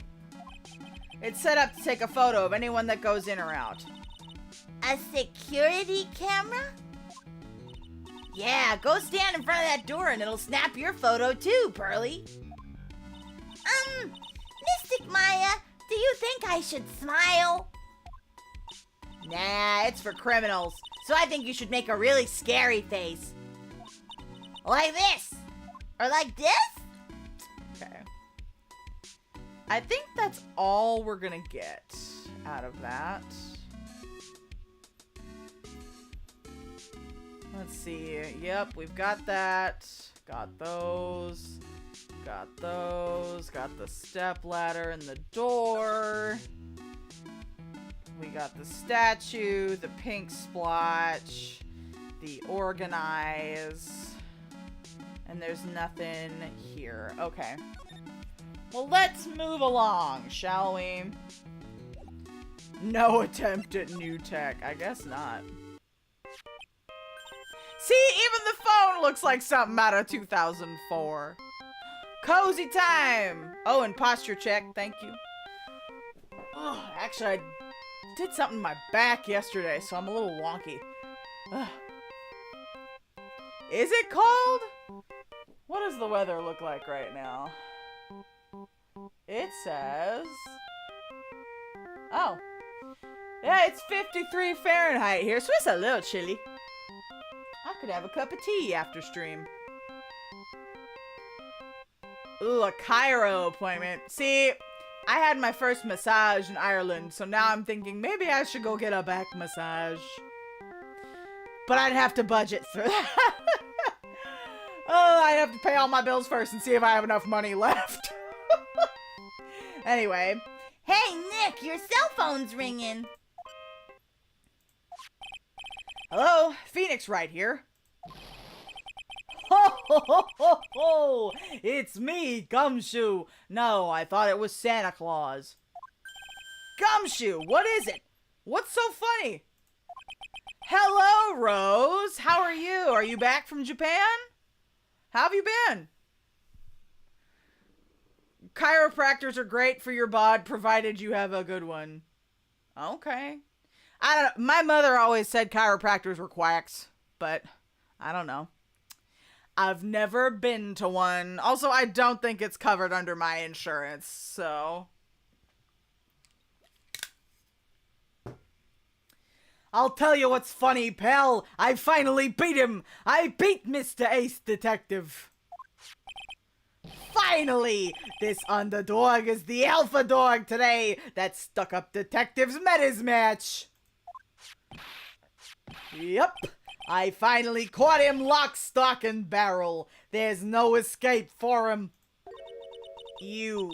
It's set up to take a photo of anyone that goes in or out. A security camera? Yeah, go stand in front of that door and it'll snap your photo too, Pearly. Mystic Maya, do you think I should smile? Nah, it's for criminals. So I think you should make a really scary face. Like this. Or like this? Okay. I think that's all we're gonna get out of that. Let's see. Yep, we've got that. Got those. Got those. Got the step ladder and the door. We got the statue, the pink splotch, the organize. And there's nothing here. Okay. Well, let's move along, shall we? No attempt at new tech. I guess not. See, even the phone looks like something out of 2004. Cozy time! Oh, and posture check. Thank you. Oh, actually, I did something in my back yesterday, so I'm a little wonky. Ugh. Is it cold? What does the weather look like right now? It says... Oh. Yeah, it's 53 Fahrenheit here, so it's a little chilly. I could have a cup of tea after stream. Ooh, a Cairo appointment. See, I had my first massage in Ireland, so now I'm thinking maybe I should go get a back massage. But I'd have to budget for that. Oh, I'd have to pay all my bills first and see if I have enough money left. Anyway. Hey, Nick, your cell phone's ringing. Hello, Phoneix Wright here. Ho, ho, ho, ho, ho! It's me, Gumshoe. No, I thought it was Santa Claus. Gumshoe, what is it? What's so funny? Hello, Rose. How are you? Are you back from Japan? How have you been? Chiropractors are great for your bod, provided you have a good one. Okay. I don't know. My mother always said chiropractors were quacks, but I don't know. I've never been to one. Also, I don't think it's covered under my insurance, so... I'll tell you what's funny, pal. I finally beat him. I beat Mr. Ace Detective. Finally! This underdog is the alpha dog today. That stuck-up detective's met his match. Yep. I finally caught him lock, stock, and barrel. There's no escape for him. You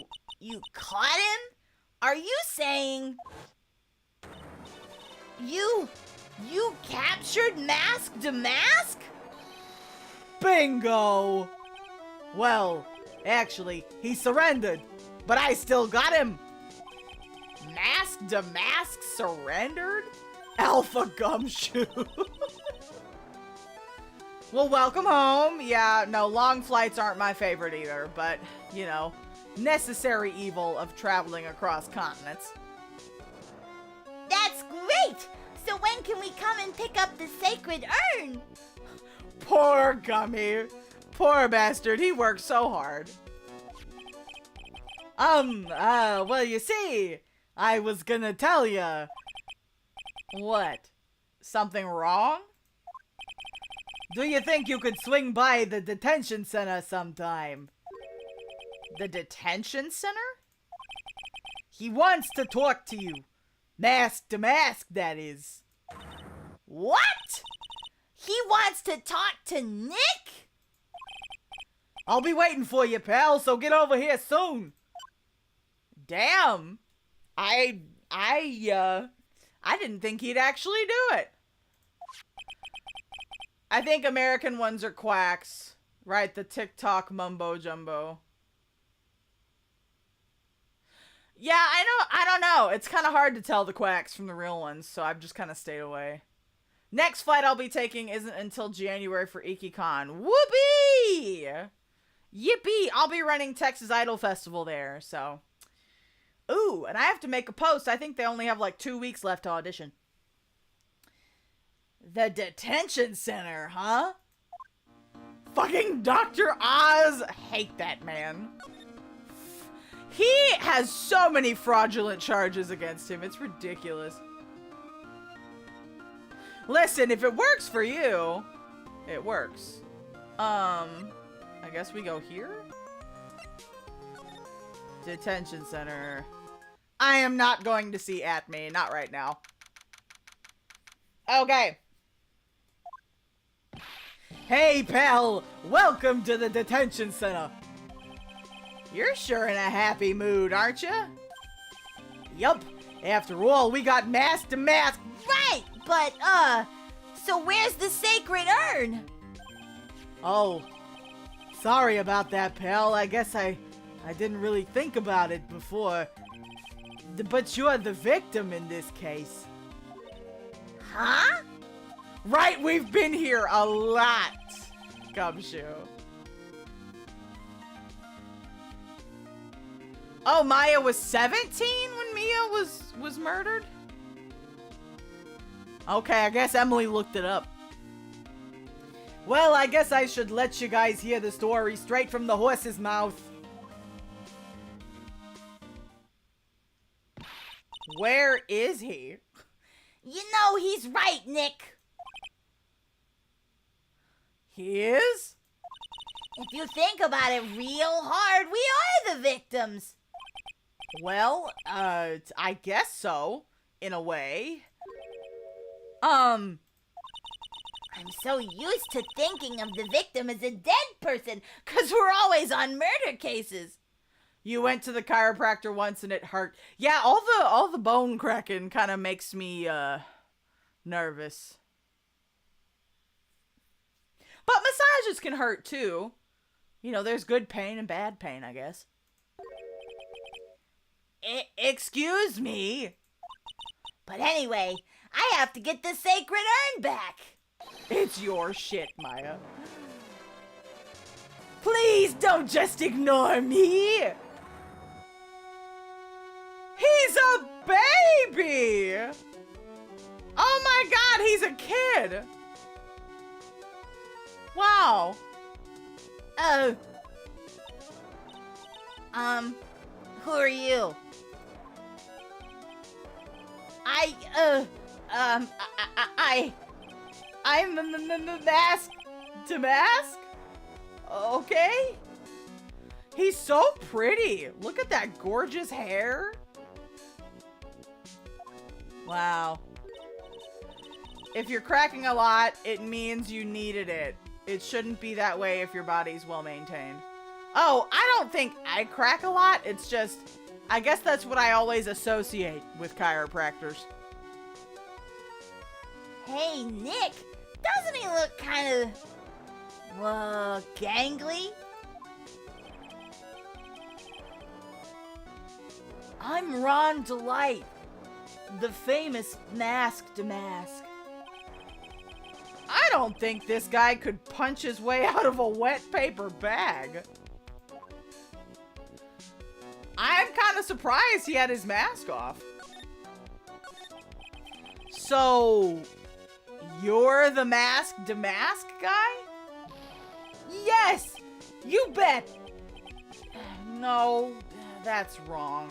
caught him? Are you saying... You captured Mask to Mask? Bingo! Well, actually, he surrendered, but I still got him. Mask to Mask surrendered? Alpha Gumshoe. Well, welcome home. Yeah, no, long flights aren't my favorite either, but, you know, necessary evil of traveling across continents. That's great! So when can we come and pick up the sacred urn? Poor Gummy. Poor bastard, he worked so hard. Well, you see, I was gonna tell ya. What? Something wrong? Do you think you could swing by the detention center sometime? The detention center? He wants to talk to you. Mask to mask, that is. What? He wants to talk to Nick? I'll be waiting for you, pal, so get over here soon. Damn. I didn't think he'd actually do it. I think American ones are quacks. Right, the TikTok mumbo jumbo. Yeah, I don't know. It's kind of hard to tell the quacks from the real ones, so I've just kind of stayed away. Next flight I'll be taking isn't until January for IkiCon. Whoopee! Yippee! I'll be running Texas Idol Festival there, so... Ooh, and I have to make a post. I think they only have like 2 weeks left to audition. The detention center, huh? Fucking Dr. Oz! Hate that man. He has so many fraudulent charges against him. It's ridiculous. Listen, if it works for you, it works. I guess we go here? Detention center. I am not going to see Atme. Not right now. Okay. Hey, pal. Welcome to the detention center. You're sure in a happy mood, aren't you? Yup. After all, we got mask to mask. Right, but, so where's the sacred urn? Oh. Sorry about that, pal. I guess I didn't really think about it before. But you're the victim in this case. Huh? Right, we've been here a lot, Gumshoe. Oh, Maya was 17 when Mia was murdered? Okay, I guess Emily looked it up. Well, I guess I should let you guys hear the story straight from the horse's mouth. Where is he? You know he's right, Nick. He is? If you think about it real hard, we are the victims. Well, I guess so, in a way. I'm so used to thinking of the victim as a dead person, 'cause we're always on murder cases. You went to the chiropractor once and it hurt. Yeah, all the bone cracking kind of makes me, nervous. But massages can hurt, too. You know, there's good pain and bad pain, I guess. Excuse me? But anyway, I have to get the sacred urn back. It's your shit, Maya. Please don't just ignore me. He's a baby. Oh my god, he's a kid. Wow. Oh. Who are you? I'm Mask Damask? Okay. He's so pretty. Look at that gorgeous hair. Wow. If you're cracking a lot, it means you needed it. It shouldn't be that way if your body's well maintained. Oh, I don't think I crack a lot. It's just, I guess that's what I always associate with chiropractors. Hey, Nick, doesn't he look kind of, gangly? I'm Ron Delight, the famous Mask Damask. I don't think this guy could punch his way out of a wet paper bag. I'm kind of surprised he had his mask off. So, you're the Mask Damask guy? Yes, you bet. No, that's wrong.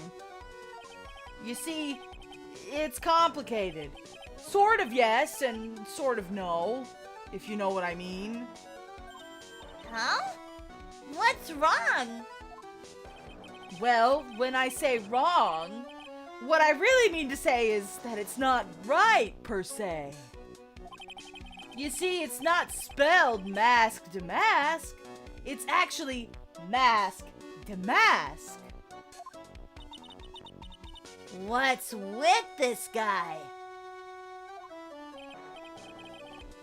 You see, it's complicated. Sort of yes and sort of no, if you know what I mean. Huh? What's wrong? Well, when I say wrong, what I really mean to say is that it's not right, per se. You see, it's not spelled Mask Damask. It's actually Mask Damask. What's with this guy?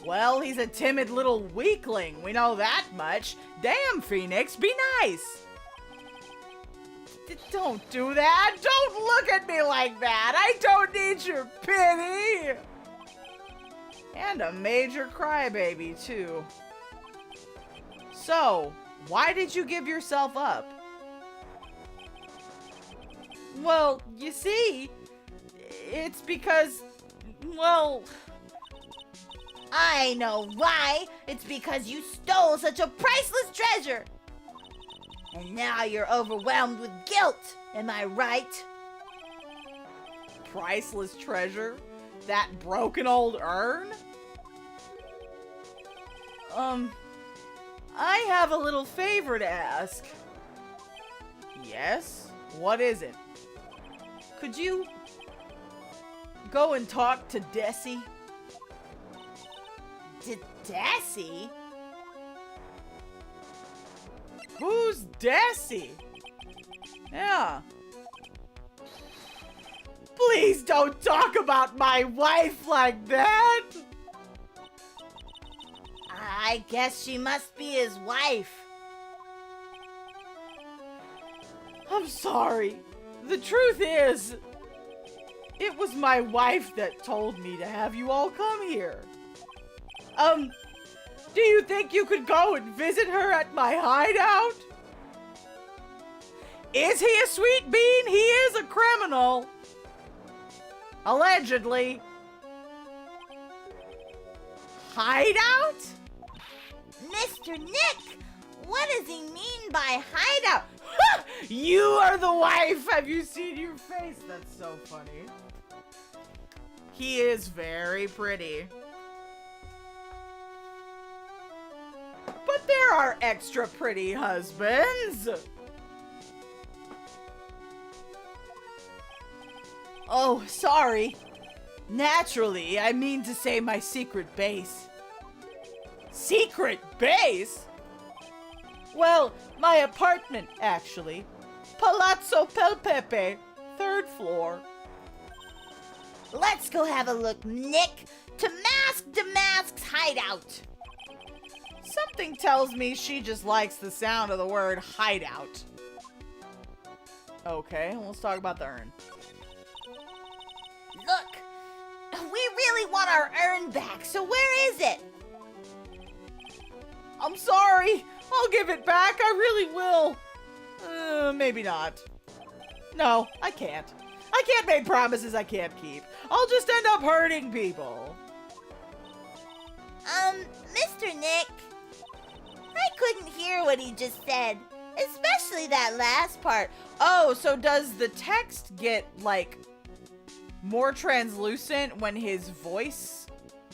Well, he's a timid little weakling. We know that much. Damn, Phoneix, be nice. Don't do that. Don't look at me like that. I don't need your pity. And a major crybaby, too. So, why did you give yourself up? Well, you see, it's because, well... I know why. It's because you stole such a priceless treasure. And now you're overwhelmed with guilt. Am I right? Priceless treasure? That broken old urn? I have a little favor to ask. Yes? What is it? Could you go and talk to Desi? Desi? Who's Desi? Yeah. Please don't talk about my wife like that! I guess she must be his wife. I'm sorry. The truth is, it was my wife that told me to have you all come here. Do you think you could go and visit her at my hideout? Is he a sweet bean? He is a criminal. Allegedly. Hideout? Mr. Nick, what does he mean by hideout? You are the wife! Have you seen your face? That's so funny. He is very pretty. But there are extra pretty husbands. Oh, sorry. Naturally, I mean to say my secret base. Secret base? Well, my apartment, actually. Palazzo Pelpepe, 3rd floor. Let's go have a look, Nick, to Mask Damask's hideout. Something tells me she just likes the sound of the word hideout. Okay, let's talk about the urn. Look, we really want our urn back, so where is it? I'm sorry. I'll give it back. I really will. Maybe not. No, I can't. I can't make promises I can't keep. I'll just end up hurting people. Mr. Nick, I couldn't hear what he just said, especially that last part. Oh, so does the text get, like, more translucent when his voice,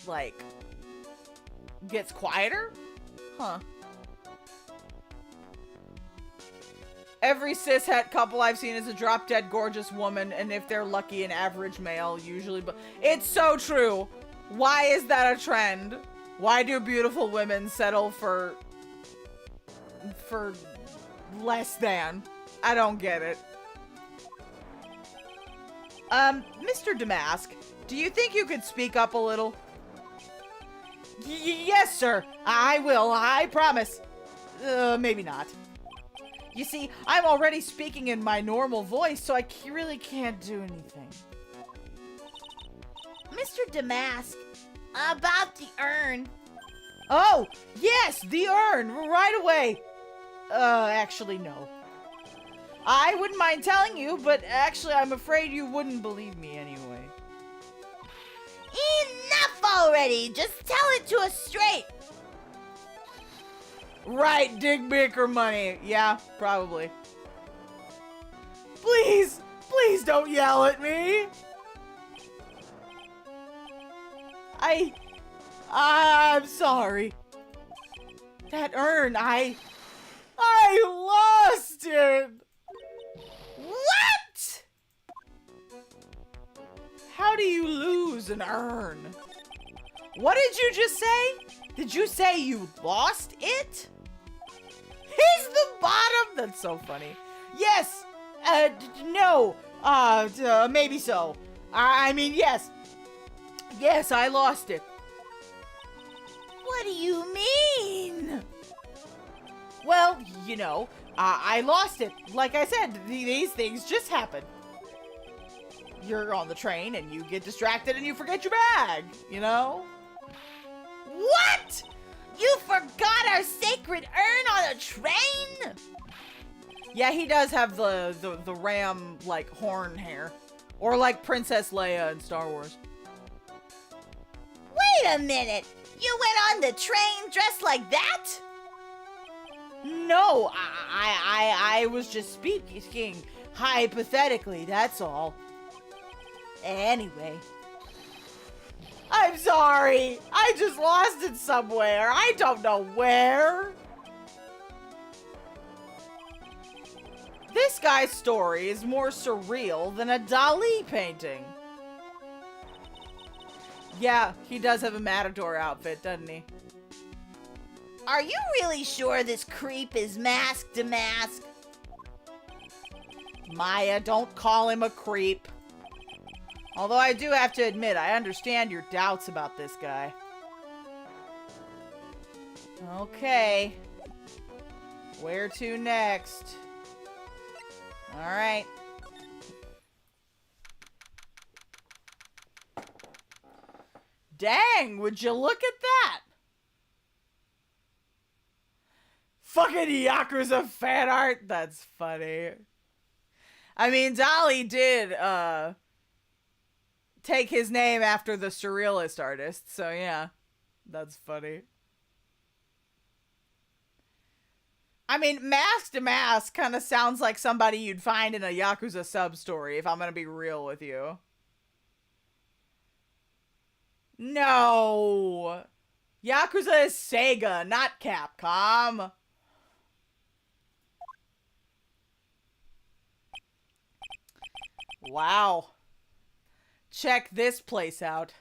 like, gets quieter? Huh. Every cishet couple I've seen is a drop-dead gorgeous woman, and if they're lucky, an average male, usually. But it's so true. Why is that a trend? Why do beautiful women settle for less than? I don't get it. Mr. Damask, do you think you could speak up a little? Yes, sir. I will. I promise. Maybe not. You see, I'm already speaking in my normal voice, so I really can't do anything. Mr. Damask, about the urn. Oh, yes, the urn, right away. Actually, no. I wouldn't mind telling you, but actually, I'm afraid you wouldn't believe me anyway. Enough already! Just tell it to us straight! Right, dig bigger money. Yeah, probably. Please, please don't yell at me. I'm sorry. That urn, I lost it. What? How do you lose an urn? What did you just say? Did you say you lost it? He's the bottom? That's so funny. Yes. No. Maybe so. I mean, yes. Yes, I lost it. What do you mean? Well, you know, I lost it. Like I said, these things just happen. You're on the train and you get distracted and you forget your bag, you know? What? You forgot our sacred urn on a train? Yeah, he does have the ram, like, horn hair. Or like Princess Leia in Star Wars. Wait a minute. You went on the train dressed like that? No, I was just speaking hypothetically, that's all. Anyway. I'm sorry. I just lost it somewhere. I don't know where. This guy's story is more surreal than a Dali painting. Yeah, he does have a matador outfit, doesn't he? Are you really sure this creep is Mask Damask? Maya, don't call him a creep. Although I do have to admit, I understand your doubts about this guy. Okay. Where to next? Alright. Dang, would you look at that? Fucking Yakuza fan art. That's funny. I mean, Dolly did, take his name after the surrealist artist, so yeah. That's funny. I mean, Mask to Mask kind of sounds like somebody you'd find in a Yakuza sub-story, if I'm gonna be real with you. No! Yakuza is Sega, not Capcom. Wow. Check this place out.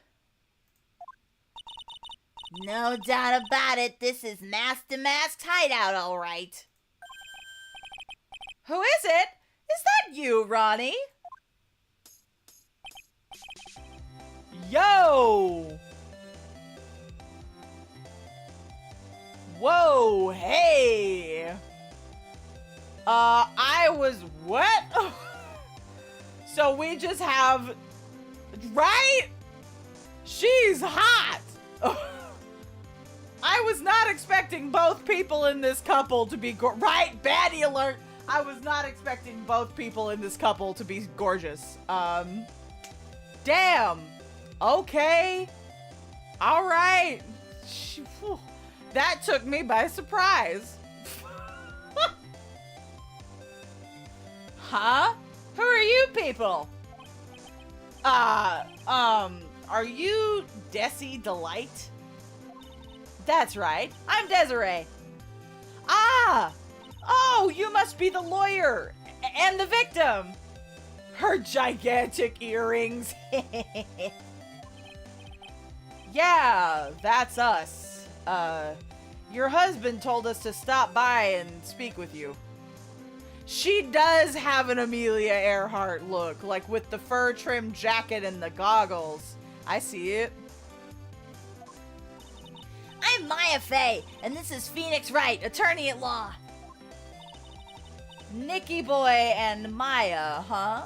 No doubt about it, this is Mask to Mask's hideout, all right. Who is it? Is that you, Ronnie? Yo! Whoa, hey! I was what? So we just have, right? She's hot! I was not expecting both people in this couple to be right, baddie alert. I was not expecting both people in this couple to be gorgeous. Damn. Okay. All right. That took me by surprise. Huh? Who are you people? Are you Desi Delight? That's right. I'm Desiree. Ah! Oh, you must be the lawyer and the victim. Her gigantic earrings. Yeah, that's us. Your husband told us to stop by and speak with you. She does have an Amelia Earhart look, like with the fur-trimmed jacket and the goggles. I see it. I'm Maya Fey, and this is Phoneix Wright, attorney at law. Nicky Boy and Maya, huh?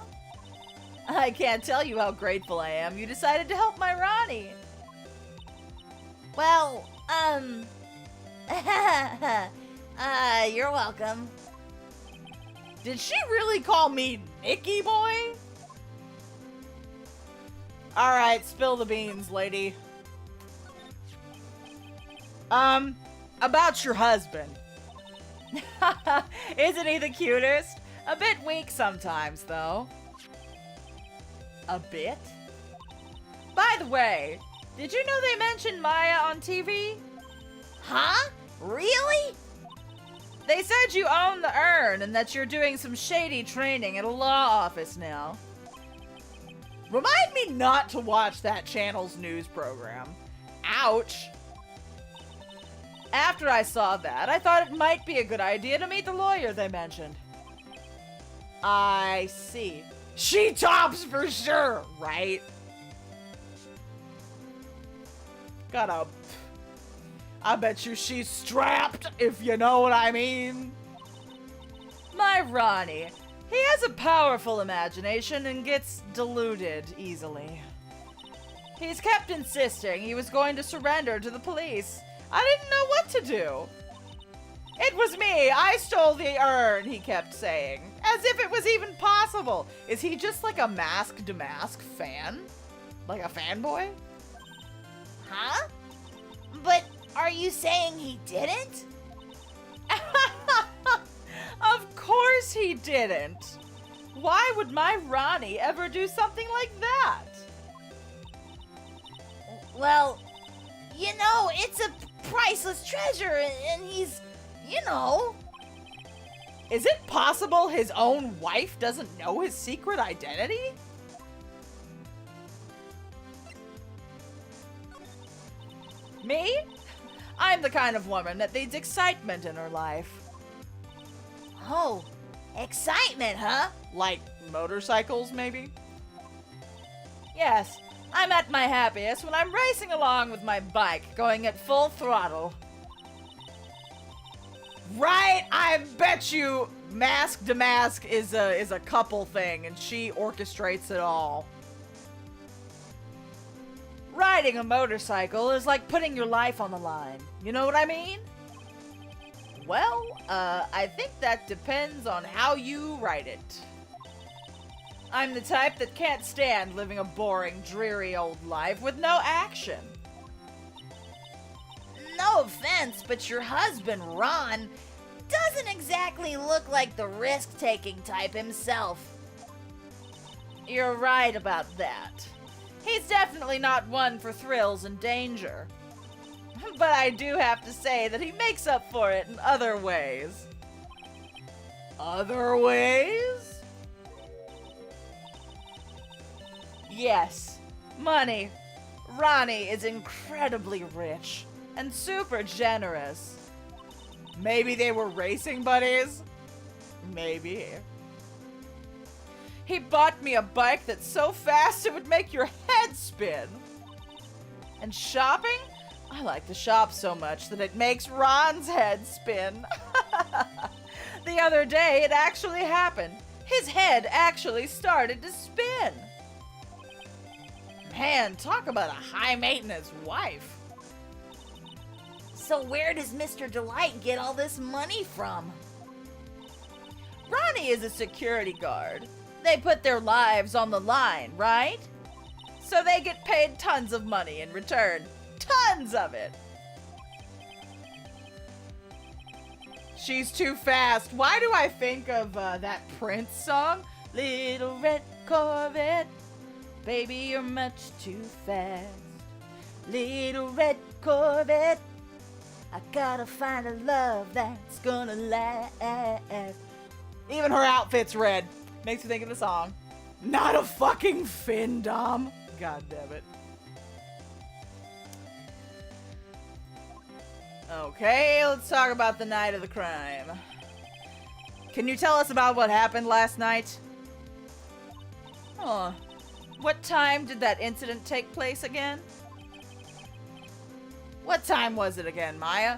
I can't tell you how grateful I am you decided to help my Ronnie. Well, you're welcome. Did she really call me Nicky Boy? Alright, spill the beans, lady. About your husband. Isn't he the cutest? A bit weak sometimes, though. A bit? By the way, did you know they mentioned Maya on TV? Huh? Really? They said you own the urn and that you're doing some shady training at a law office now. Remind me not to watch that channel's news program. Ouch. After I saw that, I thought it might be a good idea to meet the lawyer they mentioned. I see. She tops for sure, right? I bet you she's strapped, if you know what I mean. My Ronnie. He has a powerful imagination and gets deluded easily. He's kept insisting he was going to surrender to the police. I didn't know what to do. It was me. I stole the urn, he kept saying. As if it was even possible. Is he just like a Mask to Mask fan? Like a fanboy? Huh? But are you saying he didn't? Of course he didn't. Why would my Ronnie ever do something like that? Well, you know, it's a priceless treasure, and he's, you know. Is it possible his own wife doesn't know his secret identity? Me? I'm the kind of woman that needs excitement in her life. Oh, excitement, huh? Like motorcycles, maybe? Yes, I'm at my happiest when I'm racing along with my bike, going at full throttle. Right? I bet you Mask to mask is a couple thing, and she orchestrates it all. Riding a motorcycle is like putting your life on the line. You know what I mean? Well, I think that depends on how you ride it. I'm the type that can't stand living a boring, dreary old life with no action. No offense, but your husband, Ron, doesn't exactly look like the risk-taking type himself. You're right about that. He's definitely not one for thrills and danger. But I do have to say that he makes up for it in other ways. Other ways? Yes, money. Ronnie is incredibly rich and super generous. Maybe they were racing buddies? Maybe. He bought me a bike that's so fast it would make your head spin. And shopping? I like to shop so much that it makes Ron's head spin. The other day, it actually happened. His head actually started to spin. Man, talk about a high-maintenance wife. So where does Mr. Delight get all this money from? Ronnie is a security guard. They put their lives on the line, right? So they get paid tons of money in return. Tons of it. She's too fast. Why do I think of that Prince song? Little red Corvette, baby, you're much too fast. Little red Corvette, I gotta find a love that's gonna last. Even her outfit's red. Makes me think of the song. Not a fucking fin, Dom. God damn it. Okay, let's talk about the night of the crime. Can you tell us about what happened last night? Huh. What time did that incident take place again? What time was it again, Maya?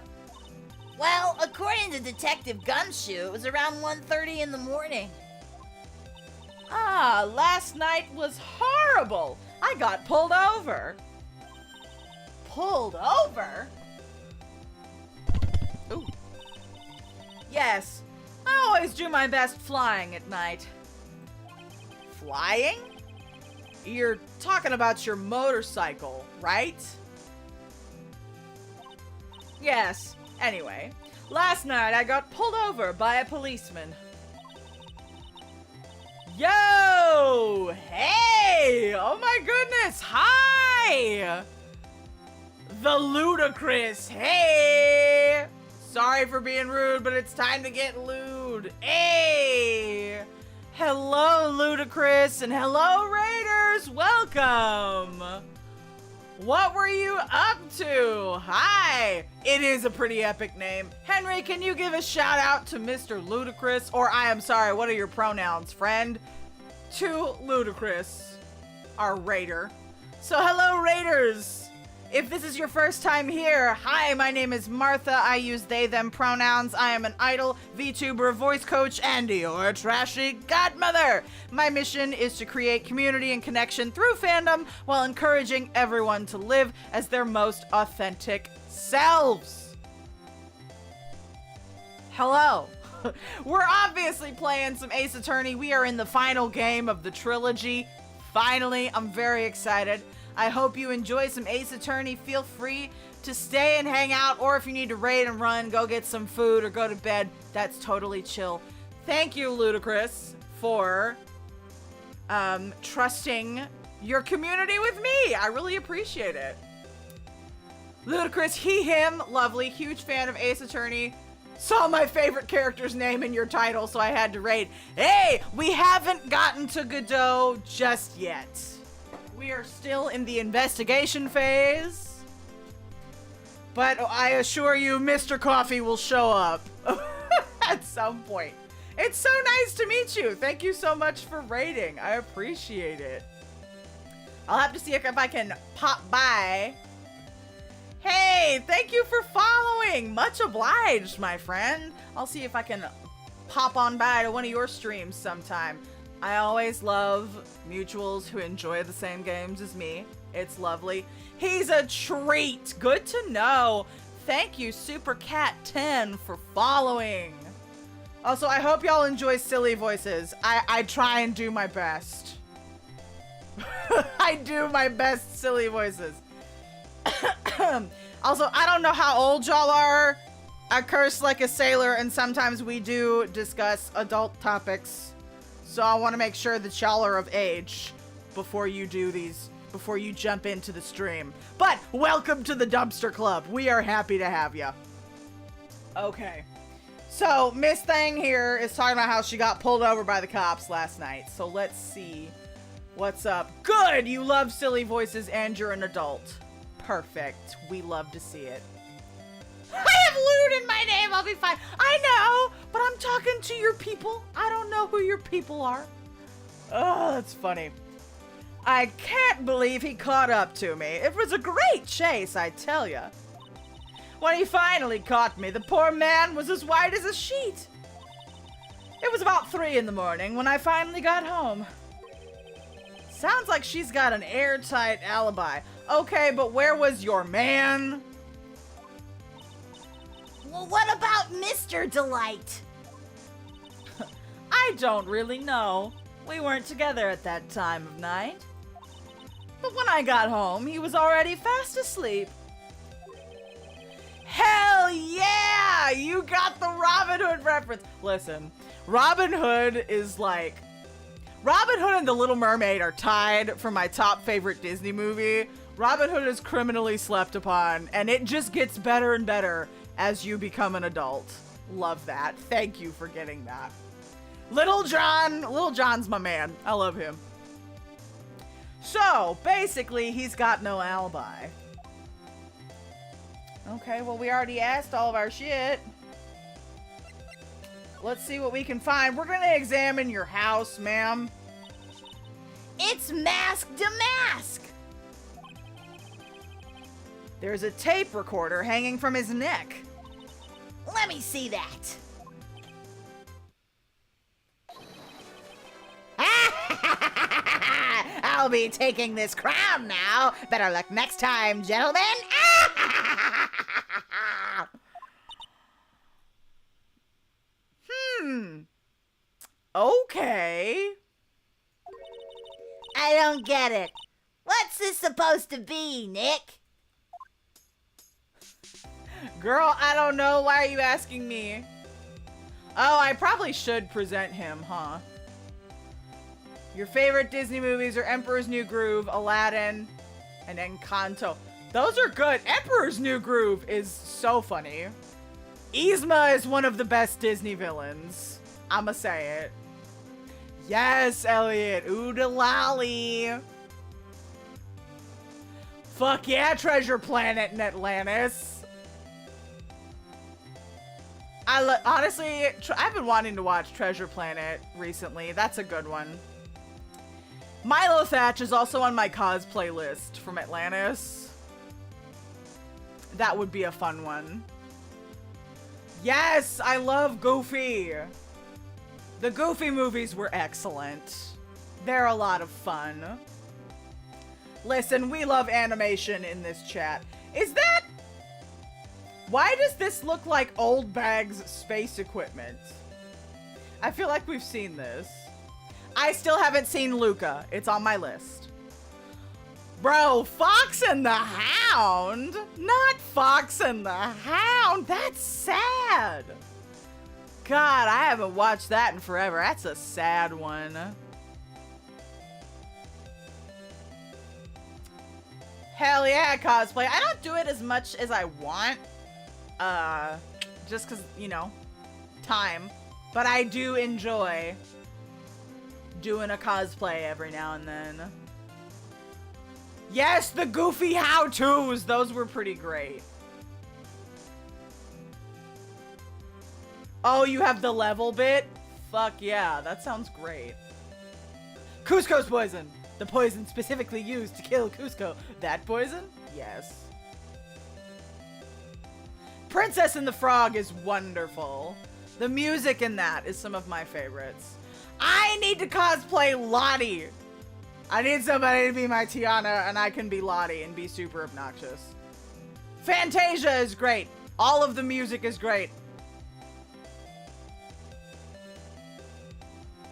Well, according to Detective Gumshoe, it was around 1:30 in the morning. Ah, last night was horrible. I got pulled over. Pulled over? Ooh. Yes, I always do my best flying at night. Flying? You're talking about your motorcycle, right? Yes. Anyway, last night I got pulled over by a policeman. Yo! Hey! Oh my goodness! Hi! The Ludicrous! Hey! Sorry for being rude, but it's time to get lewd. Hey! Hello, Ludicrous, and hello, Raiders! Welcome! What were you up to? Hi! It is a pretty epic name. Henry, can you give a shout out to Mr. Ludicrous? Or I am sorry, what are your pronouns, friend? To Ludicrous, our raider. So hello, Raiders! If this is your first time here, hi, my name is Martha. I use they, them pronouns. I am an idol, VTuber, voice coach, and your trashy godmother. My mission is to create community and connection through fandom while encouraging everyone to live as their most authentic selves. Hello. We're obviously playing some Ace Attorney. We are in the final game of the trilogy. Finally, I'm very excited. I hope you enjoy some Ace Attorney. Feel free to stay and hang out, or if you need to raid and run, go get some food or go to bed. That's totally chill. Thank you, Ludicrous, for trusting your community with me. I really appreciate it. Ludicrous, he, him, lovely, huge fan of Ace Attorney. Saw my favorite character's name in your title, so I had to raid. Hey, we haven't gotten to Godot just yet. We are still in the investigation phase. But I assure you, Mr. Coffee will show up at some point. It's so nice to meet you. Thank you so much for raiding. I appreciate it. I'll have to see if I can pop by. Hey, thank you for following. Much obliged, my friend. I'll see if I can pop on by to one of your streams sometime. I always love mutuals who enjoy the same games as me. It's lovely. He's a treat. Good to know. Thank you, SuperCat10, for following. Also, I hope y'all enjoy Silly Voices. I try and do my best. I do my best Silly Voices. Also, I don't know how old y'all are. I curse like a sailor, and sometimes we do discuss adult topics. So I want to make sure that y'all are of age before you do these, before you jump into the stream. But welcome to the Dumpster Club. We are happy to have you. Okay. So Miss Thing here is talking about how she got pulled over by the cops last night. So let's see what's up. Good! You love Silly Voices and you're an adult. Perfect. We love to see it. I have lewd in my name. I'll be fine. I know, but I'm talking to your people. I don't know who your people are. Oh, that's funny. I can't believe he caught up to me. It was a great chase, I tell ya. When he finally caught me, the poor man was as white as a sheet. It was about 3 in the morning when I finally got home. Sounds like she's got an airtight alibi. Okay, but where was your man? Well, what about Mr. Delight? I don't really know. We weren't together at that time of night. But when I got home, he was already fast asleep. Hell yeah! You got the Robin Hood reference. Listen, Robin Hood is like... Robin Hood and The Little Mermaid are tied for my top favorite Disney movie. Robin Hood is criminally slept upon, and it just gets better and better as you become an adult. Love that. Thank you for getting that. Little John's my man. I love him. So, basically, he's got no alibi. Okay, well, we already asked all of our shit. Let's see what we can find. We're gonna examine your house, ma'am. It's mask to mask. There's a tape recorder hanging from his neck. Let me see that. I'll be taking this crown now. Better luck next time, gentlemen. Okay. I don't get it. What's this supposed to be, Nick? Girl, I don't know. Why are you asking me? Oh, I probably should present him, huh? Your favorite Disney movies are Emperor's New Groove, Aladdin, and Encanto. Those are good. Emperor's New Groove is so funny. Yzma is one of the best Disney villains. I'ma say it. Yes, Elliot. Oodalali. Fuck yeah, Treasure Planet in Atlantis. Honestly, I've been wanting to watch Treasure Planet recently. That's a good one. Milo Thatch is also on my cosplay list from Atlantis. That would be a fun one. Yes, I love Goofy. The Goofy movies were excellent. They're a lot of fun. Listen, we love animation in this chat. Is that... Why does this look like Old Bag's space equipment? I feel like we've seen this. I still haven't seen Luca. It's on my list. Bro, Fox and the Hound? Not Fox and the Hound. That's sad. God, I haven't watched that in forever. That's a sad one. Hell yeah, cosplay. I don't do it as much as I want. Just because, you know, time. But I do enjoy doing a cosplay every now and then. Yes, the Goofy how-tos! Those were pretty great. Oh, you have the level bit? Fuck yeah, that sounds great. Cusco's poison. The poison specifically used to kill Cusco. That poison? Yes. Princess and the Frog is wonderful. The music in that is some of my favorites. I need to cosplay Lottie. I need somebody to be my Tiana, and I can be Lottie and be super obnoxious. Fantasia is great. All of the music is great.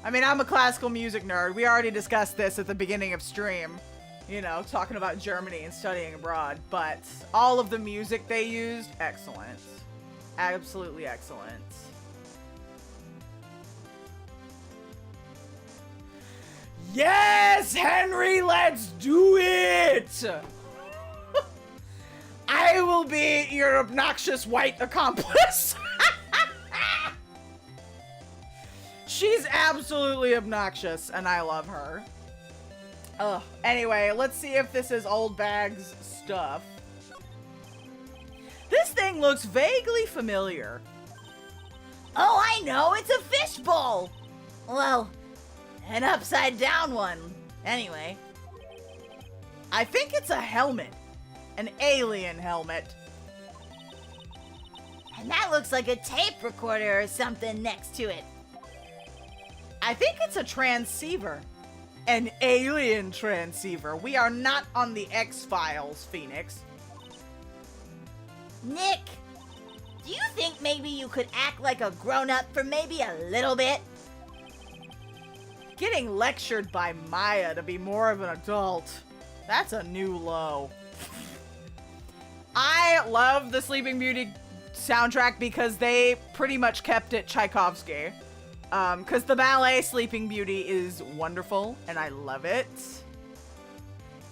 I mean, I'm a classical music nerd. We already discussed this at the beginning of stream. You know, talking about Germany and studying abroad. But all of the music they used, excellent. Absolutely excellent. Yes, Henry, let's do it! I will be your obnoxious white accomplice. She's absolutely obnoxious, and I love her. Ugh. Anyway, let's see if this is old bag's stuff. This thing looks vaguely familiar. Oh, I know, it's a fishbowl! Well, an upside down one. Anyway. I think it's a helmet. An alien helmet. And that looks like a tape recorder or something next to it. I think it's a transceiver. An alien transceiver. We are not on the X-Files, Phoneix. Nick, do you think maybe you could act like a grown-up for maybe a little bit? Getting lectured by Maya to be more of an adult. That's a new low. I love the Sleeping Beauty soundtrack because they pretty much kept it Tchaikovsky. Because the ballet Sleeping Beauty is wonderful, and I love it.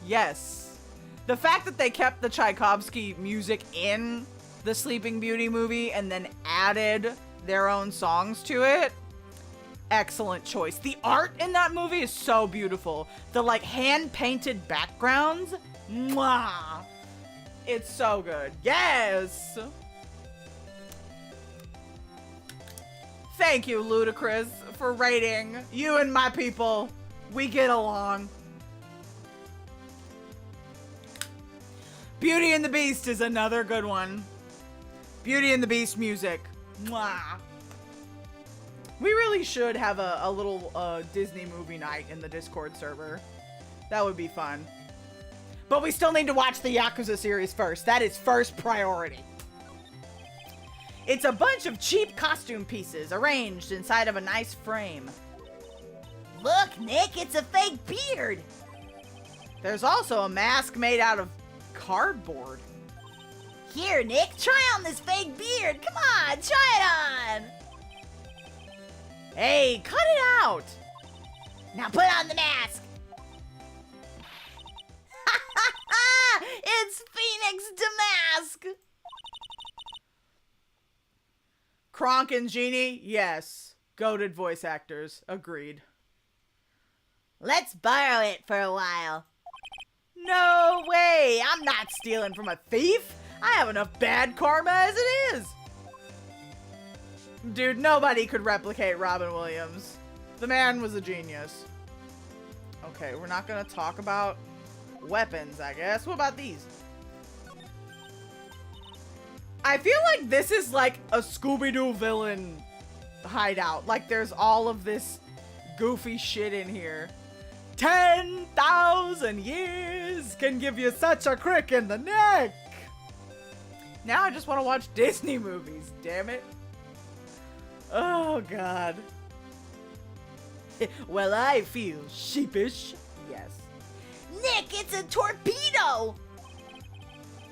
Yes. The fact that they kept the Tchaikovsky music in the Sleeping Beauty movie and then added their own songs to it, excellent choice. The art in that movie is so beautiful. The, like, hand-painted backgrounds, mwah! It's so good. Yes! Thank you, Ludacris, for rating. You and my people, we get along. Beauty and the Beast is another good one. Beauty and the Beast music. Mwah. We really should have a little Disney movie night in the Discord server. That would be fun. But we still need to watch the Yakuza series first. That is first priority. It's a bunch of cheap costume pieces arranged inside of a nice frame. Look, Nick, it's a fake beard. There's also a mask made out of cardboard. Here, Nick, try on this fake beard. Come on, try it on. Hey, cut it out. Now put on the mask. It's Phoneix Damask. Kronk and Genie, yes. Goated voice actors, agreed. Let's borrow it for a while. No way! I'm not stealing from a thief! I have enough bad karma as it is! Dude, nobody could replicate Robin Williams. The man was a genius. Okay, we're not gonna talk about weapons, I guess. What about these? I feel like this is like a Scooby-Doo villain hideout. Like there's all of this goofy shit in here. 10,000 years can give you such a crick in the neck. Now I just want to watch Disney movies, damn it. Oh, God. Well, I feel sheepish. Yes. Nick, it's a torpedo!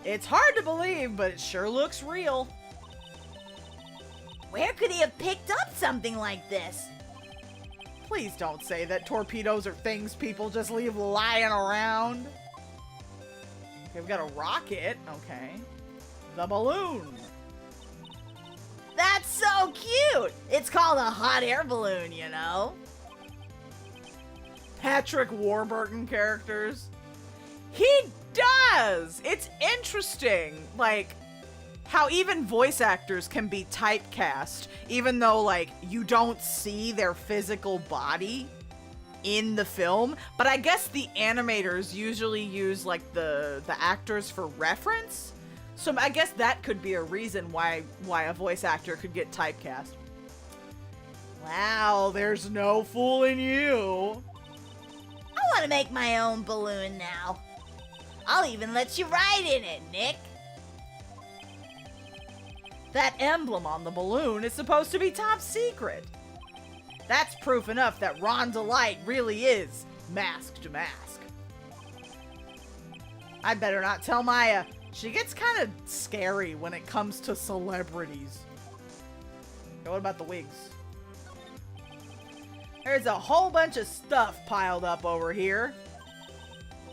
It's hard to believe, but it sure looks real. Where could he have picked up something like this? Please don't say that torpedoes are things people just leave lying around. Okay, we've got a rocket. Okay. The balloon. That's so cute! It's called a hot air balloon, you know? Patrick Warburton characters. He does! It's interesting, like, how even voice actors can be typecast, even though, like, you don't see their physical body in the film. But I guess the animators usually use, like, the actors for reference. So I guess that could be a reason why a voice actor could get typecast. Wow, there's no fooling you. I want to make my own balloon now. I'll even let you ride in it, Nick. That emblem on the balloon is supposed to be top secret. That's proof enough that Ron Delight really is masked mask. I better not tell Maya. She gets kind of scary when it comes to celebrities. Okay, what about the wigs? There's a whole bunch of stuff piled up over here.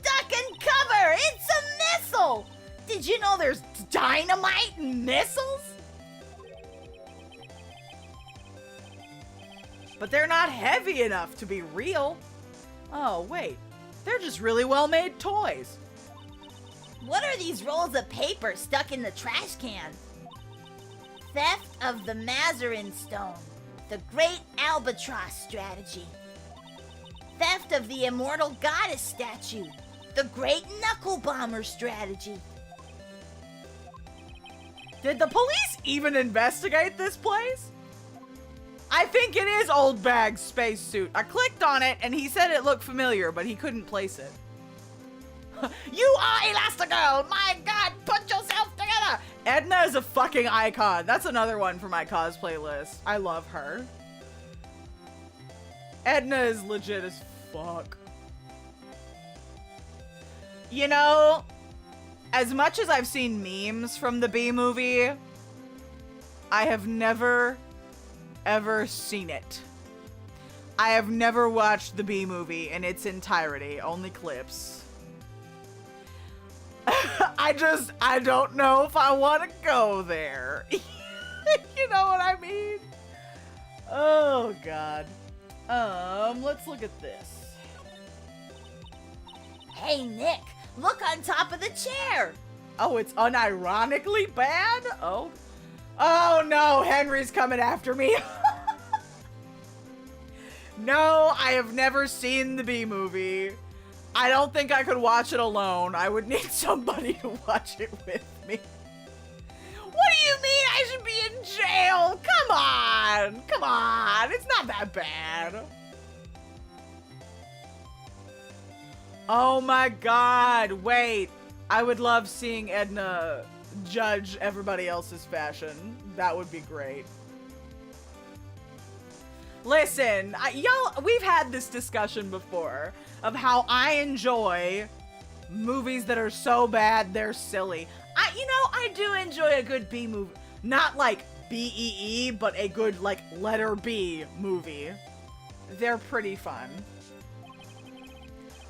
Duck and cover! It's a missile! Did you know there's dynamite and missiles? But they're not heavy enough to be real. Oh, wait. They're just really well-made toys. What are these rolls of paper stuck in the trash can? Theft of the Mazarin Stone. The Great Albatross Strategy. Theft of the Immortal Goddess Statue. The Great Knuckle Bomber Strategy. Did the police even investigate this place? I think it is Old Bag's spacesuit. I clicked on it and he said it looked familiar, but he couldn't place it. You are Elastigirl! My god, put yourself together! Edna is a fucking icon. That's another one for my cosplay list. I love her. Edna is legit as fuck. You know, as much as I've seen memes from the Bee Movie, I have never, ever seen it. I have never watched the Bee Movie in its entirety, only clips. I don't know if I want to go there. You know what I mean? Oh, God. Let's look at this. Hey, Nick, look on top of the chair. Oh, it's unironically bad? Oh. Oh, no, Henry's coming after me. No, I have never seen the Bee Movie. I don't think I could watch it alone. I would need somebody to watch it with me. What do you mean I should be in jail? Come on. Come on. It's not that bad. Oh my god. Wait. I would love seeing Edna judge everybody else's fashion. That would be great. Listen, y'all, we've had this discussion before of how I enjoy movies that are so bad they're silly. I do enjoy a good B movie. Not like B-E-E, but a good, like, letter B movie. They're pretty fun.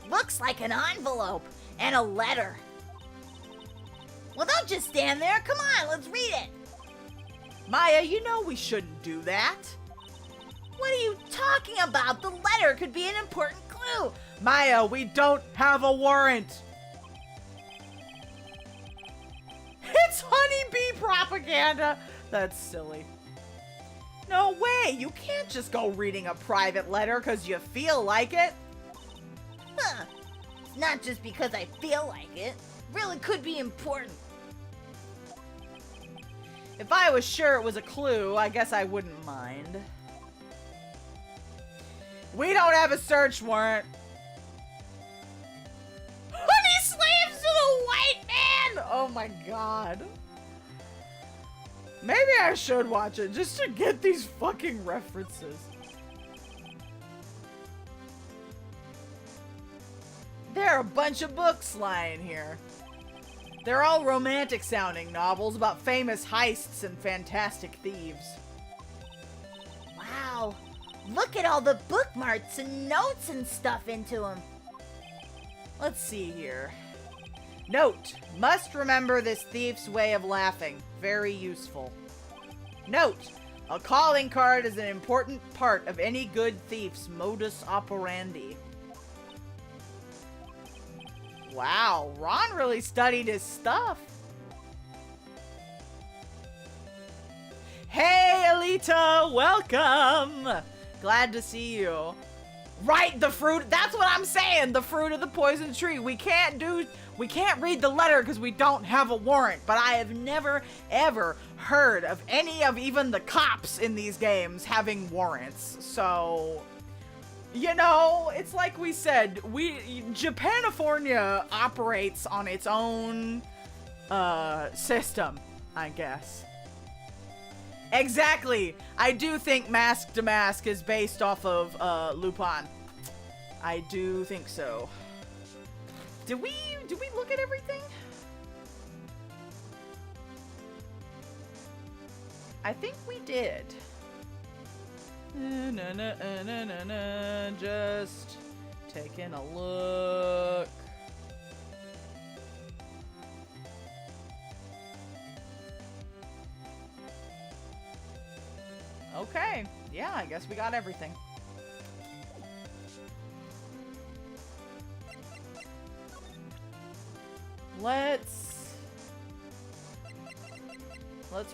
Looks like an envelope and a letter. Well, don't just stand there. Come on, let's read it. Maya, you know we shouldn't do that. What are you talking about? The letter could be an important clue. Maya, we don't have a warrant. It's honeybee propaganda. That's silly. No way. You can't just go reading a private letter because you feel like it. Huh. It's not just because I feel like it. Really could be important. If I was sure it was a clue, I guess I wouldn't mind. We don't have a search warrant. Honey slaves to the white man! Oh my god. Maybe I should watch it just to get these fucking references. There are a bunch of books lying here. They're all romantic sounding novels about famous heists and fantastic thieves. Wow. Look at all the bookmarks and notes and stuff into them. Let's see here. Note, must remember this thief's way of laughing. Very useful. Note, a calling card is an important part of any good thief's modus operandi. Wow, Ron really studied his stuff. Hey, Alita, welcome! Glad to see you. Right, the fruit. That's what I'm saying. The fruit of the poison tree. We can't read the letter because we don't have a warrant. But I have never, ever heard of any of even the cops in these games having warrants. So, you know, it's like we said, Japanifornia operates on its own system, I guess. Exactly. I do think Mask to Mask is based off of Lupin. I do think so. Did we look at everything? I think we did. Just taking a look. Okay, yeah, I guess we got everything. Let's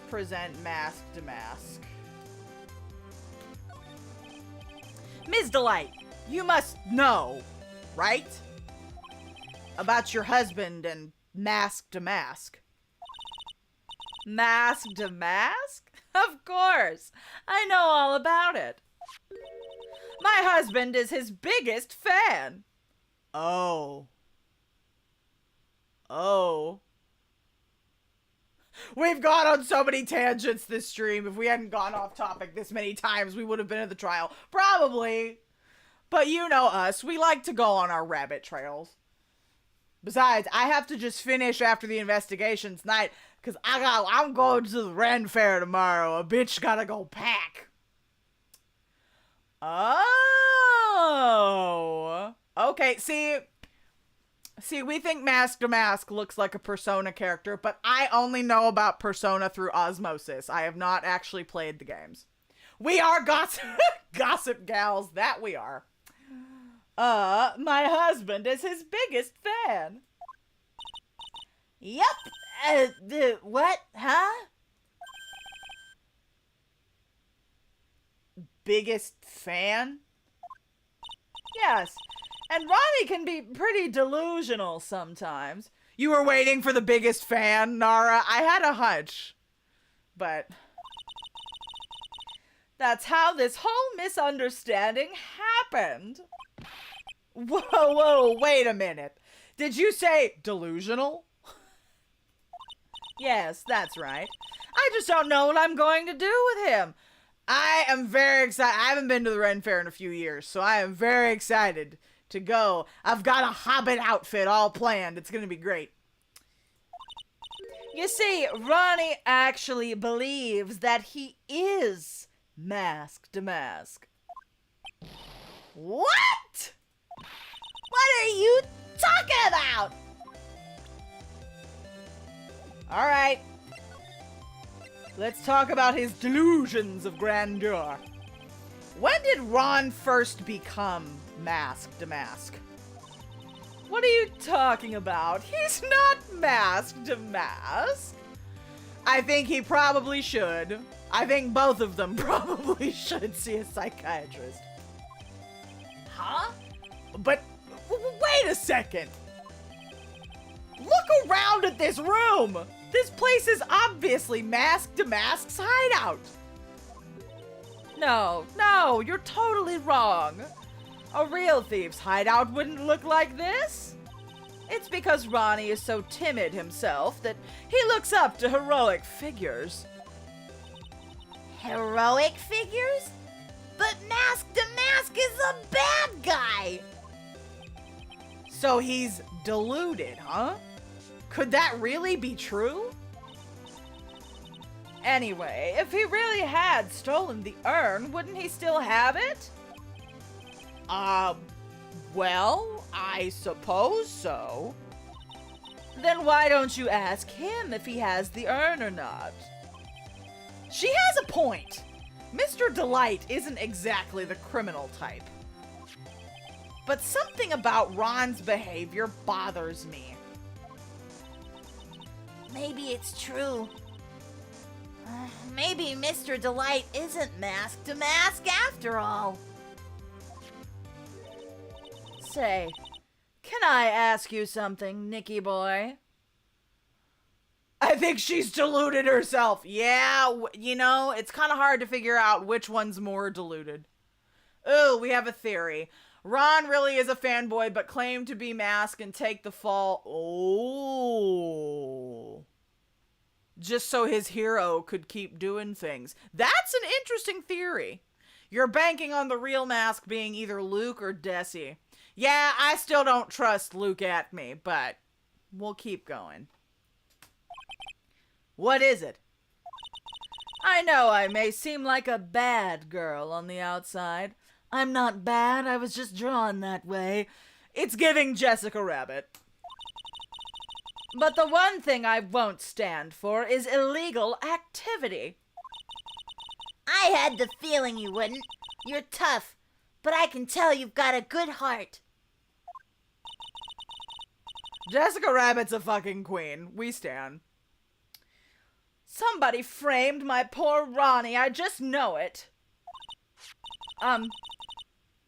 present Mask to Mask. Ms. Delight, you must know, right? About your husband and Mask to Mask. Mask to Mask? Of course, I know all about it. My husband is his biggest fan. Oh. We've gone on so many tangents this stream. If we hadn't gone off topic this many times, we would have been at the trial. Probably. But you know us. We like to go on our rabbit trails. Besides, I have to just finish after the investigation tonight. Because I'm going to the Ren Fair tomorrow. A bitch gotta go pack. Oh. Okay, see, we think Mask to Mask looks like a Persona character, but I only know about Persona through osmosis. I have not actually played the games. We are gossip gals, that we are. My husband is his biggest fan. Yep. What? Huh? Biggest fan? Yes. And Ronnie can be pretty delusional sometimes. You were waiting for the biggest fan, Nara. I had a hunch. But that's how this whole misunderstanding happened. Whoa, wait a minute. Did you say delusional? Yes, that's right. I just don't know what I'm going to do with him. I am very excited. I haven't been to the Ren Fair in a few years, so I am very excited to go. I've got a Hobbit outfit all planned. It's going to be great. You see, Ronnie actually believes that he is Mask to Mask. What? What are you talking about? All right. Let's talk about his delusions of grandeur. When did Ron first become Mask to Mask? What are you talking about? He's not Mask to Mask. I think he probably should. I think both of them probably should see a psychiatrist. Huh? But wait a second. Look around at this room. This place is obviously Mask to Mask's hideout. No, you're totally wrong. A real thief's hideout wouldn't look like this. It's because Ronnie is so timid himself that he looks up to heroic figures. Heroic figures? But Mask to Mask is a bad guy. So he's deluded, huh? Could that really be true? Anyway, if he really had stolen the urn, wouldn't he still have it? Well, I suppose so. Then why don't you ask him if he has the urn or not? She has a point. Mr. Delight isn't exactly the criminal type. But something about Ron's behavior bothers me. Maybe it's true. Maybe Mr. Delight isn't Mask to Mask after all. Say, can I ask you something, Nicky boy? I think she's deluded herself. Yeah, you know, it's kind of hard to figure out which one's more deluded. Ooh, we have a theory. Ron really is a fanboy, but claimed to be masked and take the fall. Oh. Just so his hero could keep doing things. That's an interesting theory. You're banking on the real mask being either Luke or Desi. Yeah, I still don't trust Luke at me, but we'll keep going. What is it? I know I may seem like a bad girl on the outside. I'm not bad, I was just drawn that way. It's giving Jessica Rabbit. But the one thing I won't stand for is illegal activity. I had the feeling you wouldn't. You're tough, but I can tell you've got a good heart. Jessica Rabbit's a fucking queen. We stan. Somebody framed my poor Ronnie, I just know it.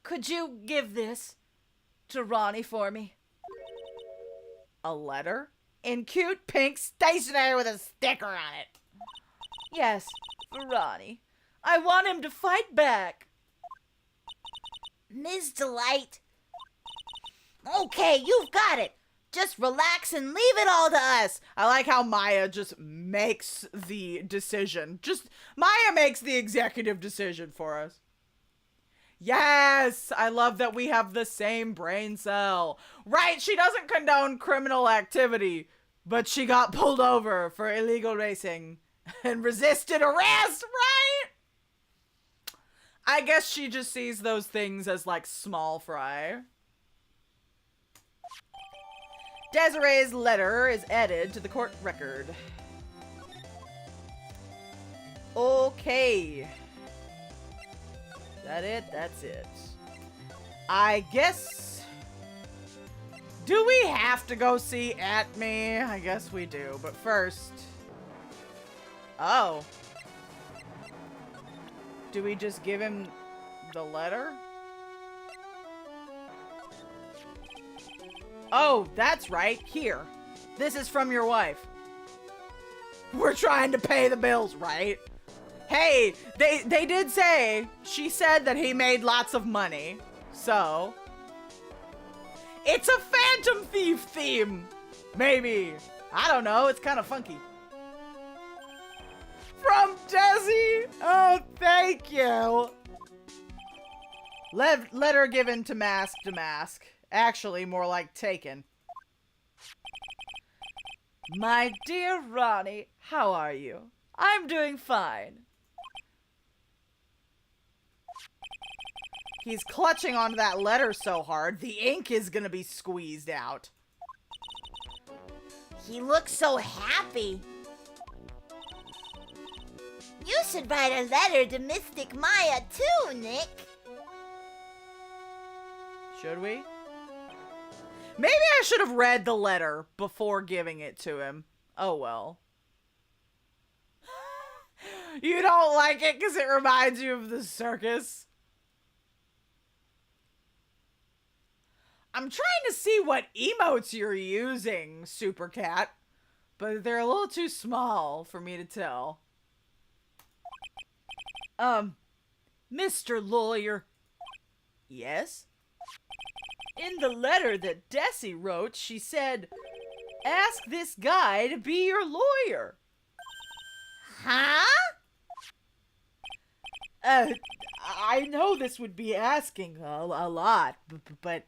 Could you give this to Ronnie for me? A letter? In cute pink stationery with a sticker on it. Yes, for Ronnie. I want him to fight back. Ms. Delight. Okay, you've got it. Just relax and leave it all to us. I like how Maya just makes the decision. Maya makes the executive decision for us. Yes! I love that we have the same brain cell. Right, she doesn't condone criminal activity, but she got pulled over for illegal racing and resisted arrest, right? I guess she just sees those things as like small fry. Desiree's letter is added to the court record. Okay. That it? That's it. I guess... Do we have to go see At Me? I guess we do, but first... Oh. Do we just give him the letter? Oh, that's right. Here. This is from your wife. We're trying to pay the bills, right? Hey, they did say, she said that he made lots of money. So, it's a Phantom Thief theme. Maybe. I don't know. It's kind of funky. From Desi. Oh, thank you. Letter given to Mask to Mask. Actually, more like taken. My dear Ronnie, how are you? I'm doing fine. He's clutching onto that letter so hard, the ink is gonna be squeezed out. He looks so happy. You should write a letter to Mystic Maya too, Nick. Should we? Maybe I should have read the letter before giving it to him. Oh well. You don't like it because it reminds you of the circus? I'm trying to see what emotes you're using, Super Cat, but they're a little too small for me to tell. Mr. Lawyer. Yes? In the letter that Desi wrote, she said, ask this guy to be your lawyer. Huh? I know this would be asking a lot, but...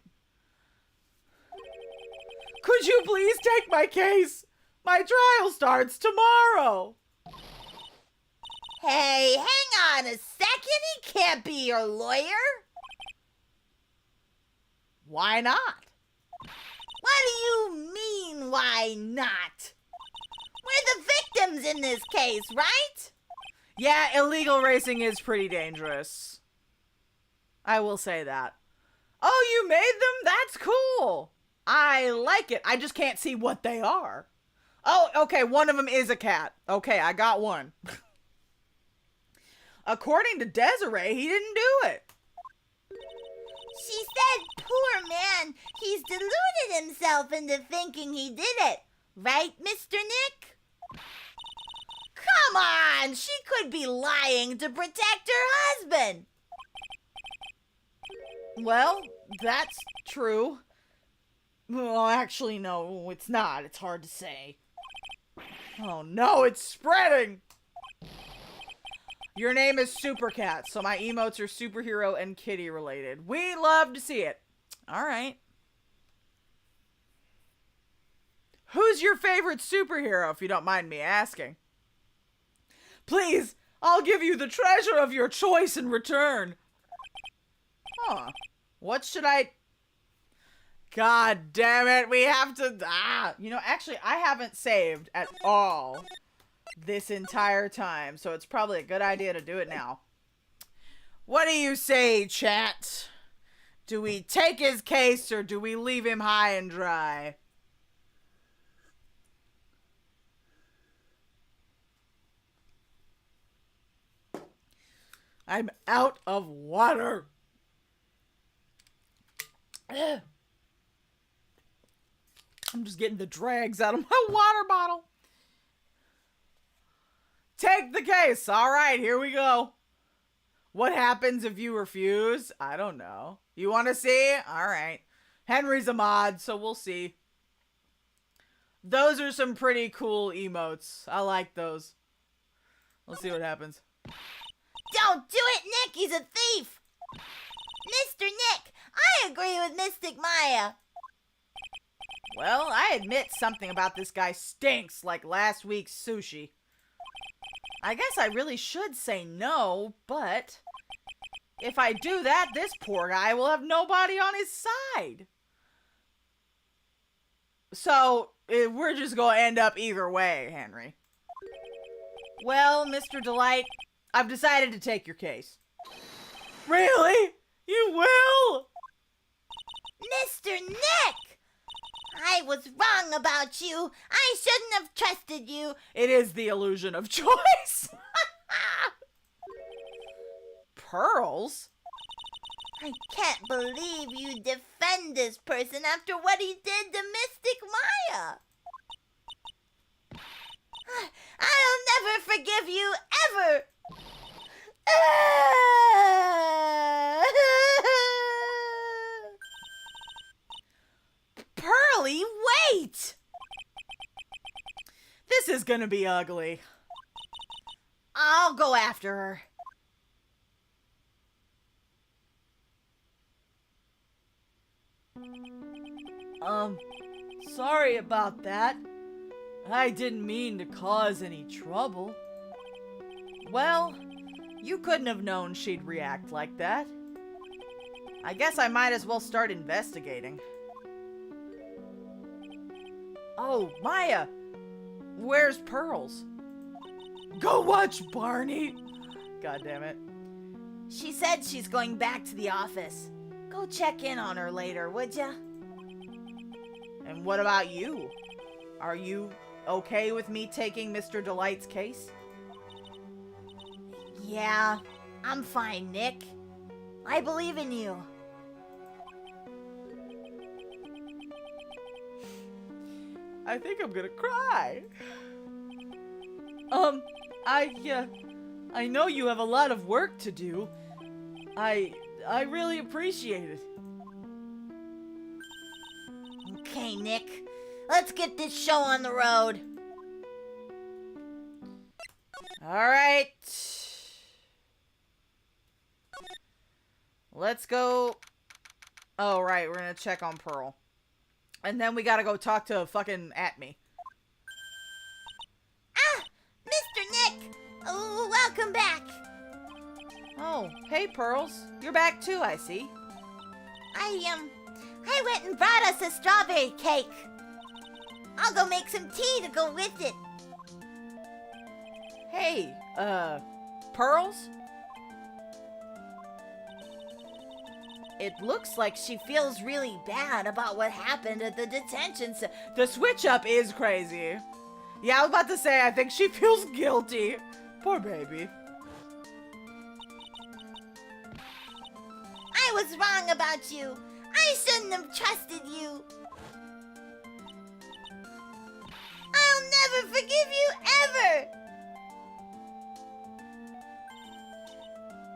Could you please take my case? My trial starts tomorrow. Hey, hang on a second. He can't be your lawyer. Why not? What do you mean, why not? We're the victims in this case, right? Yeah, illegal racing is pretty dangerous. I will say that. Oh, you made them? That's cool. I like it. I just can't see what they are. Oh, okay, one of them is a cat. Okay, I got one. According to Desiree, he didn't do it. She said, poor man, he's deluded himself into thinking he did it. Right, Mr. Nick? Come on! She could be lying to protect her husband. Well, that's true. Well, actually, no, it's not. It's hard to say. Oh no, it's spreading! Your name is Supercat, so my emotes are superhero and kitty related. We love to see it. Alright. Who's your favorite superhero, if you don't mind me asking? Please, I'll give you the treasure of your choice in return. Huh. What should I... God damn it, we have to... You know, actually, I haven't saved at all this entire time, so it's probably a good idea to do it now. What do you say, chat? Do we take his case or do we leave him high and dry? I'm out of water. I'm just getting the dregs out of my water bottle. Take the case. All right, here we go. What happens if you refuse? I don't know. You want to see? All right. Henry's a mod, so we'll see. Those are some pretty cool emotes. I like those. We'll see what happens. Don't do it, Nick. He's a thief. Mr. Nick, I agree with Mystic Maya. Well, I admit something about this guy stinks like last week's sushi. I guess I really should say no, but if I do that, this poor guy will have nobody on his side. So, we're just going to end up either way, Henry. Well, Mr. Delight, I've decided to take your case. Really? You will? Mr. Nick! I was wrong about you. I shouldn't have trusted you. It is the illusion of choice. Pearls? I can't believe you defend this person after what he did to Mystic Maya. I'll never forgive you, ever. Pearly, wait! This is gonna be ugly. I'll go after her. Sorry about that. I didn't mean to cause any trouble. Well, you couldn't have known she'd react like that. I guess I might as well start investigating. Oh, Maya! Where's Pearls? Go watch Barney! God damn it. She said she's going back to the office. Go check in on her later, would ya? And what about you? Are you okay with me taking Mr. Delight's case? Yeah, I'm fine, Nick. I believe in you. I think I'm gonna cry. I know you have a lot of work to do. I really appreciate it. Okay, Nick. Let's get this show on the road. Alright. Let's go. Oh, right. We're gonna check on Pearl. And then we gotta go talk to fucking Atme. Ah! Mr. Nick! Oh, welcome back. Oh, hey, Pearls. You're back too, I see. I went and brought us a strawberry cake. I'll go make some tea to go with it. Hey, Pearls? It looks like she feels really bad about what happened at the detention center. The switch up is crazy. Yeah, I was about to say, I think she feels guilty. Poor baby. I was wrong about you. I shouldn't have trusted you. I'll never forgive you ever.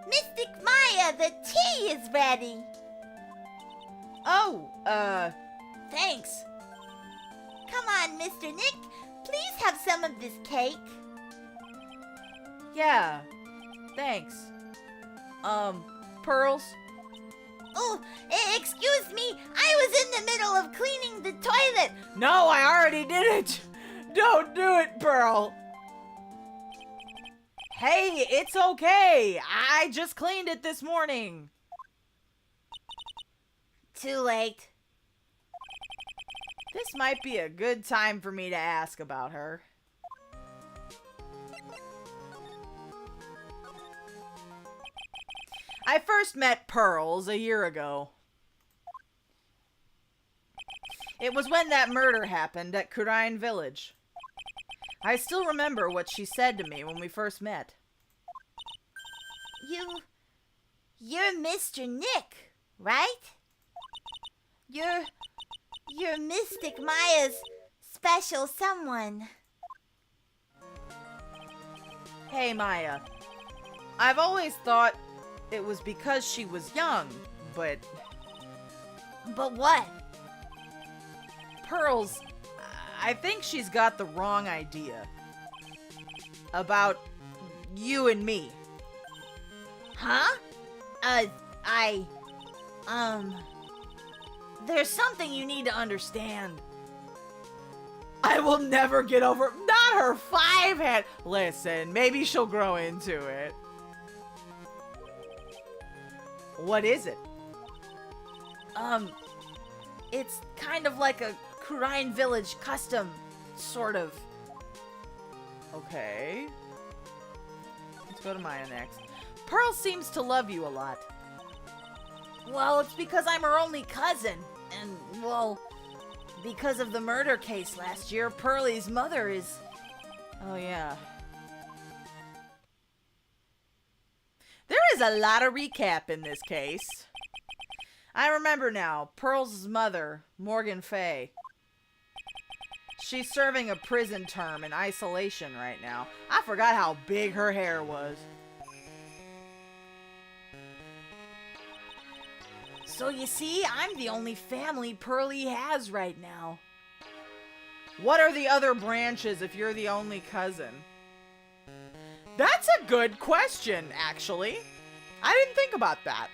Mystic Maya, the tea is ready. Oh, Thanks. Come on, Mr. Nick. Please have some of this cake. yeah, thanks. Pearls? Oh, excuse me. I was in the middle of cleaning the toilet. No, I already did it. Don't do it, Pearl. Hey, it's okay. I just cleaned it this morning. Too late. This might be a good time for me to ask about her. I first met Pearls a year ago. It was when that murder happened at Kurine Village. I still remember what she said to me when we first met. You're Mr. Nick, right? You're Mystic Maya's special someone. Hey, Maya. I've always thought it was because she was young, but But what? Pearls, I think she's got the wrong idea about you and me. Huh? There's something you need to understand. I will never get over not her 5-head. Listen, maybe she'll grow into it. What is it? It's kind of like a Kurine Village custom, sort of. Okay. Let's go to Maya next. Pearl seems to love you a lot. Well, it's because I'm her only cousin. And, well, because of the murder case last year, Pearlie's mother is... Oh, yeah. There is a lot of recap in this case. I remember now. Pearl's mother, Morgan Fay. She's serving a prison term in isolation right now. I forgot how big her hair was. So you see, I'm the only family Pearlie has right now. What are the other branches if you're the only cousin? That's a good question, actually. I didn't think about that.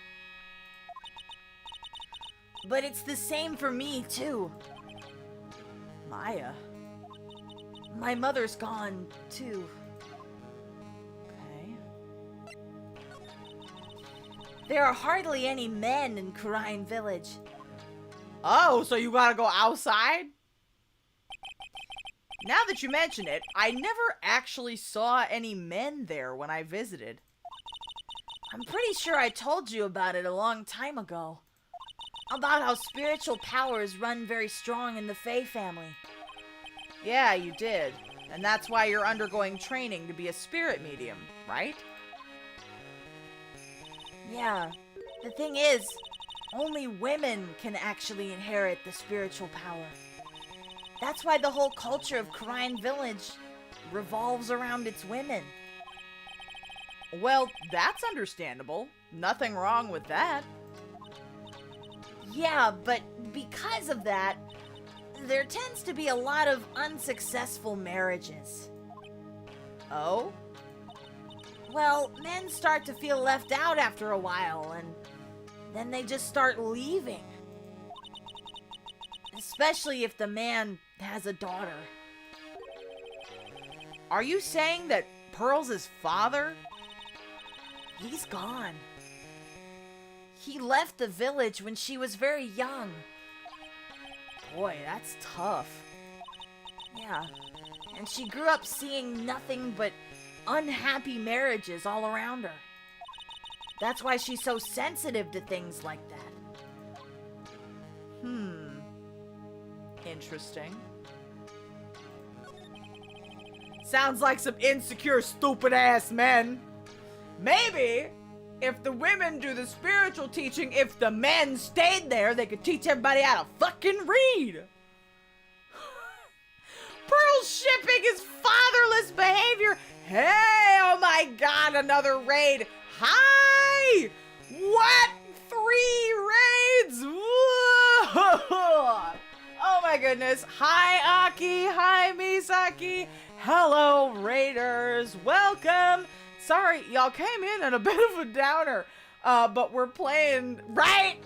But it's the same for me, too. Maya. My mother's gone, too. Okay. There are hardly any men in Kurine Village. Oh, so you gotta go outside? Now that you mention it, I never actually saw any men there when I visited. I'm pretty sure I told you about it a long time ago. About how spiritual powers run very strong in the Fey family. Yeah, you did. And that's why you're undergoing training to be a spirit medium, right? Yeah. The thing is, only women can actually inherit the spiritual power. That's why the whole culture of Kurine Village revolves around its women. Well, that's understandable. Nothing wrong with that. Yeah, but because of that, there tends to be a lot of unsuccessful marriages. Oh? Well, men start to feel left out after a while, and then they just start leaving. Especially if the man has a daughter. Are you saying that Pearl's his father? He's gone. He left the village when she was very young. Boy, that's tough. Yeah, and she grew up seeing nothing but unhappy marriages all around her. That's why she's so sensitive to things like that. Interesting. Sounds like some insecure, stupid-ass men. Maybe if the women do the spiritual teaching, if the men stayed there, they could teach everybody how to fucking read. Pearl's shipping is fatherless behavior. Hey, oh my god, another raid. Hi! What? 3 raids? Whoa! Oh my goodness. Hi, Aki. Hi, Misaki. Hello, raiders. Welcome. Sorry, y'all came in at a bit of a downer. But we're playing, right?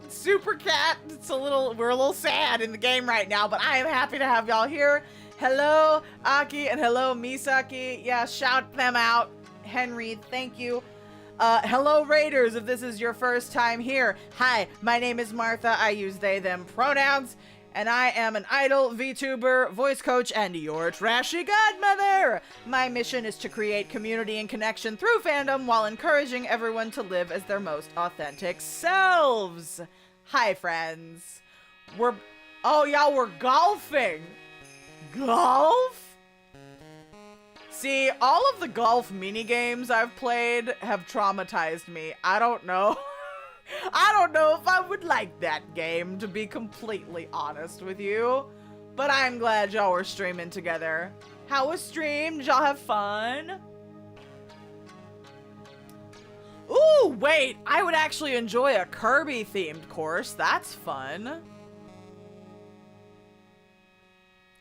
Super Cat. We're a little sad in the game right now, but I am happy to have y'all here. Hello, Aki, and hello, Misaki. Yeah, shout them out. Henry, thank you. Hello, raiders, if this is your first time here. Hi, my name is Martha. I use they, them pronouns. And I am an idol, VTuber, voice coach, and your trashy godmother! My mission is to create community and connection through fandom while encouraging everyone to live as their most authentic selves. Hi, friends. Oh, y'all, we're golfing. Golf? See, all of the golf minigames I've played have traumatized me. I don't know. I don't know if I would like that game, to be completely honest with you. But I'm glad y'all were streaming together. How was stream? Did y'all have fun? Ooh, wait. I would actually enjoy a Kirby-themed course. That's fun.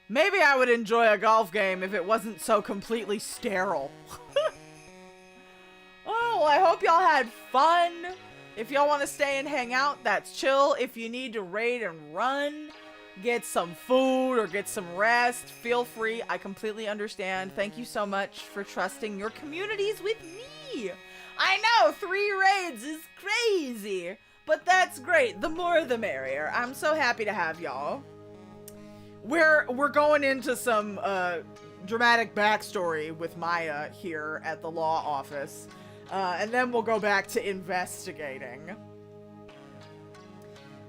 Maybe I would enjoy a golf game if it wasn't so completely sterile. Oh, well, I hope y'all had fun. If y'all want to stay and hang out, that's chill. If you need to raid and run, get some food or get some rest, feel free. I completely understand. Thank you so much for trusting your communities with me. I know, 3 raids is crazy, but that's great. The more the merrier. I'm so happy to have y'all. We're going into some dramatic backstory with Maya here at the law office. And then we'll go back to investigating.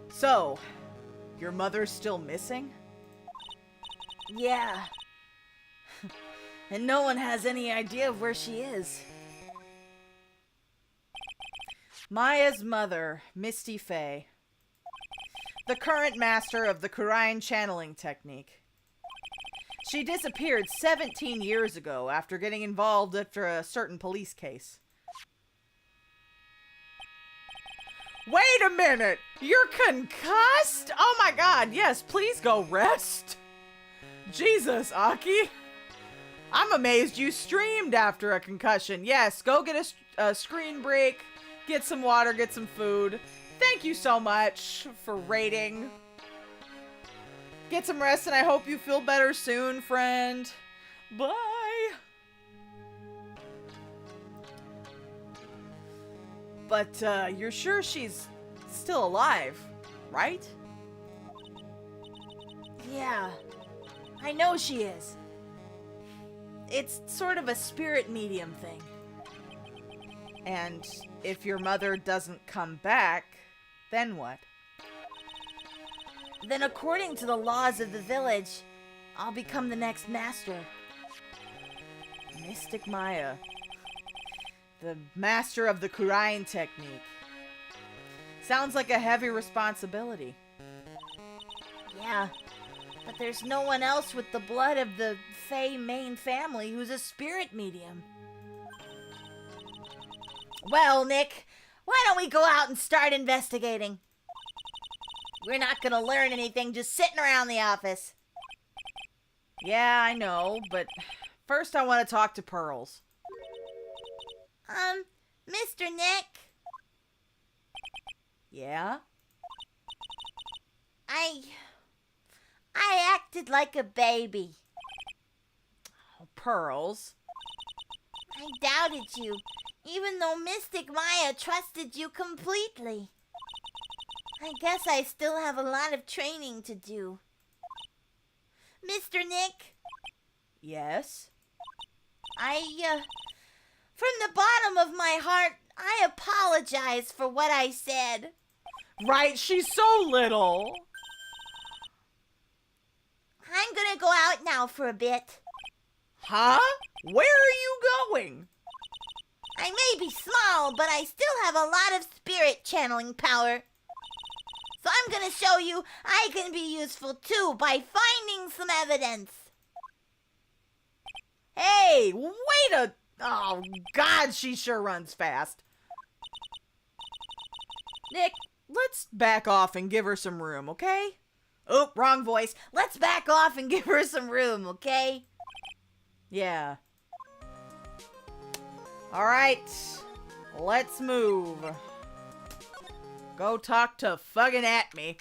So, your mother's still missing? Yeah. And no one has any idea of where she is. Maya's mother, Misty Faye. The current master of the Kurine channeling technique. She disappeared 17 years ago after getting involved after a certain police case. Wait a minute! You're concussed? Oh my god, yes, please go rest. Jesus, Aki. I'm amazed you streamed after a concussion. Yes, go get a screen break, get some water, get some food. Thank you so much for raiding. Get some rest, and I hope you feel better soon, friend. Bye! But, you're sure she's still alive, right? Yeah, I know she is. It's sort of a spirit medium thing. And if your mother doesn't come back, then what? Then according to the laws of the village, I'll become the next master. Mystic Maya. The master of the Kurine technique. Sounds like a heavy responsibility. Yeah, but there's no one else with the blood of the Fae main family who's a spirit medium. Well, Nick, why don't we go out and start investigating? We're not gonna learn anything just sitting around the office. Yeah, I know, but first I want to talk to Pearls. Mr. Nick? Yeah? I acted like a baby. Oh, Pearls. I doubted you, even though Mystic Maya trusted you completely. I guess I still have a lot of training to do. Mr. Nick? Yes? From the bottom of my heart, I apologize for what I said. Right, she's so little. I'm gonna go out now for a bit. Huh? Where are you going? I may be small, but I still have a lot of spirit channeling power. So I'm gonna show you I can be useful too by finding some evidence. Hey, wait a... Oh, God, she sure runs fast. Nick, let's back off and give her some room, okay? Oh, wrong voice. Let's back off and give her some room, okay? Yeah. All right, let's move. Go talk to fucking at me.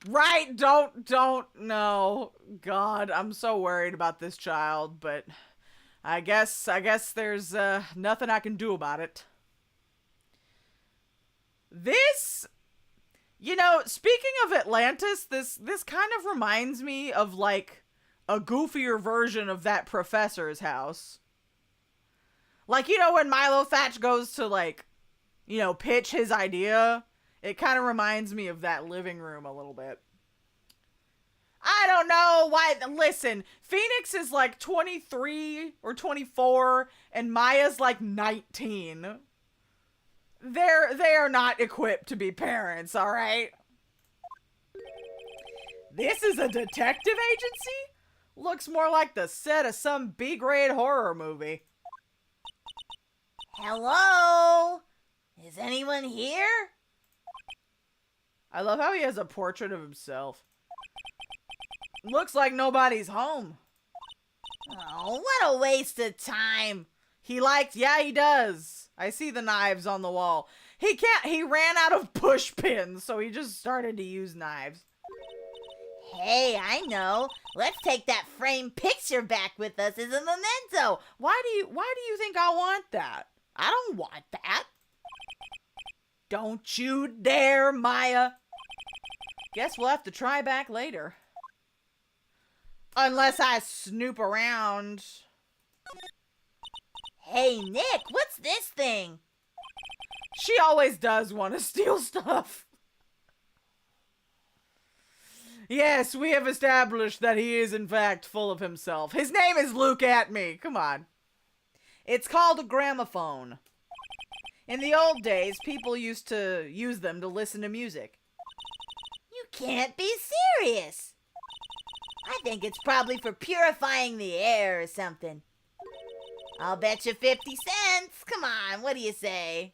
Right, don't, no. God, I'm so worried about this child, but I guess there's nothing I can do about it. This, you know, speaking of Atlantis, this kind of reminds me of like a goofier version of that professor's house. Like, you know, when Milo Thatch goes to like, you know, pitch his idea, it kind of reminds me of that living room a little bit. I don't know why. Listen, Phoneix is like 23 or 24 and Maya's like 19. They are not equipped to be parents, all right? This is a detective agency? Looks more like the set of some B-grade horror movie. Hello? Is anyone here? I love how he has a portrait of himself. Looks like nobody's home. Oh, what a waste of time. Yeah, he does. I see the knives on the wall. He ran out of push pins, so he just started to use knives. Hey, I know. Let's take that framed picture back with us as a memento. Why do you think I want that? I don't want that. Don't you dare, Maya. Guess we'll have to try back later. Unless I snoop around. Hey, Nick, what's this thing? She always does want to steal stuff. Yes, we have established that he is in fact full of himself. His name is Luke Atme. Come on. It's called a gramophone. In the old days, people used to use them to listen to music. You can't be serious. I think it's probably for purifying the air or something. I'll bet you 50 cents. Come on, what do you say?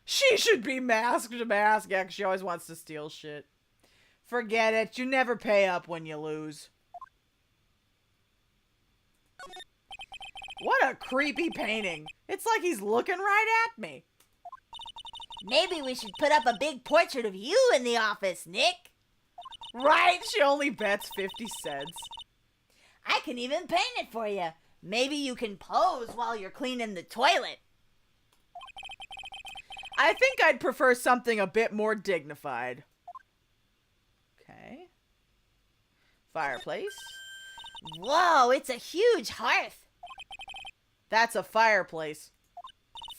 She should be masked to mask. Yeah, 'cause she always wants to steal shit. Forget it. You never pay up when you lose. What a creepy painting. It's like he's looking right at me. Maybe we should put up a big portrait of you in the office, Nick. Right? She only bets 50 cents. I can even paint it for you. Maybe you can pose while you're cleaning the toilet. I think I'd prefer something a bit more dignified. Okay. Fireplace. Whoa, it's a huge hearth. That's a fireplace.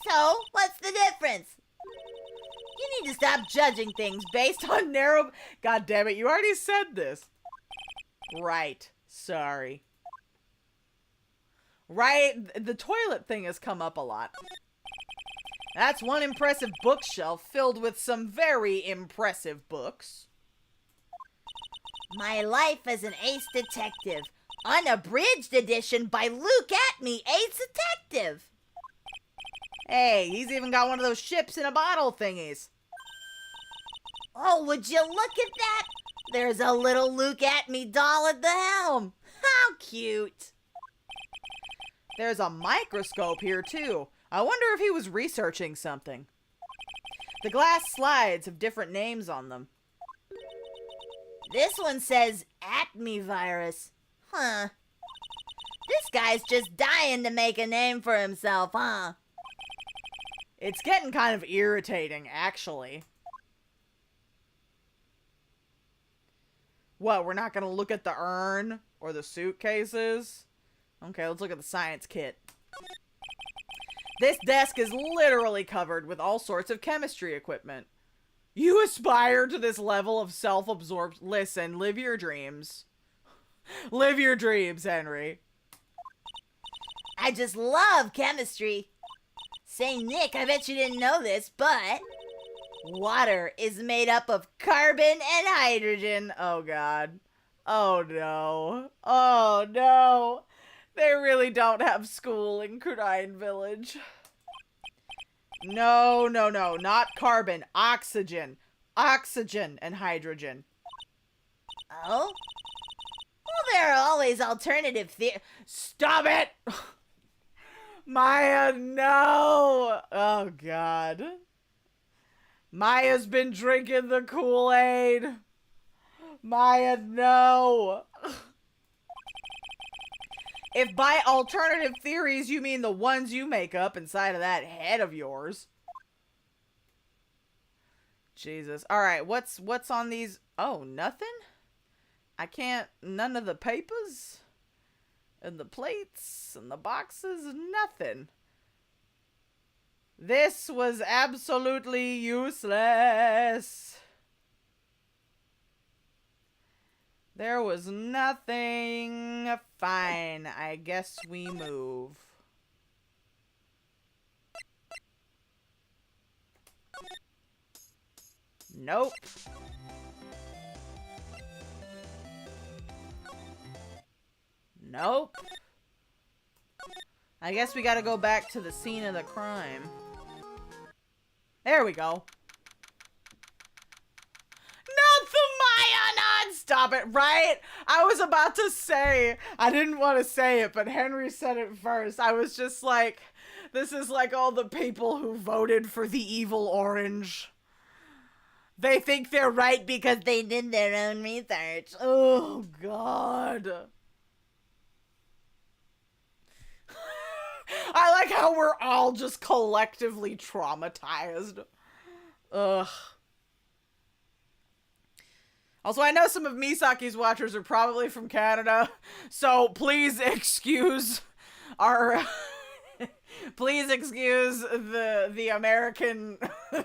So, what's the difference? You need to stop judging things based on narrow... God damn it, you already said this. Right. Sorry. Right, the toilet thing has come up a lot. That's one impressive bookshelf filled with some very impressive books. My Life as an Ace Detective. Unabridged edition by Luke Atme, Ace Detective. Hey, he's even got one of those ships in a bottle thingies. Oh, would you look at that? There's a little Luke Atme doll at the helm. How cute. There's a microscope here, too. I wonder if he was researching something. The glass slides have different names on them. This one says Atme virus. Huh. This guy's just dying to make a name for himself, huh? It's getting kind of irritating, actually. What, we're not going to look at the urn or the suitcases? Okay, let's look at the science kit. This desk is literally covered with all sorts of chemistry equipment. You aspire to this level of self-absorbed... Listen, live your dreams. Live your dreams, Henry. I just love chemistry. Say, Nick, I bet you didn't know this, but water is made up of carbon and hydrogen. Oh, God. Oh, no. Oh, no. They really don't have school in Crudine Village. No, no, no. Not carbon. Oxygen. Oxygen and hydrogen. Oh? Well, there are always alternative Stop it! Maya, no! Oh, God. Maya's been drinking the Kool-Aid. Maya, no! If by alternative theories you mean the ones you make up inside of that head of yours. Jesus. Alright, what's on these? Oh, nothing? I can't, none of the papers? And the plates and the boxes, nothing. This was absolutely useless. There was nothing. Fine, I guess we move. Nope. Nope. I guess we gotta go back to the scene of the crime. There we go. Not the Maya! Stop it, right? I was about to say, I didn't want to say it, but Henry said it first. I was just like, this is like all the people who voted for the evil orange. They think they're right because they did their own research. Oh, God. I like how we're all just collectively traumatized. Ugh. Also, I know some of Misaki's watchers are probably from Canada, so please excuse our... please excuse the American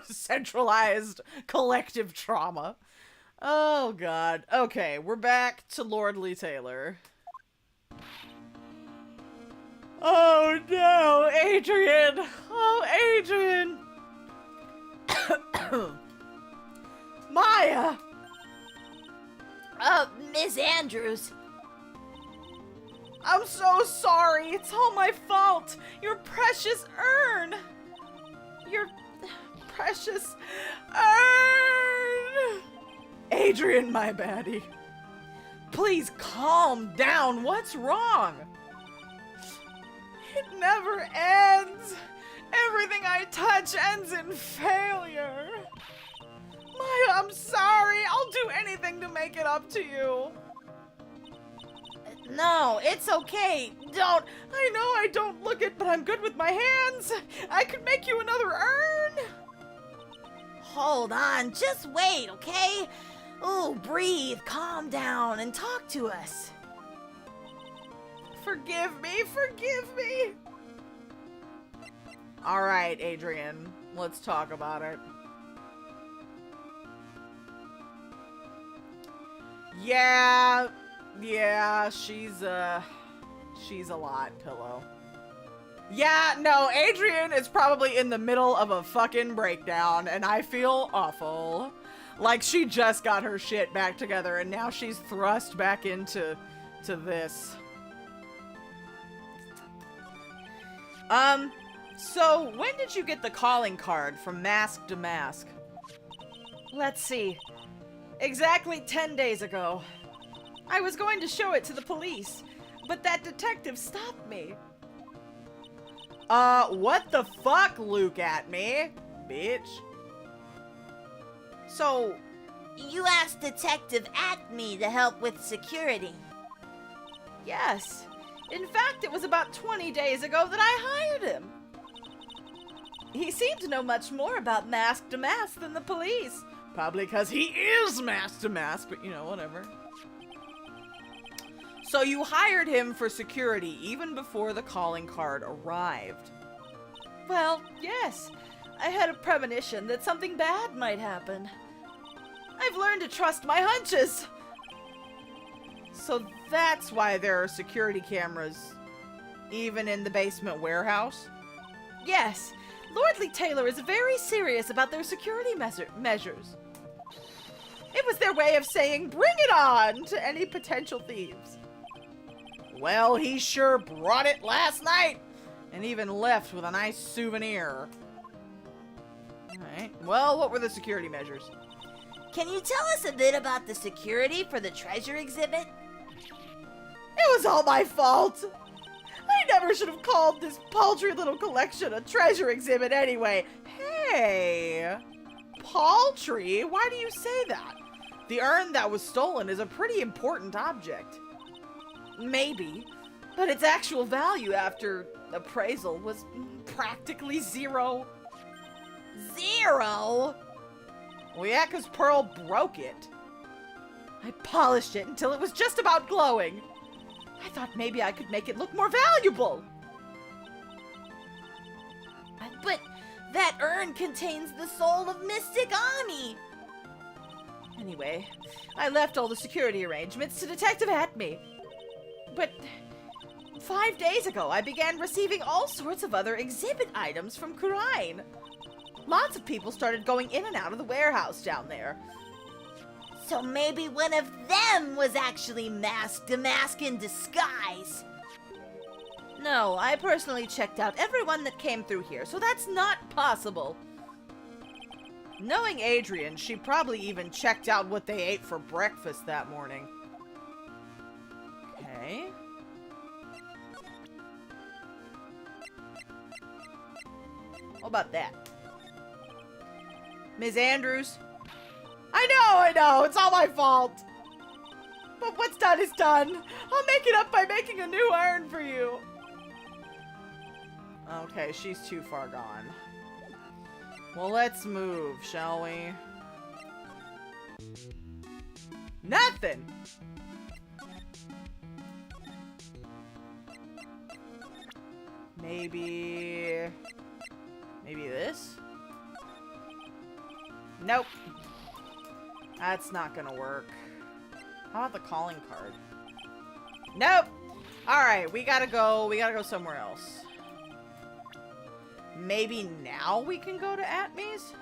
centralized collective trauma. Oh, God. Okay, we're back to Lordly Taylor. Oh, no, Adrian. Oh, Adrian. Maya. Miss Andrews. I'm so sorry. It's all my fault. Your precious urn. Your precious urn. Adrian, my baddie. Please calm down. What's wrong? It never ends. Everything I touch ends in failure. Maya, I'm sorry. I'll do anything to make it up to you. No, it's okay. Don't. I know I don't look it, but I'm good with my hands. I could make you another urn. Hold on. Just wait, okay? Ooh, breathe, calm down, and talk to us. Forgive me. Forgive me. All right, Adrian. Let's talk about it. Yeah, she's a lot, Pillow. Yeah, no, Adrian is probably in the middle of a fucking breakdown, and I feel awful. Like she just got her shit back together, and now she's thrust back into this. So when did you get the calling card from Mask to Mask? Let's see. Exactly 10 days ago. I was going to show it to the police, but that detective stopped me. What the fuck, Luke at me? Bitch. So, you asked Detective Acme to help with security? Yes. In fact, it was about 20 days ago that I hired him. He seemed to know much more about Mask to Mask than the police. Probably because he is Mask to Mask, but you know, whatever. So you hired him for security even before the calling card arrived? Well, yes. I had a premonition that something bad might happen. I've learned to trust my hunches. So that's why there are security cameras Even in the basement warehouse? Yes, Lordly Taylor is very serious about their security measures. It was their way of saying, bring it on to any potential thieves. Well, he sure brought it last night, and even left with a nice souvenir. Alright, well, what were the security measures? Can you tell us a bit about the security for the treasure exhibit? It was all my fault! I never should have called this paltry little collection a treasure exhibit anyway. Hey! Paltry? Why do you say that? The urn that was stolen is a pretty important object. Maybe, but its actual value after appraisal was practically zero. Zero? Well, yeah, 'cause Pearl broke it. I polished it until it was just about glowing. I thought maybe I could make it look more valuable. But that urn contains the soul of Mystic Ami. Anyway, I left all the security arrangements to Detective Atme. But 5 days ago, I began receiving all sorts of other exhibit items from Kurine. Lots of people started going in and out of the warehouse down there. So maybe one of them was actually masked, a mask in disguise. No, I personally checked out everyone that came through here, so that's not possible. Knowing Adrian, she probably even checked out what they ate for breakfast that morning. Okay. What about that? Ms. Andrews? I know, it's all my fault. But what's done is done. I'll make it up by making a new urn for you. Okay, she's too far gone. Well, let's move, shall we? Nothing! Maybe this? Nope. That's not gonna work. How about the calling card? Nope! Alright, we gotta go somewhere else. Maybe now we can go to Atme's?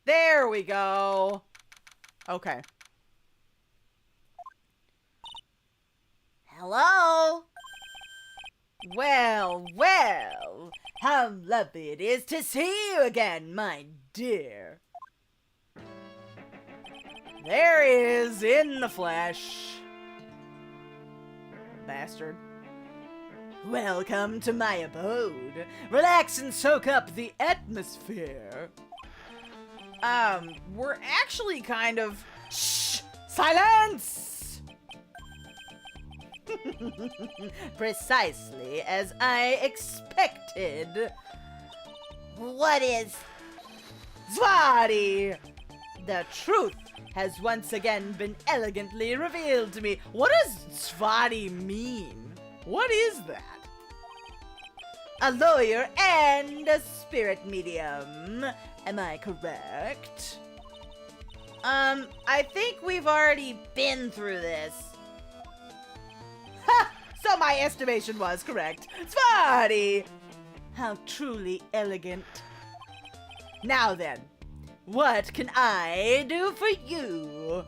There we go! Okay. Hello? Well, well! How lovely it is to see you again, my dear. There he is, in the flesh. Bastard. Welcome to my abode. Relax and soak up the atmosphere. We're actually kind of... Shh! Silence! Precisely as I expected. What is? Zvadi! The truth has once again been elegantly revealed to me. What does Zvadi mean? What is that? A lawyer and a spirit medium. Am I correct? I think we've already been through this. Ha! So my estimation was correct. Zvadi! How truly elegant. Now then, what can I do for you?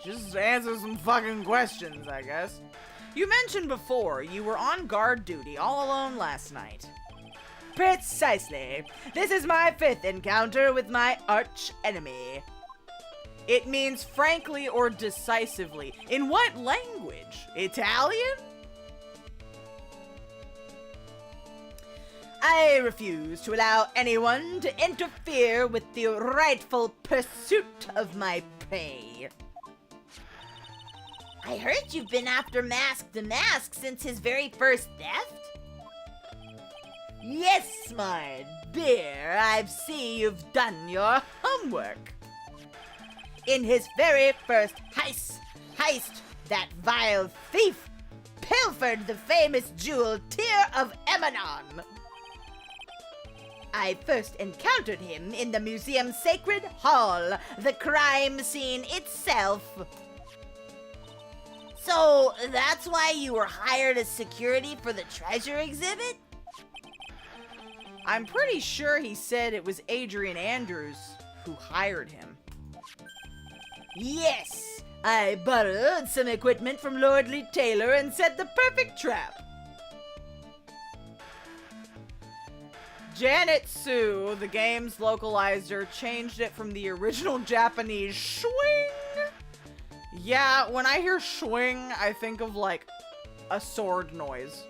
Just answer some fucking questions, I guess. You mentioned before you were on guard duty all alone last night. Precisely. This is my 5th encounter with my arch enemy. It means frankly or decisively. In what language? Italian? I refuse to allow anyone to interfere with the rightful pursuit of my prey. I heard you've been after Mask the Mask since his very first theft? Yes, my dear, I see you've done your homework. In his very first heist, that vile thief pilfered the famous jewel Tear of Emanon. I first encountered him in the museum's sacred hall, the crime scene itself. So that's why you were hired as security for the treasure exhibit? I'm pretty sure he said it was Adrian Andrews who hired him. Yes, I borrowed some equipment from Lordly Taylor and set the perfect trap. Janet Sue, the game's localizer, changed it from the original Japanese swing. Yeah, when I hear swing, I think of like a sword noise.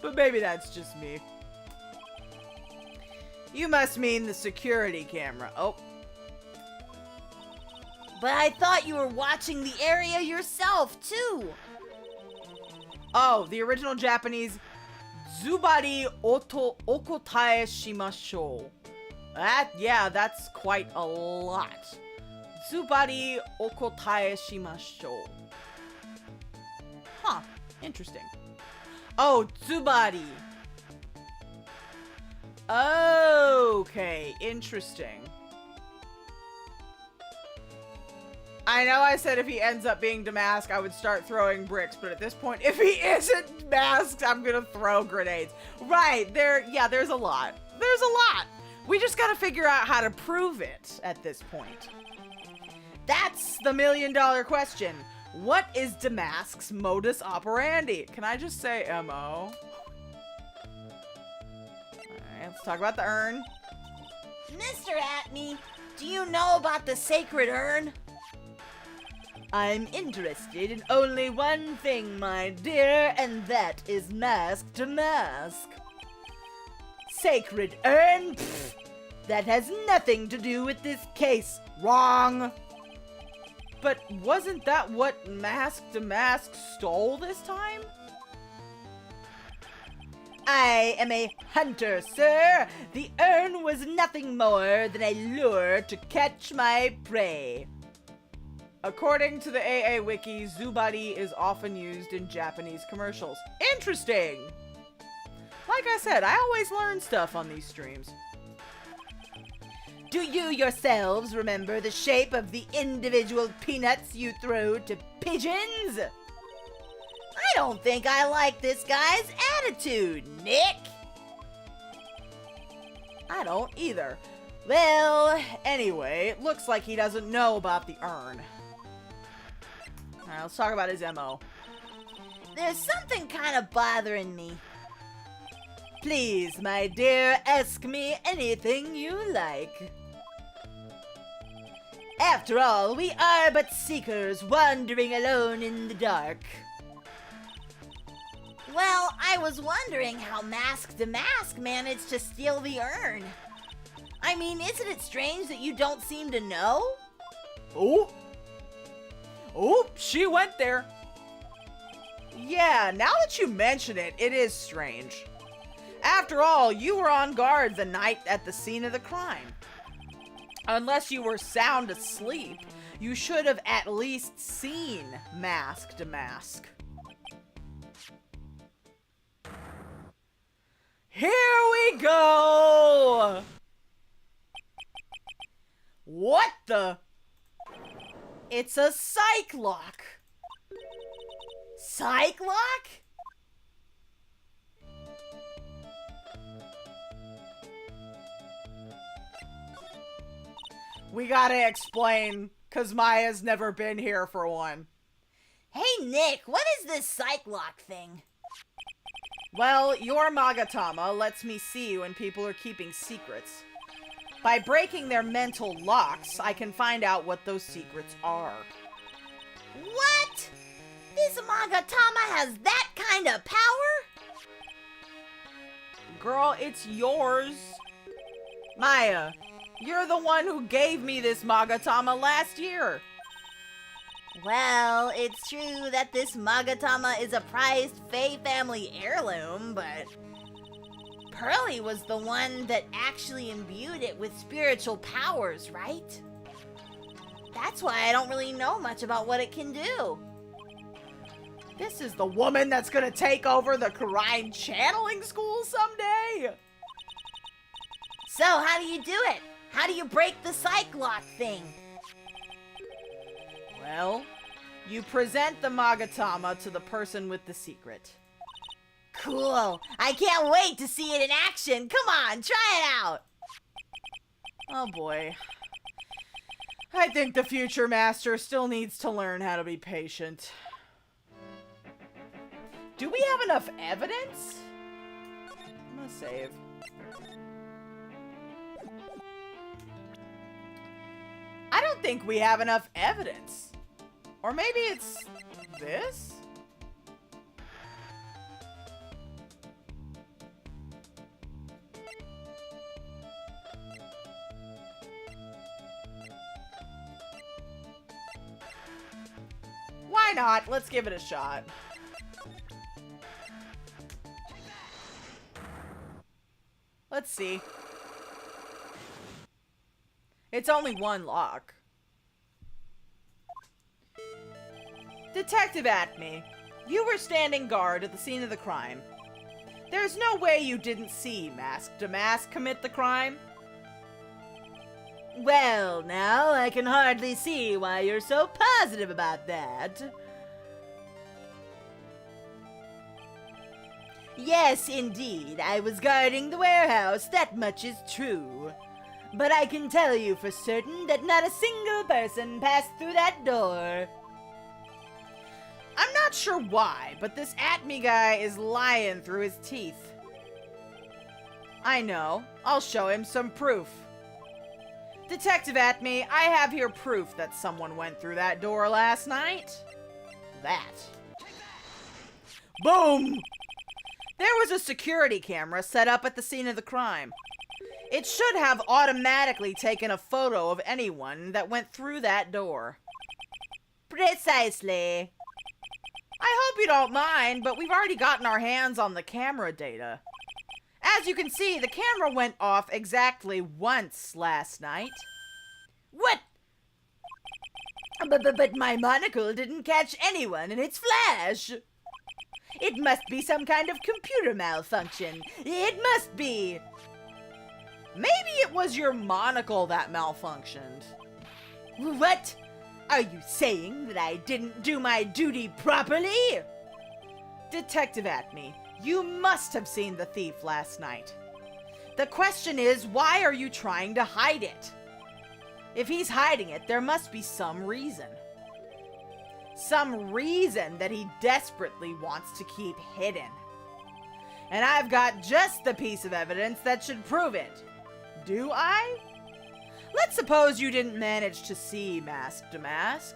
But maybe that's just me. You must mean the security camera. Oh. But I thought you were watching the area yourself, too. Oh, the original Japanese Zubari oto okotae shimashou. That's quite a lot. Zubari okotae shimashou. Huh, interesting. Oh, Zubari. Okay, interesting. I know I said if he ends up being demasked, I would start throwing bricks, but at this point, if he isn't masked, I'm gonna throw grenades. Right, there's a lot. There's a lot. We just gotta figure out how to prove it at this point. That's the million-dollar question. What is Damask's modus operandi? Can I just say MO? Alright, let's talk about the urn. Mr. Atney, do you know about the sacred urn? I'm interested in only one thing, my dear, and that is Mask to Mask. Sacred urn? Pfft, that has nothing to do with this case. Wrong. But wasn't that what Mask to Mask stole this time? I am a hunter, sir. The urn was nothing more than a lure to catch my prey. According to the AA Wiki, Zubari is often used in Japanese commercials. Interesting! Like I said, I always learn stuff on these streams. Do you yourselves remember the shape of the individual peanuts you threw to pigeons? I don't think I like this guy's attitude, Nick. I don't either. Well, anyway, it looks like he doesn't know about the urn. Alright, let's talk about his MO. There's something kind of bothering me. Please, my dear, ask me anything you like. After all, we are but seekers wandering alone in the dark. Well, I was wondering how Mask to Mask managed to steal the urn. I mean, isn't it strange that you don't seem to know? Oh, she went there. Yeah, now that you mention it, it is strange. After all, you were on guard the night at the scene of the crime. Unless you were sound asleep, you should have at least seen Mask to Mask. Here we go! What the? It's a psych lock. Psych lock? We gotta explain, cause Maya's never been here for one. Hey Nick, what is this psych lock thing? Well, your Magatama lets me see when people are keeping secrets. By breaking their mental locks, I can find out what those secrets are. What? This Magatama has that kind of power? Girl, it's yours. Maya, you're the one who gave me this Magatama last year. Well, it's true that this Magatama is a prized Fae family heirloom, but Pearly was the one that actually imbued it with spiritual powers, right? That's why I don't really know much about what it can do. This is the woman that's gonna take over the Karine channeling school someday? So, how do you do it? How do you break the psych lock thing? Well, you present the Magatama to the person with the secret. Cool. I can't wait to see it in action. Come on, try it out. Oh boy. I think the future master still needs to learn how to be patient. Do we have enough evidence? I'm gonna save. I don't think we have enough evidence. Or maybe it's this? Why not? Let's give it a shot. Let's see. It's only one lock. Detective Atme, you were standing guard at the scene of the crime. There's no way you didn't see Mask to Mask commit the crime. Well, now, I can hardly see why you're so positive about that. Yes, indeed, I was guarding the warehouse, that much is true. But I can tell you for certain that not a single person passed through that door. I'm not sure why, but this Atme guy is lying through his teeth. I know. I'll show him some proof. Detective Atme, I have here proof that someone went through that door last night. That. Boom! There was a security camera set up at the scene of the crime. It should have automatically taken a photo of anyone that went through that door. Precisely. I hope you don't mind, but we've already gotten our hands on the camera data. As you can see, the camera went off exactly once last night. What? But my monocle didn't catch anyone in its flash. It must be some kind of computer malfunction. It must be. Maybe it was your monocle that malfunctioned. What? Are you saying that I didn't do my duty properly? Detective Atme, you must have seen the thief last night. The question is, why are you trying to hide it? If he's hiding it, there must be some reason. Some reason that he desperately wants to keep hidden. And I've got just the piece of evidence that should prove it. Do I? Let's suppose you didn't manage to see Mask to Mask.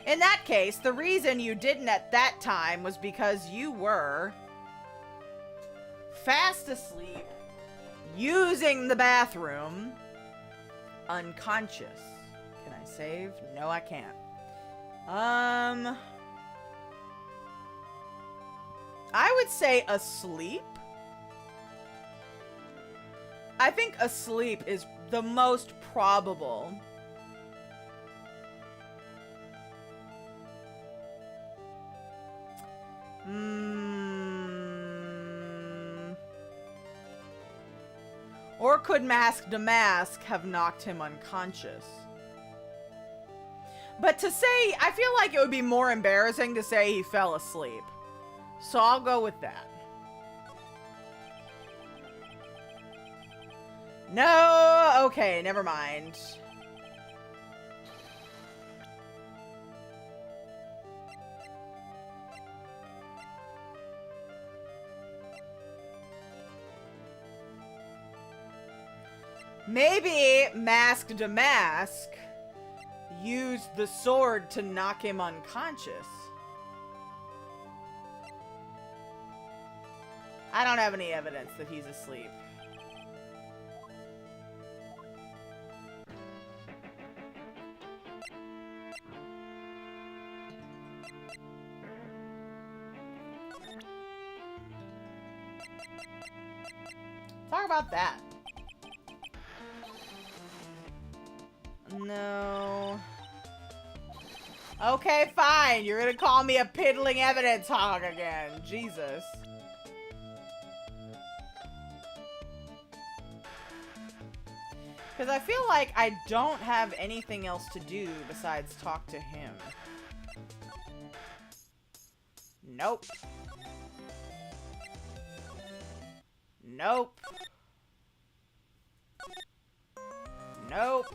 In that case, the reason you didn't at that time was because you were fast asleep, using the bathroom, unconscious. Can I save? No, I can't. I would say asleep. I think asleep is the most probable. Or could Mask to Mask have knocked him unconscious? But to say, I feel like it would be more embarrassing to say he fell asleep. So I'll go with that. No, okay, never mind. Maybe Mask to Mask used the sword to knock him unconscious. I don't have any evidence that he's asleep. Talk about that. No. Okay, fine. You're gonna call me a piddling evidence hog again. Jesus. Because I feel like I don't have anything else to do besides talk to him. Nope. Nope. Nope.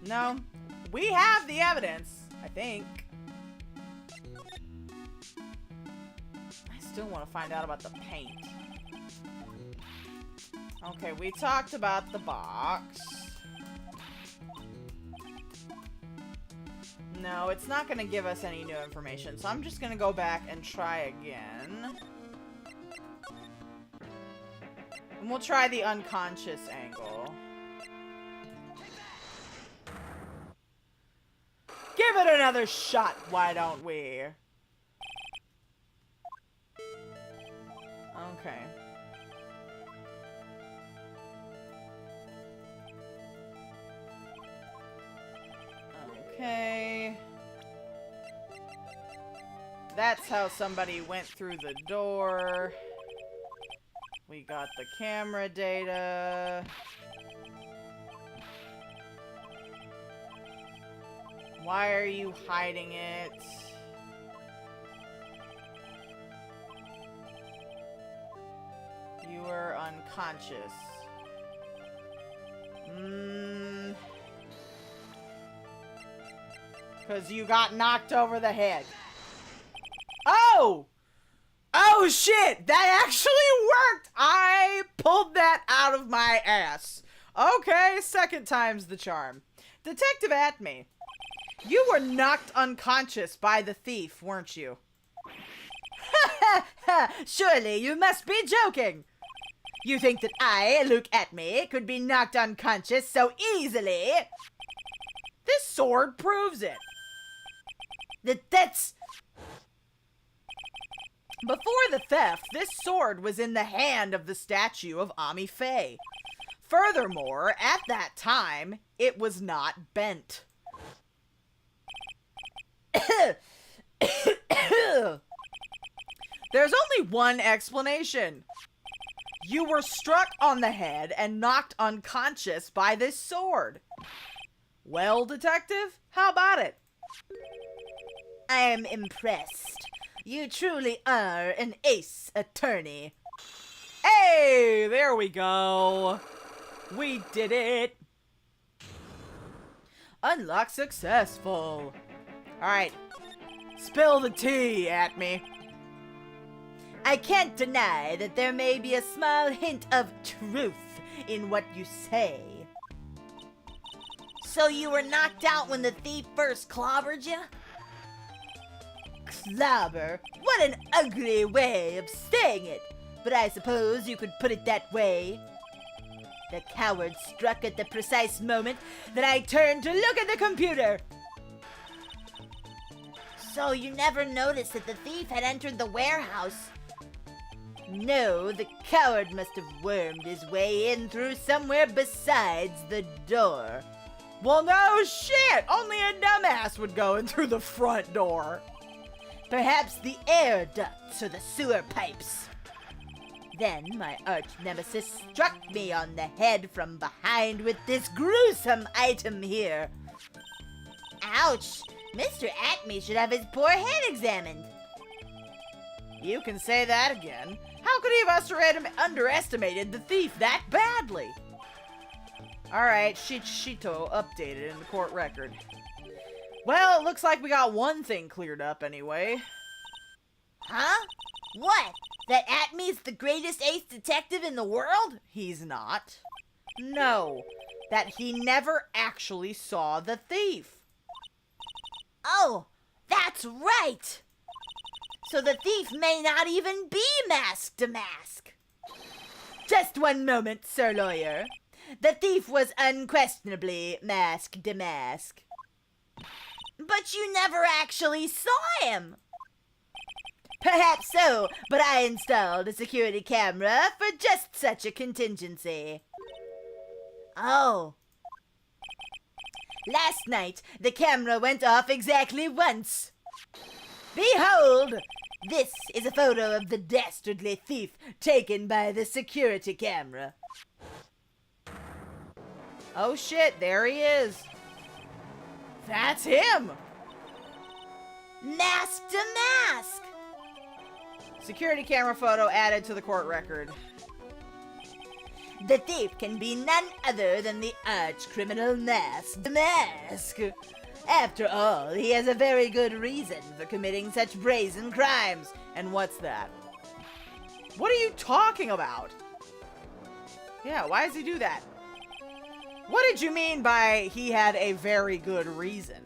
No. We have the evidence, I think. I still want to find out about the paint. Okay, we talked about the box. No, it's not going to give us any new information, so I'm just going to go back and try again. And we'll try the unconscious angle. Give it another shot, why don't we? Okay. Okay. That's how somebody went through the door. We got the camera data. Why are you hiding it? You were unconscious. Because you got knocked over the head. Oh! Oh shit! That actually worked! I pulled that out of my ass. Okay, second time's the charm. Detective Atme, you were knocked unconscious by the thief, weren't you? Surely you must be joking. You think that I, Luke Atme, could be knocked unconscious so easily? This sword proves it. That's... Before the theft, this sword was in the hand of the statue of Ami Faye. Furthermore, at that time, it was not bent. There's only one explanation. You were struck on the head and knocked unconscious by this sword. Well, detective, how about it? I am impressed. You truly are an ace attorney. Hey, there we go. We did it. Unlock successful. Alright. Spill the tea at me. I can't deny that there may be a small hint of truth in what you say. So you were knocked out when the thief first clobbered you? Clobber? What an ugly way of saying it. But I suppose you could put it that way. The coward struck at the precise moment that I turned to look at the computer. So you never noticed that the thief had entered the warehouse? No, the coward must have wormed his way in through somewhere besides the door. Well, no shit! Only a dumbass would go in through the front door. Perhaps the air ducts or the sewer pipes. Then my arch nemesis struck me on the head from behind with this gruesome item here. Ouch! Mr. Atme should have his poor head examined. You can say that again. How could he have underestimated the thief that badly? Alright, Shito updated in the court record. Well, it looks like we got one thing cleared up anyway. Huh? What? That Atme's the greatest ace detective in the world? He's not. No, that he never actually saw the thief. Oh, that's right! So the thief may not even be masked to mask. Just one moment, Sir Lawyer. The thief was unquestionably masked to mask. But you never actually saw him. Perhaps so, but I installed a security camera for just such a contingency. Oh. Last night, the camera went off exactly once. Behold, This is a photo of the dastardly thief taken by the security camera. Oh shit, there he is. That's him! Mask to mask! Security camera photo added to the court record. The thief can be none other than the arch-criminal Mask to Mask. After all, he has a very good reason for committing such brazen crimes. And what's that? What are you talking about? Yeah, why does he do that? What did you mean by he had a very good reason?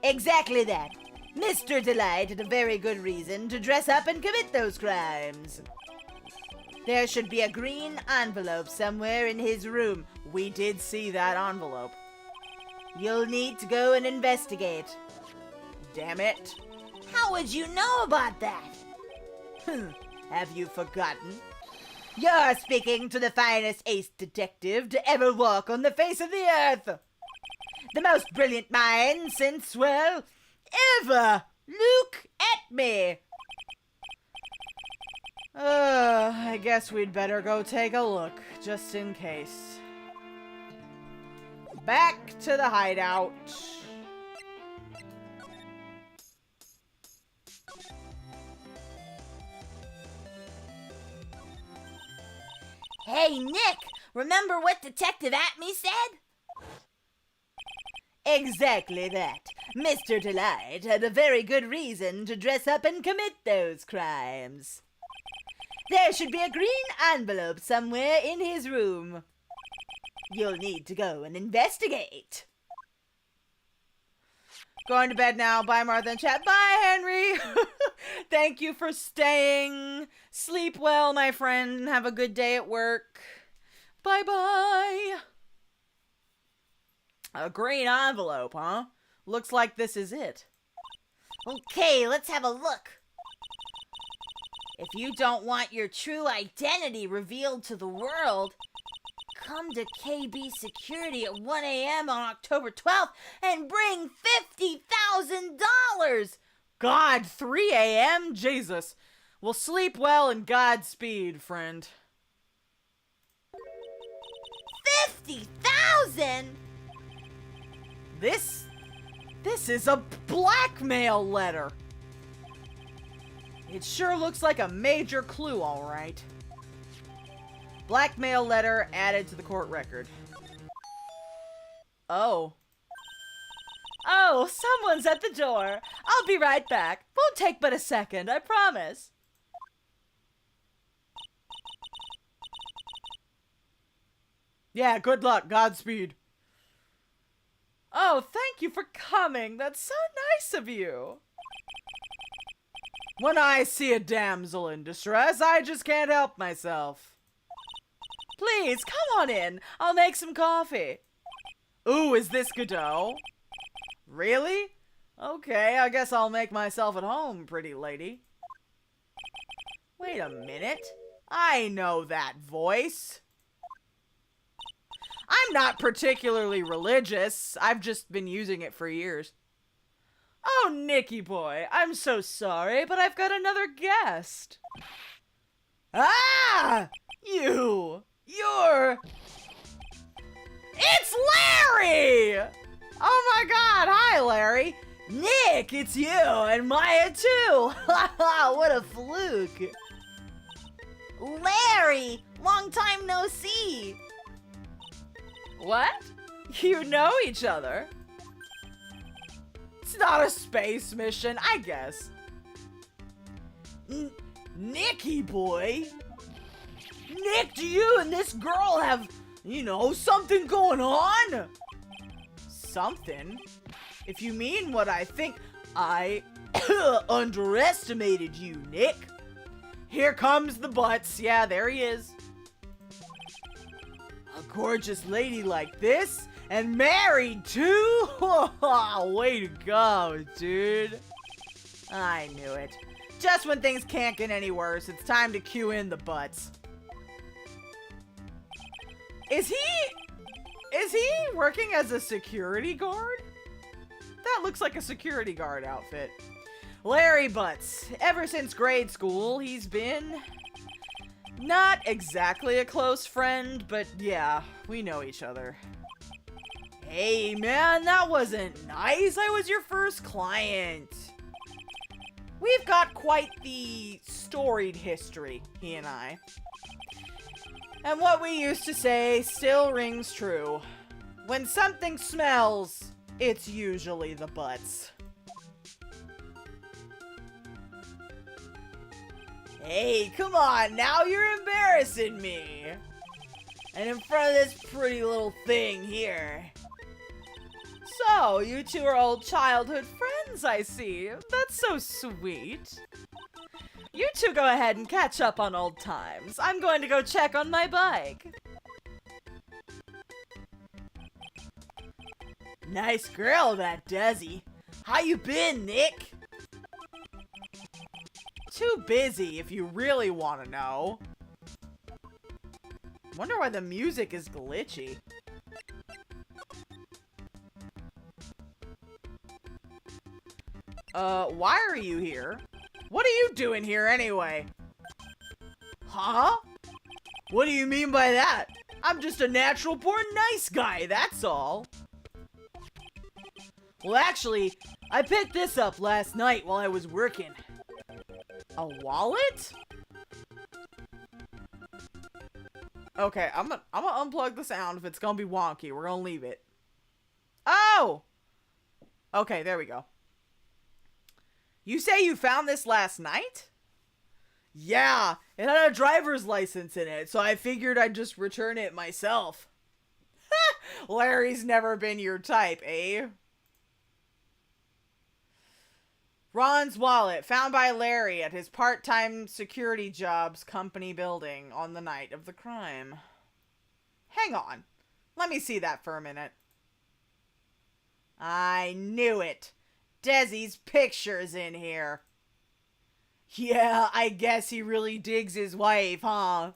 Exactly that. Mr. Delight had a very good reason to dress up and commit those crimes. There should be a green envelope somewhere in his room. We did see that envelope. You'll need to go and investigate. Damn it. How would you know about that? Have you forgotten? You're speaking to the finest ace detective to ever walk on the face of the earth. The most brilliant mind since, well, ever. Look at me. I guess we'd better go take a look, just in case. Back to the hideout. Hey, Nick, remember what Detective Atme said? Exactly that. Mr. Delight had a very good reason to dress up and commit those crimes. There should be a green envelope somewhere in his room. You'll need to go and investigate. Going to bed now. Bye, Martha and chat. Bye, Henry. Thank you for staying. Sleep well, my friend. Have a good day at work. Bye-bye. A green envelope, huh? Looks like this is it. Okay, let's have a look. If you don't want your true identity revealed to the world, come to KB Security at 1 a.m. on October 12th and bring $50,000! God, 3 a.m.? Jesus. Well, sleep well and Godspeed, friend. 50,000? This is a blackmail letter. It sure looks like a major clue, all right. Blackmail letter added to the court record. Oh. Oh, someone's at the door. I'll be right back. Won't take but a second, I promise. Yeah, good luck. Godspeed. Oh, thank you for coming. That's so nice of you. When I see a damsel in distress, I just can't help myself. Please, come on in. I'll make some coffee. Ooh, is this Godot? Really? Okay, I guess I'll make myself at home, pretty lady. Wait a minute. I know that voice. I'm not particularly religious. I've just been using it for years. Oh, Nicky boy, I'm so sorry, but I've got another guest. Ah! You're... It's Larry! Oh my god, hi Larry! Nick, it's you, and Maya too! What a fluke! Larry, long time no see. What? You know each other? It's not a space mission, I guess. Nicky boy? Nick, do you and this girl have, you know, something going on? Something? If you mean what I think, I underestimated you, Nick. Here comes the butts. Yeah, there he is. A gorgeous lady like this, and married too? Way to go, dude. I knew it. Just when things can't get any worse, it's time to cue in the butts. Is he working as a security guard? That looks like a security guard outfit. Larry Butts. Ever since grade school, he's been not exactly a close friend, but yeah, we know each other. Hey man, that wasn't nice. I was your first client. We've got quite the storied history, he and I. And what we used to say still rings true. When something smells, it's usually the butts. Hey, come on, now you're embarrassing me. And in front of this pretty little thing here. So, you two are old childhood friends, I see. That's so sweet. You two go ahead and catch up on old times. I'm going to go check on my bike. Nice girl, that Desi. How you been, Nick? Too busy, if you really want to know. Wonder why the music is glitchy. Why are you here? What are you doing here anyway? Huh? What do you mean by that? I'm just a natural born nice guy, that's all. Well, actually, I picked this up last night while I was working. A wallet? Okay, I'm gonna unplug the sound. If it's gonna be wonky, we're gonna leave it. Oh! Okay, there we go. You say you found this last night? Yeah, it had a driver's license in it, so I figured I'd just return it myself. Larry's never been your type, eh? Ron's wallet, found by Larry at his part-time security job's company building on the night of the crime. Hang on. Let me see that for a minute. I knew it. Desi's picture's in here. Yeah, I guess he really digs his wife, huh?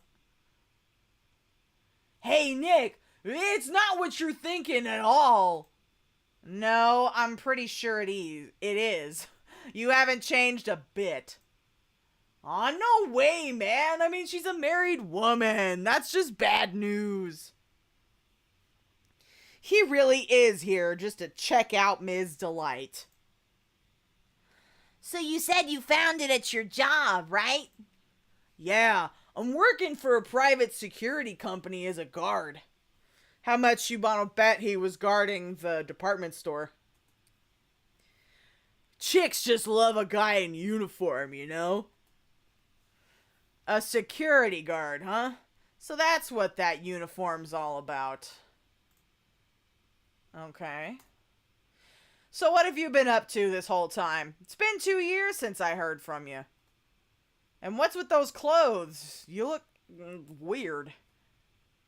Hey, Nick, it's not what you're thinking at all. No, I'm pretty sure it is. You haven't changed a bit. Aw, no way, man. I mean, she's a married woman. That's just bad news. He really is here just to check out Ms. Delight. So you said you found it at your job, right? Yeah, I'm working for a private security company as a guard. How much you wanna bet he was guarding the department store? Chicks just love a guy in uniform, you know? A security guard, huh? So that's what that uniform's all about. Okay. So what have you been up to this whole time? It's been 2 years since I heard from you. And what's with those clothes? You look weird.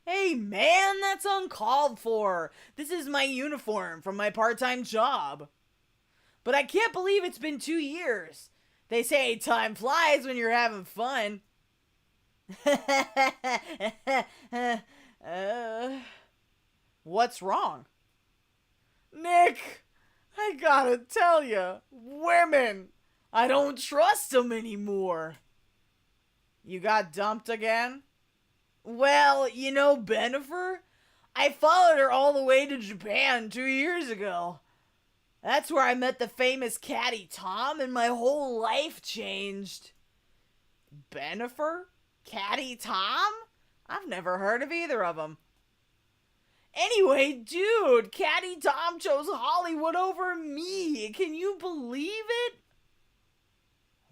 Hey man, that's uncalled for. This is my uniform from my part-time job. But I can't believe it's been 2 years. They say time flies when you're having fun. What's wrong? Nick, I gotta tell you, women, I don't trust them anymore. You got dumped again? Well, you know Bennifer? I followed her all the way to Japan 2 years ago. That's where I met the famous caddy Tom, and my whole life changed. Bennifer? Caddy Tom? I've never heard of either of them. Anyway, dude, Caddy Tom chose Hollywood over me. Can you believe it?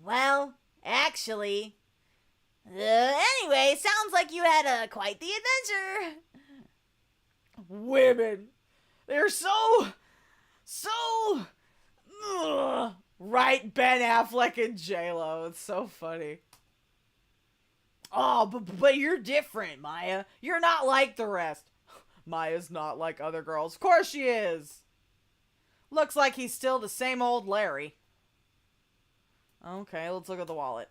Well, actually... anyway, sounds like you had quite the adventure. Women. They're so... Right, Ben Affleck and J-Lo. It's so funny. Oh, but you're different, Maya. You're not like the rest. Maya's not like other girls. Of course she is. Looks like he's still the same old Larry. Okay, let's look at the wallet.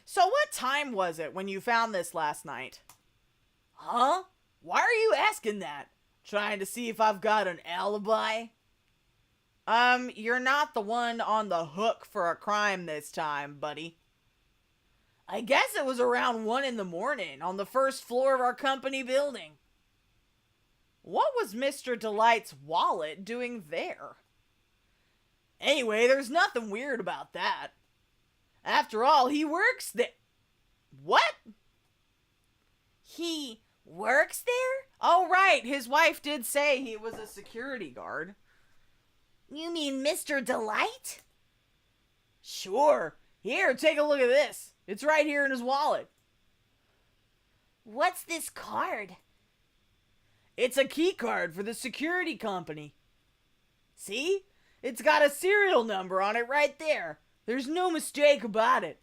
So what time was it when you found this last night? Huh? Why are you asking that? Trying to see if I've got an alibi? You're not the one on the hook for a crime this time, buddy. I guess it was around 1 in the morning on the first floor of our company building. What was Mr. Delight's wallet doing there? Anyway, there's nothing weird about that. After all, he works there. What? He works there? Oh, right. His wife did say he was a security guard. You mean Mr. Delight? Sure. Here, take a look at this. It's right here in his wallet. What's this card? It's a key card for the security company. See? It's got a serial number on it right there. There's no mistake about it.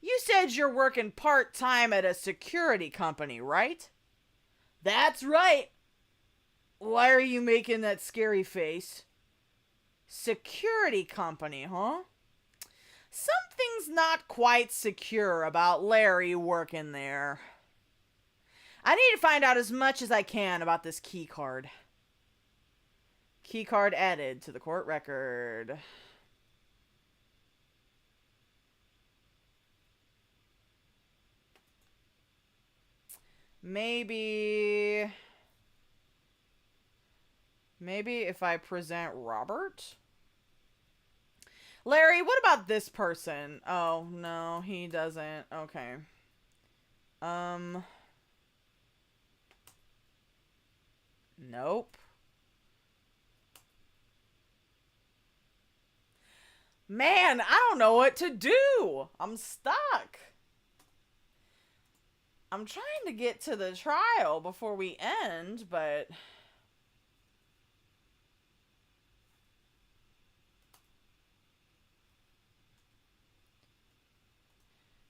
You said you're working part-time at a security company, right? That's right. Why are you making that scary face? Security company, huh? Something's not quite secure about Larry working there. I need to find out as much as I can about this key card. Key card added to the court record. Maybe if I present Robert? Larry, what about this person? Oh, no, he doesn't. Okay. Nope. Man, I don't know what to do. I'm stuck. I'm trying to get to the trial before we end, but...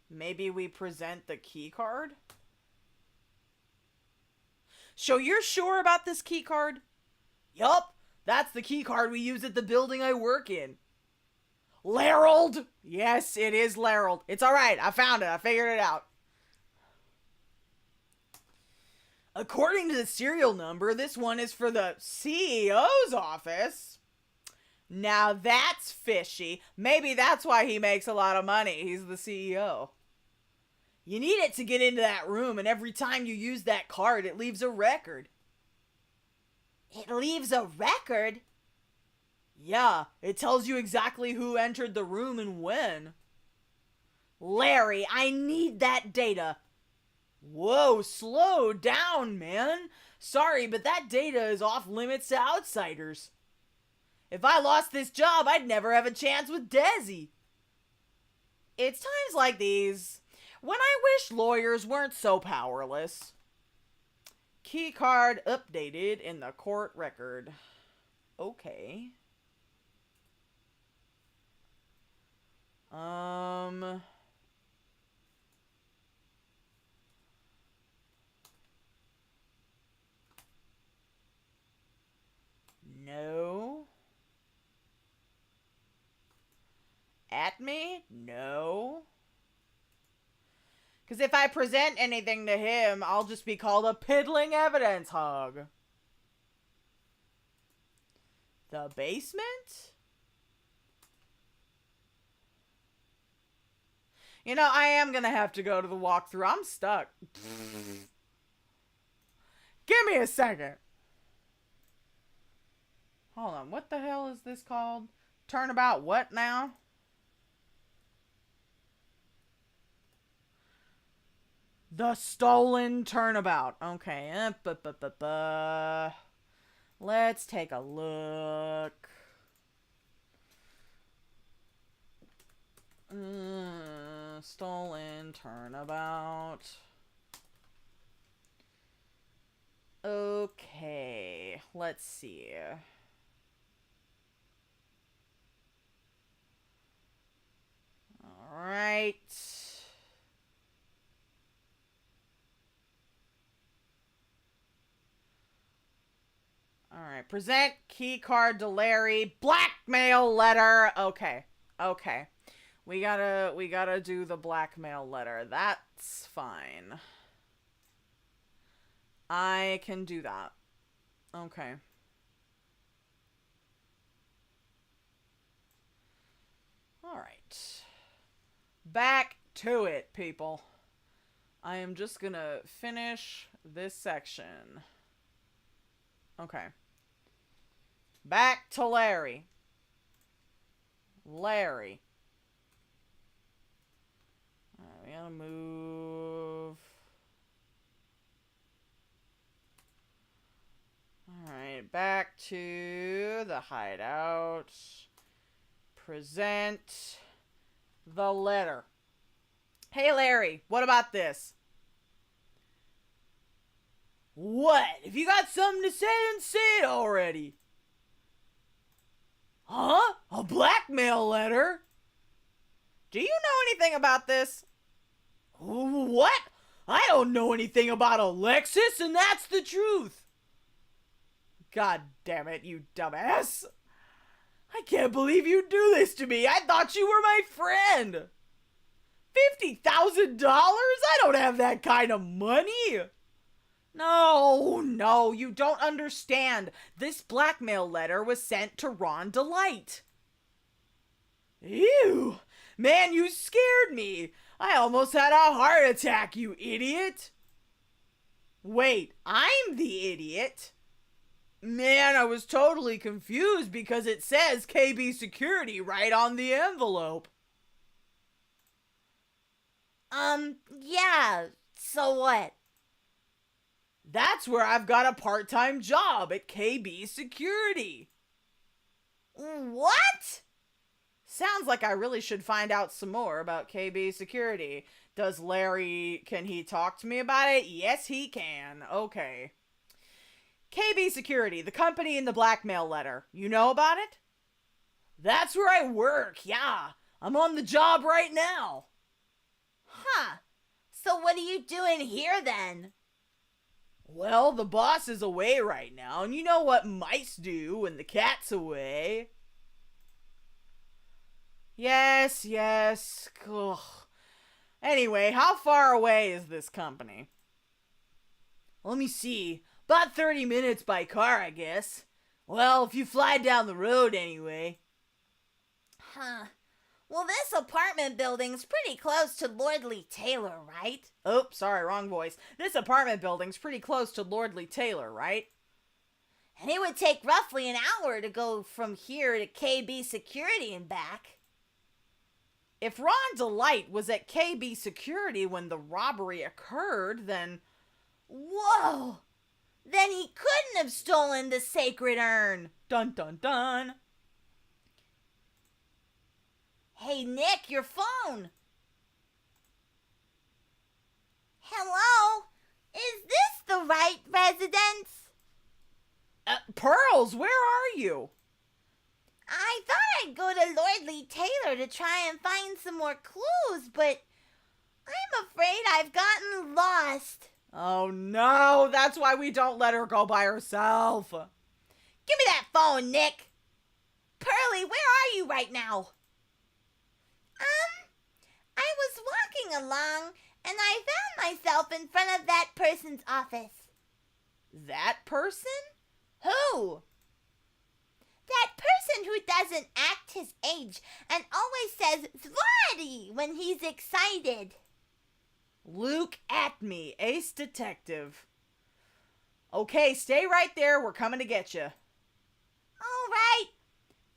Maybe we present the key card? So you're sure about this key card? Yup, that's the key card we use at the building I work in. Larold! Yes, it is Larold. It's alright, I found it, I figured it out. According to the serial number, this one is for the CEO's office. Now that's fishy. Maybe that's why he makes a lot of money. He's the CEO. You need it to get into that room, and every time you use that card, it leaves a record. It leaves a record? Yeah, it tells you exactly who entered the room and when. Larry, I need that data. Whoa, slow down, man. Sorry, but that data is off limits to outsiders. If I lost this job, I'd never have a chance with Desi. It's times like these when I wish lawyers weren't so powerless. Key card updated in the court record. Okay. No. At me? No. Because if I present anything to him, I'll just be called a piddling evidence hog. The basement? You know, I am going to have to go to the walkthrough. I'm stuck. Give me a second. Hold on. What the hell is this called? Turnabout what now? The stolen turnabout. Okay. Let's take a look. Stolen turnabout. Okay. Let's see. All right. Alright, present key card to Larry. Blackmail letter. Okay. Okay. We gotta do the blackmail letter. That's fine. I can do that. Okay. right. Back to it, people. I am just gonna finish this section. Okay. Back to Larry. Larry. Alright, we gotta move. Alright, back to the hideout. Present the letter. Hey, Larry, what about this? What? If you got something to say, then say it already. Huh? A blackmail letter? Do you know anything about this? What? I don't know anything about Alexis, and that's the truth. God damn it, you dumbass. I can't believe you do this to me. I thought you were my friend. $50,000? I don't have that kind of money. No, you don't understand. This blackmail letter was sent to Ron Delight. Ew. Man, you scared me. I almost had a heart attack, you idiot. Wait, I'm the idiot? Man, I was totally confused because it says KB Security right on the envelope. Yeah, so what? That's where I've got a part-time job at KB Security. What? Sounds like I really should find out some more about KB Security. Does Larry, can he talk to me about it? Yes, he can. Okay. KB Security, the company in the blackmail letter. You know about it? That's where I work, yeah. I'm on the job right now. Huh. So what are you doing here then? Well, the boss is away right now, and you know what mice do when the cat's away. Yes. Ugh. Anyway, how far away is this company? Let me see. About 30 minutes by car, I guess. Well, if you fly down the road anyway. Huh. Well, this apartment building's pretty close to Lordly Taylor, right? Oh, sorry, wrong voice. This apartment building's pretty close to Lordly Taylor, right? And it would take roughly an hour to go from here to KB Security and back. If Ron Delight was at KB Security when the robbery occurred, then... Whoa! Then he couldn't have stolen the sacred urn. Dun dun dun. Hey, Nick, your phone. Hello? Is this the Wright residence? Pearls, where are you? I thought I'd go to Lordly Taylor to try and find some more clues, but I'm afraid I've gotten lost. Oh no, that's why we don't let her go by herself. Give me that phone, Nick. Pearlie, where are you right now? I was walking along and I found myself in front of that person's office. That person? Who? That person who doesn't act his age and always says "Svarty" when he's excited. Luke Atme, ace detective. Okay, stay right there. We're coming to get you. All right.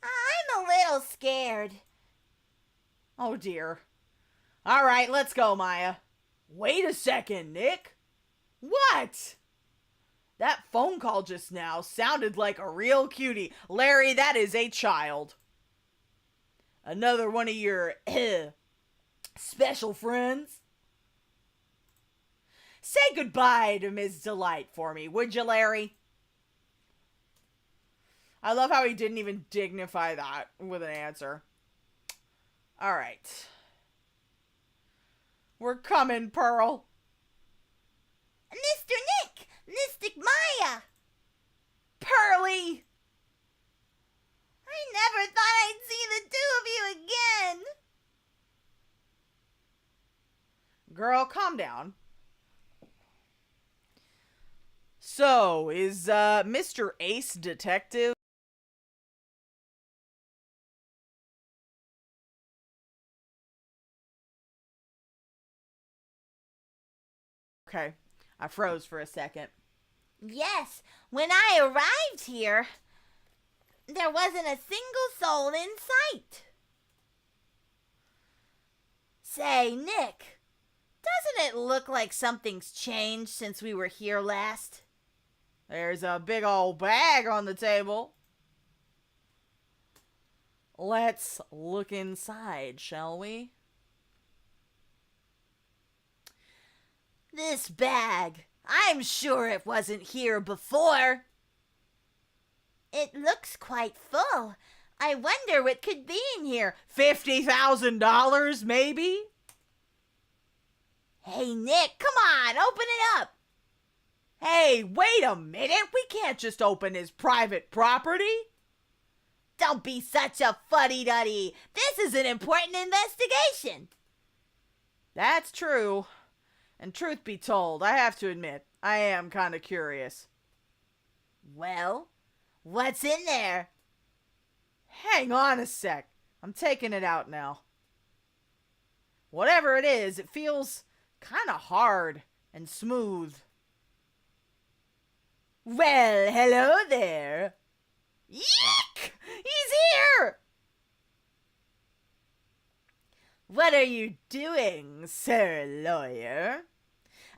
I'm a little scared. Oh, dear. All right, let's go, Maya. Wait a second, Nick. What? That phone call just now sounded like a real cutie. Larry, that is a child. Another one of your special friends? Say goodbye to Ms. Delight for me, would you, Larry? I love how he didn't even dignify that with an answer. All right. We're coming, Pearl. Mr. Nick! Mystic Maya! Pearlie! I never thought I'd see the two of you again. Girl, calm down. So, is Mr. Ace Detective Okay. I froze for a second. Yes, when I arrived here, there wasn't a single soul in sight. Say, Nick, doesn't it look like something's changed since we were here last? There's a big old bag on the table. Let's look inside, shall we? This bag, I'm sure it wasn't here before. It looks quite full. I wonder what could be in here. $50,000, maybe? Hey, Nick, come on, open it up. Hey, wait a minute. We can't just open his private property. Don't be such a fuddy-duddy. This is an important investigation. That's true. And truth be told, I have to admit, I am kind of curious. Well, what's in there? Hang on a sec. I'm taking it out now. Whatever it is, it feels kind of hard and smooth. Well, hello there. Yuck! He's here! What are you doing, Sir Lawyer?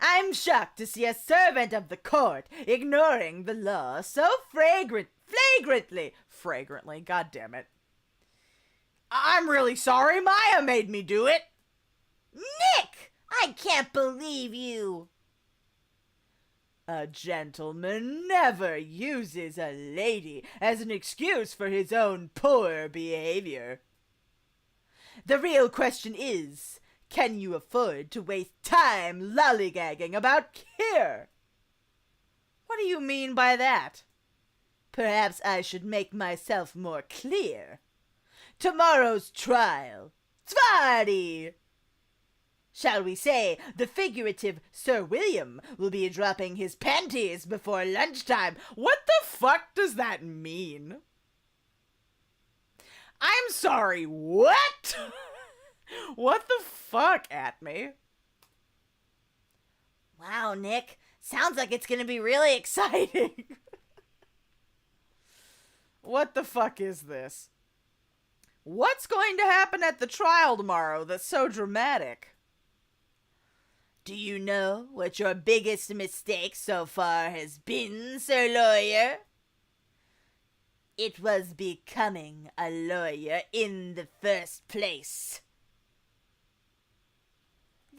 I'm shocked to see a servant of the court ignoring the law so flagrantly. Fragrantly, god damn it. I'm really sorry, Maya made me do it. Nick! I can't believe you. A gentleman never uses a lady as an excuse for his own poor behavior. The real question is, can you afford to waste time lollygagging about here? What do you mean by that? Perhaps I should make myself more clear. Tomorrow's trial. Svarty! Shall we say the figurative Sir William will be dropping his panties before lunchtime? What the fuck does that mean? I'm sorry, what? What the fuck, at me? Wow, Nick. Sounds like it's gonna be really exciting. What the fuck is this? What's going to happen at the trial tomorrow that's so dramatic? Do you know what your biggest mistake so far has been, Sir Lawyer? It was becoming a lawyer in the first place.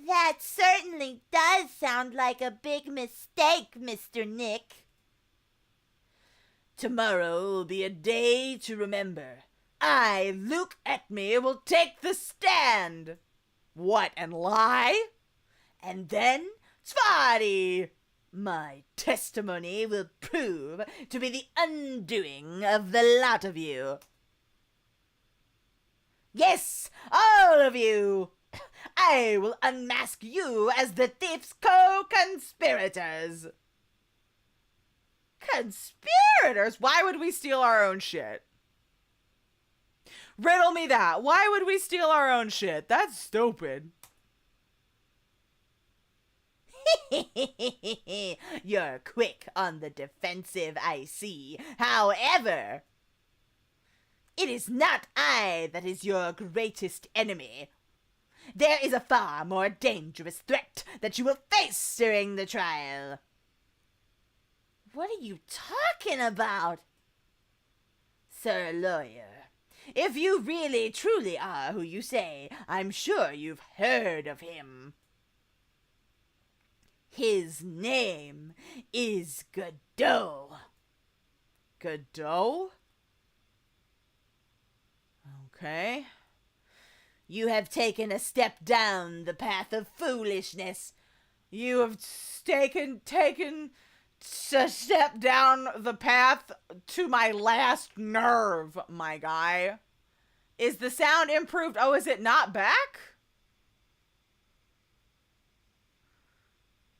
That certainly does sound like a big mistake, Mr. Nick. Tomorrow will be a day to remember. I, Luke Atme, will take the stand. What, and lie? And then, Svarty! My testimony will prove to be the undoing of the lot of you. Yes, all of you! I will unmask you as the thief's co-conspirators. Conspirators? Why would we steal our own shit? Riddle me that. Why would we steal our own shit? That's stupid. You're quick on the defensive, I see. However, it is not I that is your greatest enemy. There is a far more dangerous threat that you will face during the trial. What are you talking about? Sir Lawyer, if you really truly are who you say, I'm sure you've heard of him. His name is Godot. Godot? Okay. You have taken a step down the path of foolishness. You have taken a step down the path to my last nerve, my guy. Is the sound improved? Oh, is it not back?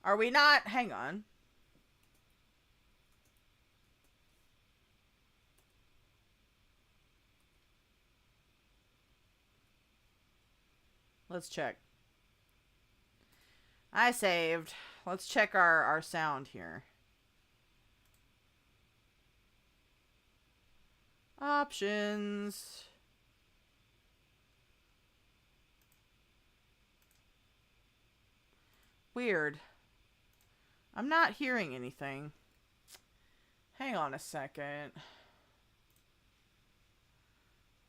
Are we not? Hang on. Let's check. I saved. let's check our sound here. Options. Weird. I'm not hearing anything. Hang on a second.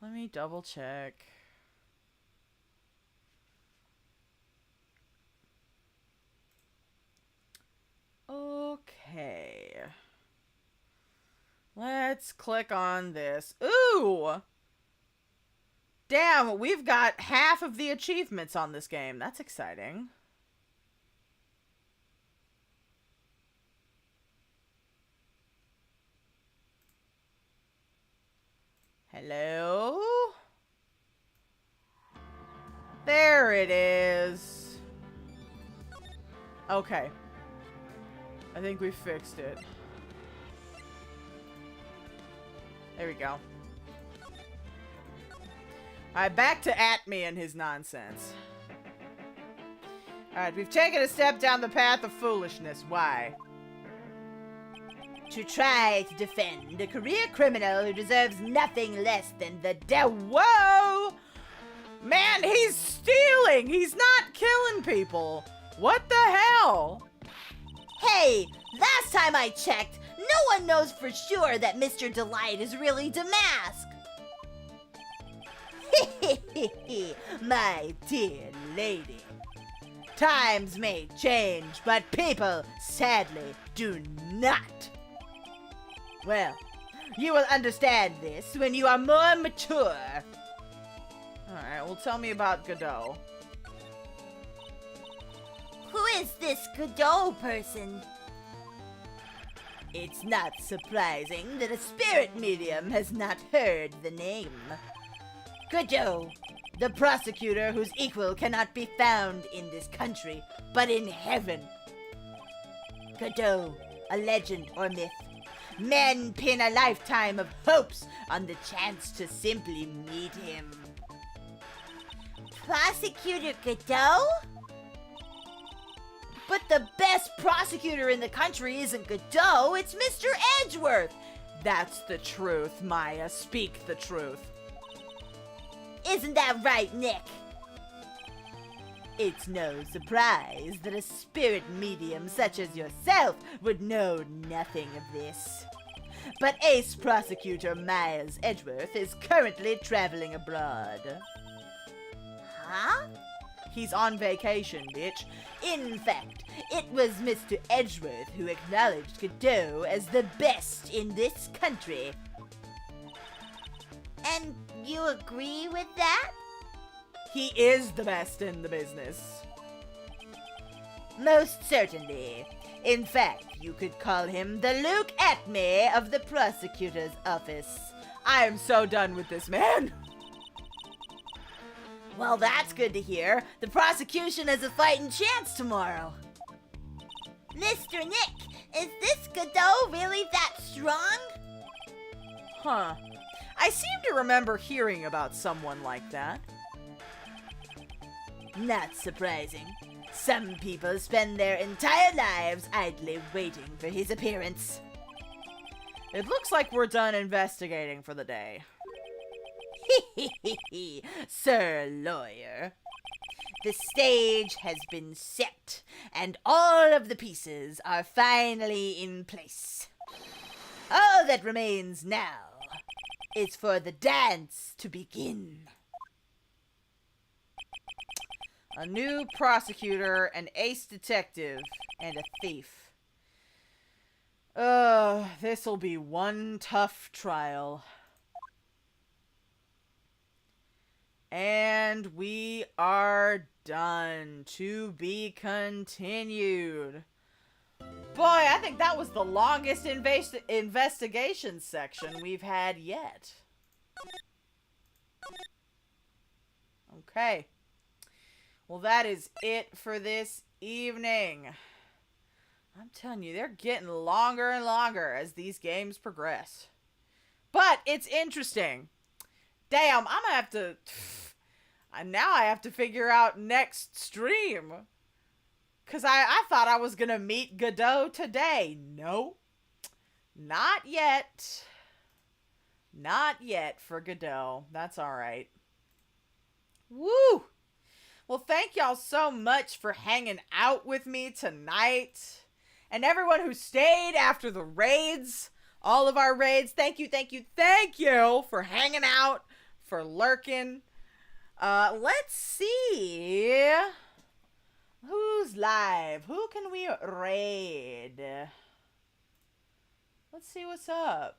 Let me double check. Okay. Let's click on this. Ooh! Damn, we've got half of the achievements on this game. That's exciting. Hello? There it is. Okay. I think we fixed it. There we go. Alright, back to Atme and his nonsense. Alright, we've taken a step down the path of foolishness. Why? To try to defend a career criminal who deserves nothing less than the Whoa! Man, he's stealing! He's not killing people! What the hell? Hey, last time I checked, no one knows for sure that Mr. Delight is really Damask. My dear lady. Times may change, but people, sadly, do not. Well, you will understand this when you are more mature. Alright, well tell me about Godot. Who is this Godot person? It's not surprising that a spirit medium has not heard the name. Godot, the prosecutor whose equal cannot be found in this country, but in heaven. Godot, a legend or myth. Men pin a lifetime of hopes on the chance to simply meet him. Prosecutor Godot? But the best prosecutor in the country isn't Godot, it's Mr. Edgeworth. That's the truth, Maya. Speak the truth. Isn't that right, Nick? It's no surprise that a spirit medium such as yourself would know nothing of this. But Ace Prosecutor Miles Edgeworth is currently traveling abroad. Huh? He's on vacation, bitch. In fact, it was Mr. Edgeworth who acknowledged Godot as the best in this country. And you agree with that? He is the best in the business. Most certainly. In fact, you could call him the Luke Atme of the prosecutor's office. I am so done with this man. Well, that's good to hear. The prosecution has a fighting chance tomorrow. Mr. Nick, is this Godot really that strong? Huh. I seem to remember hearing about someone like that. Not surprising. Some people spend their entire lives idly waiting for his appearance. It looks like we're done investigating for the day. Sir Lawyer. The stage has been set, and all of the pieces are finally in place. All that remains now is for the dance to begin. A new prosecutor, an ace detective, and a thief. This'll be one tough trial. And we are done. To be continued. Boy, I think that was the longest investigation section we've had yet. Okay. Well, that is it for this evening. I'm telling you, they're getting longer and longer as these games progress. But it's interesting. Damn, I'm gonna have to... Now I have to figure out next stream. Because I thought I was going to meet Godot today. Nope. Not yet. Not yet for Godot. That's all right. Woo! Well, thank y'all so much for hanging out with me tonight. And everyone who stayed after the raids, all of our raids, thank you for hanging out, for lurking. Let's see. Who's live? Who can we raid? Let's see what's up.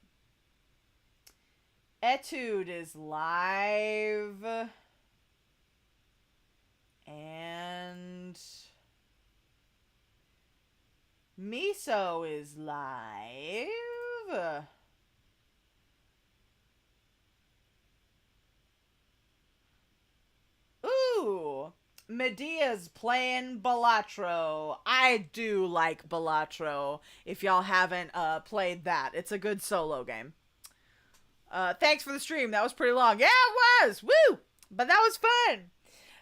Etude is live. And Miso is live. Ooh, Medea's playing Balatro. I do like Balatro. If y'all haven't played that, it's a good solo game. Thanks for the stream. That was pretty long. Yeah, it was. Woo! But that was fun.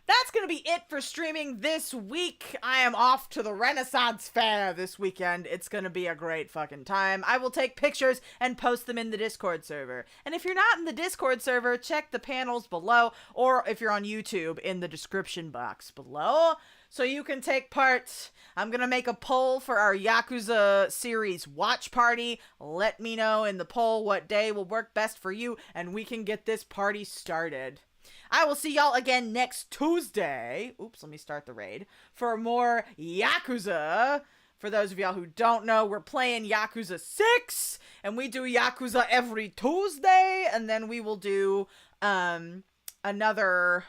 That's going to be it for streaming this week. I am off to the Renaissance Fair this weekend. It's going to be a great fucking time. I will take pictures and post them in the Discord server. And if you're not in the Discord server, check the panels below, or if you're on YouTube, in the description box below, so you can take part. I'm going to make a poll for our Yakuza series watch party. Let me know in the poll what day will work best for you, and we can get this party started. I will see y'all again next Tuesday. Oops, let me start the raid. For more Yakuza. For those of y'all who don't know, we're playing Yakuza 6. And we do Yakuza every Tuesday. And then we will do another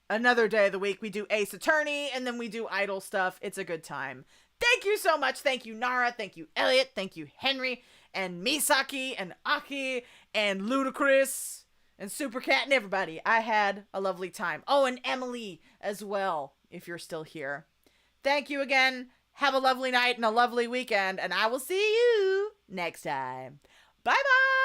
day of the week. We do Ace Attorney. And then we do idle stuff. It's a good time. Thank you so much. Thank you, Nara. Thank you, Elliot. Thank you, Henry. And Misaki. And Aki. And Ludacris. And Supercat and everybody. I had a lovely time. Oh, and Emily as well, if you're still here. Thank you again. Have a lovely night and a lovely weekend. And I will see you next time. Bye-bye.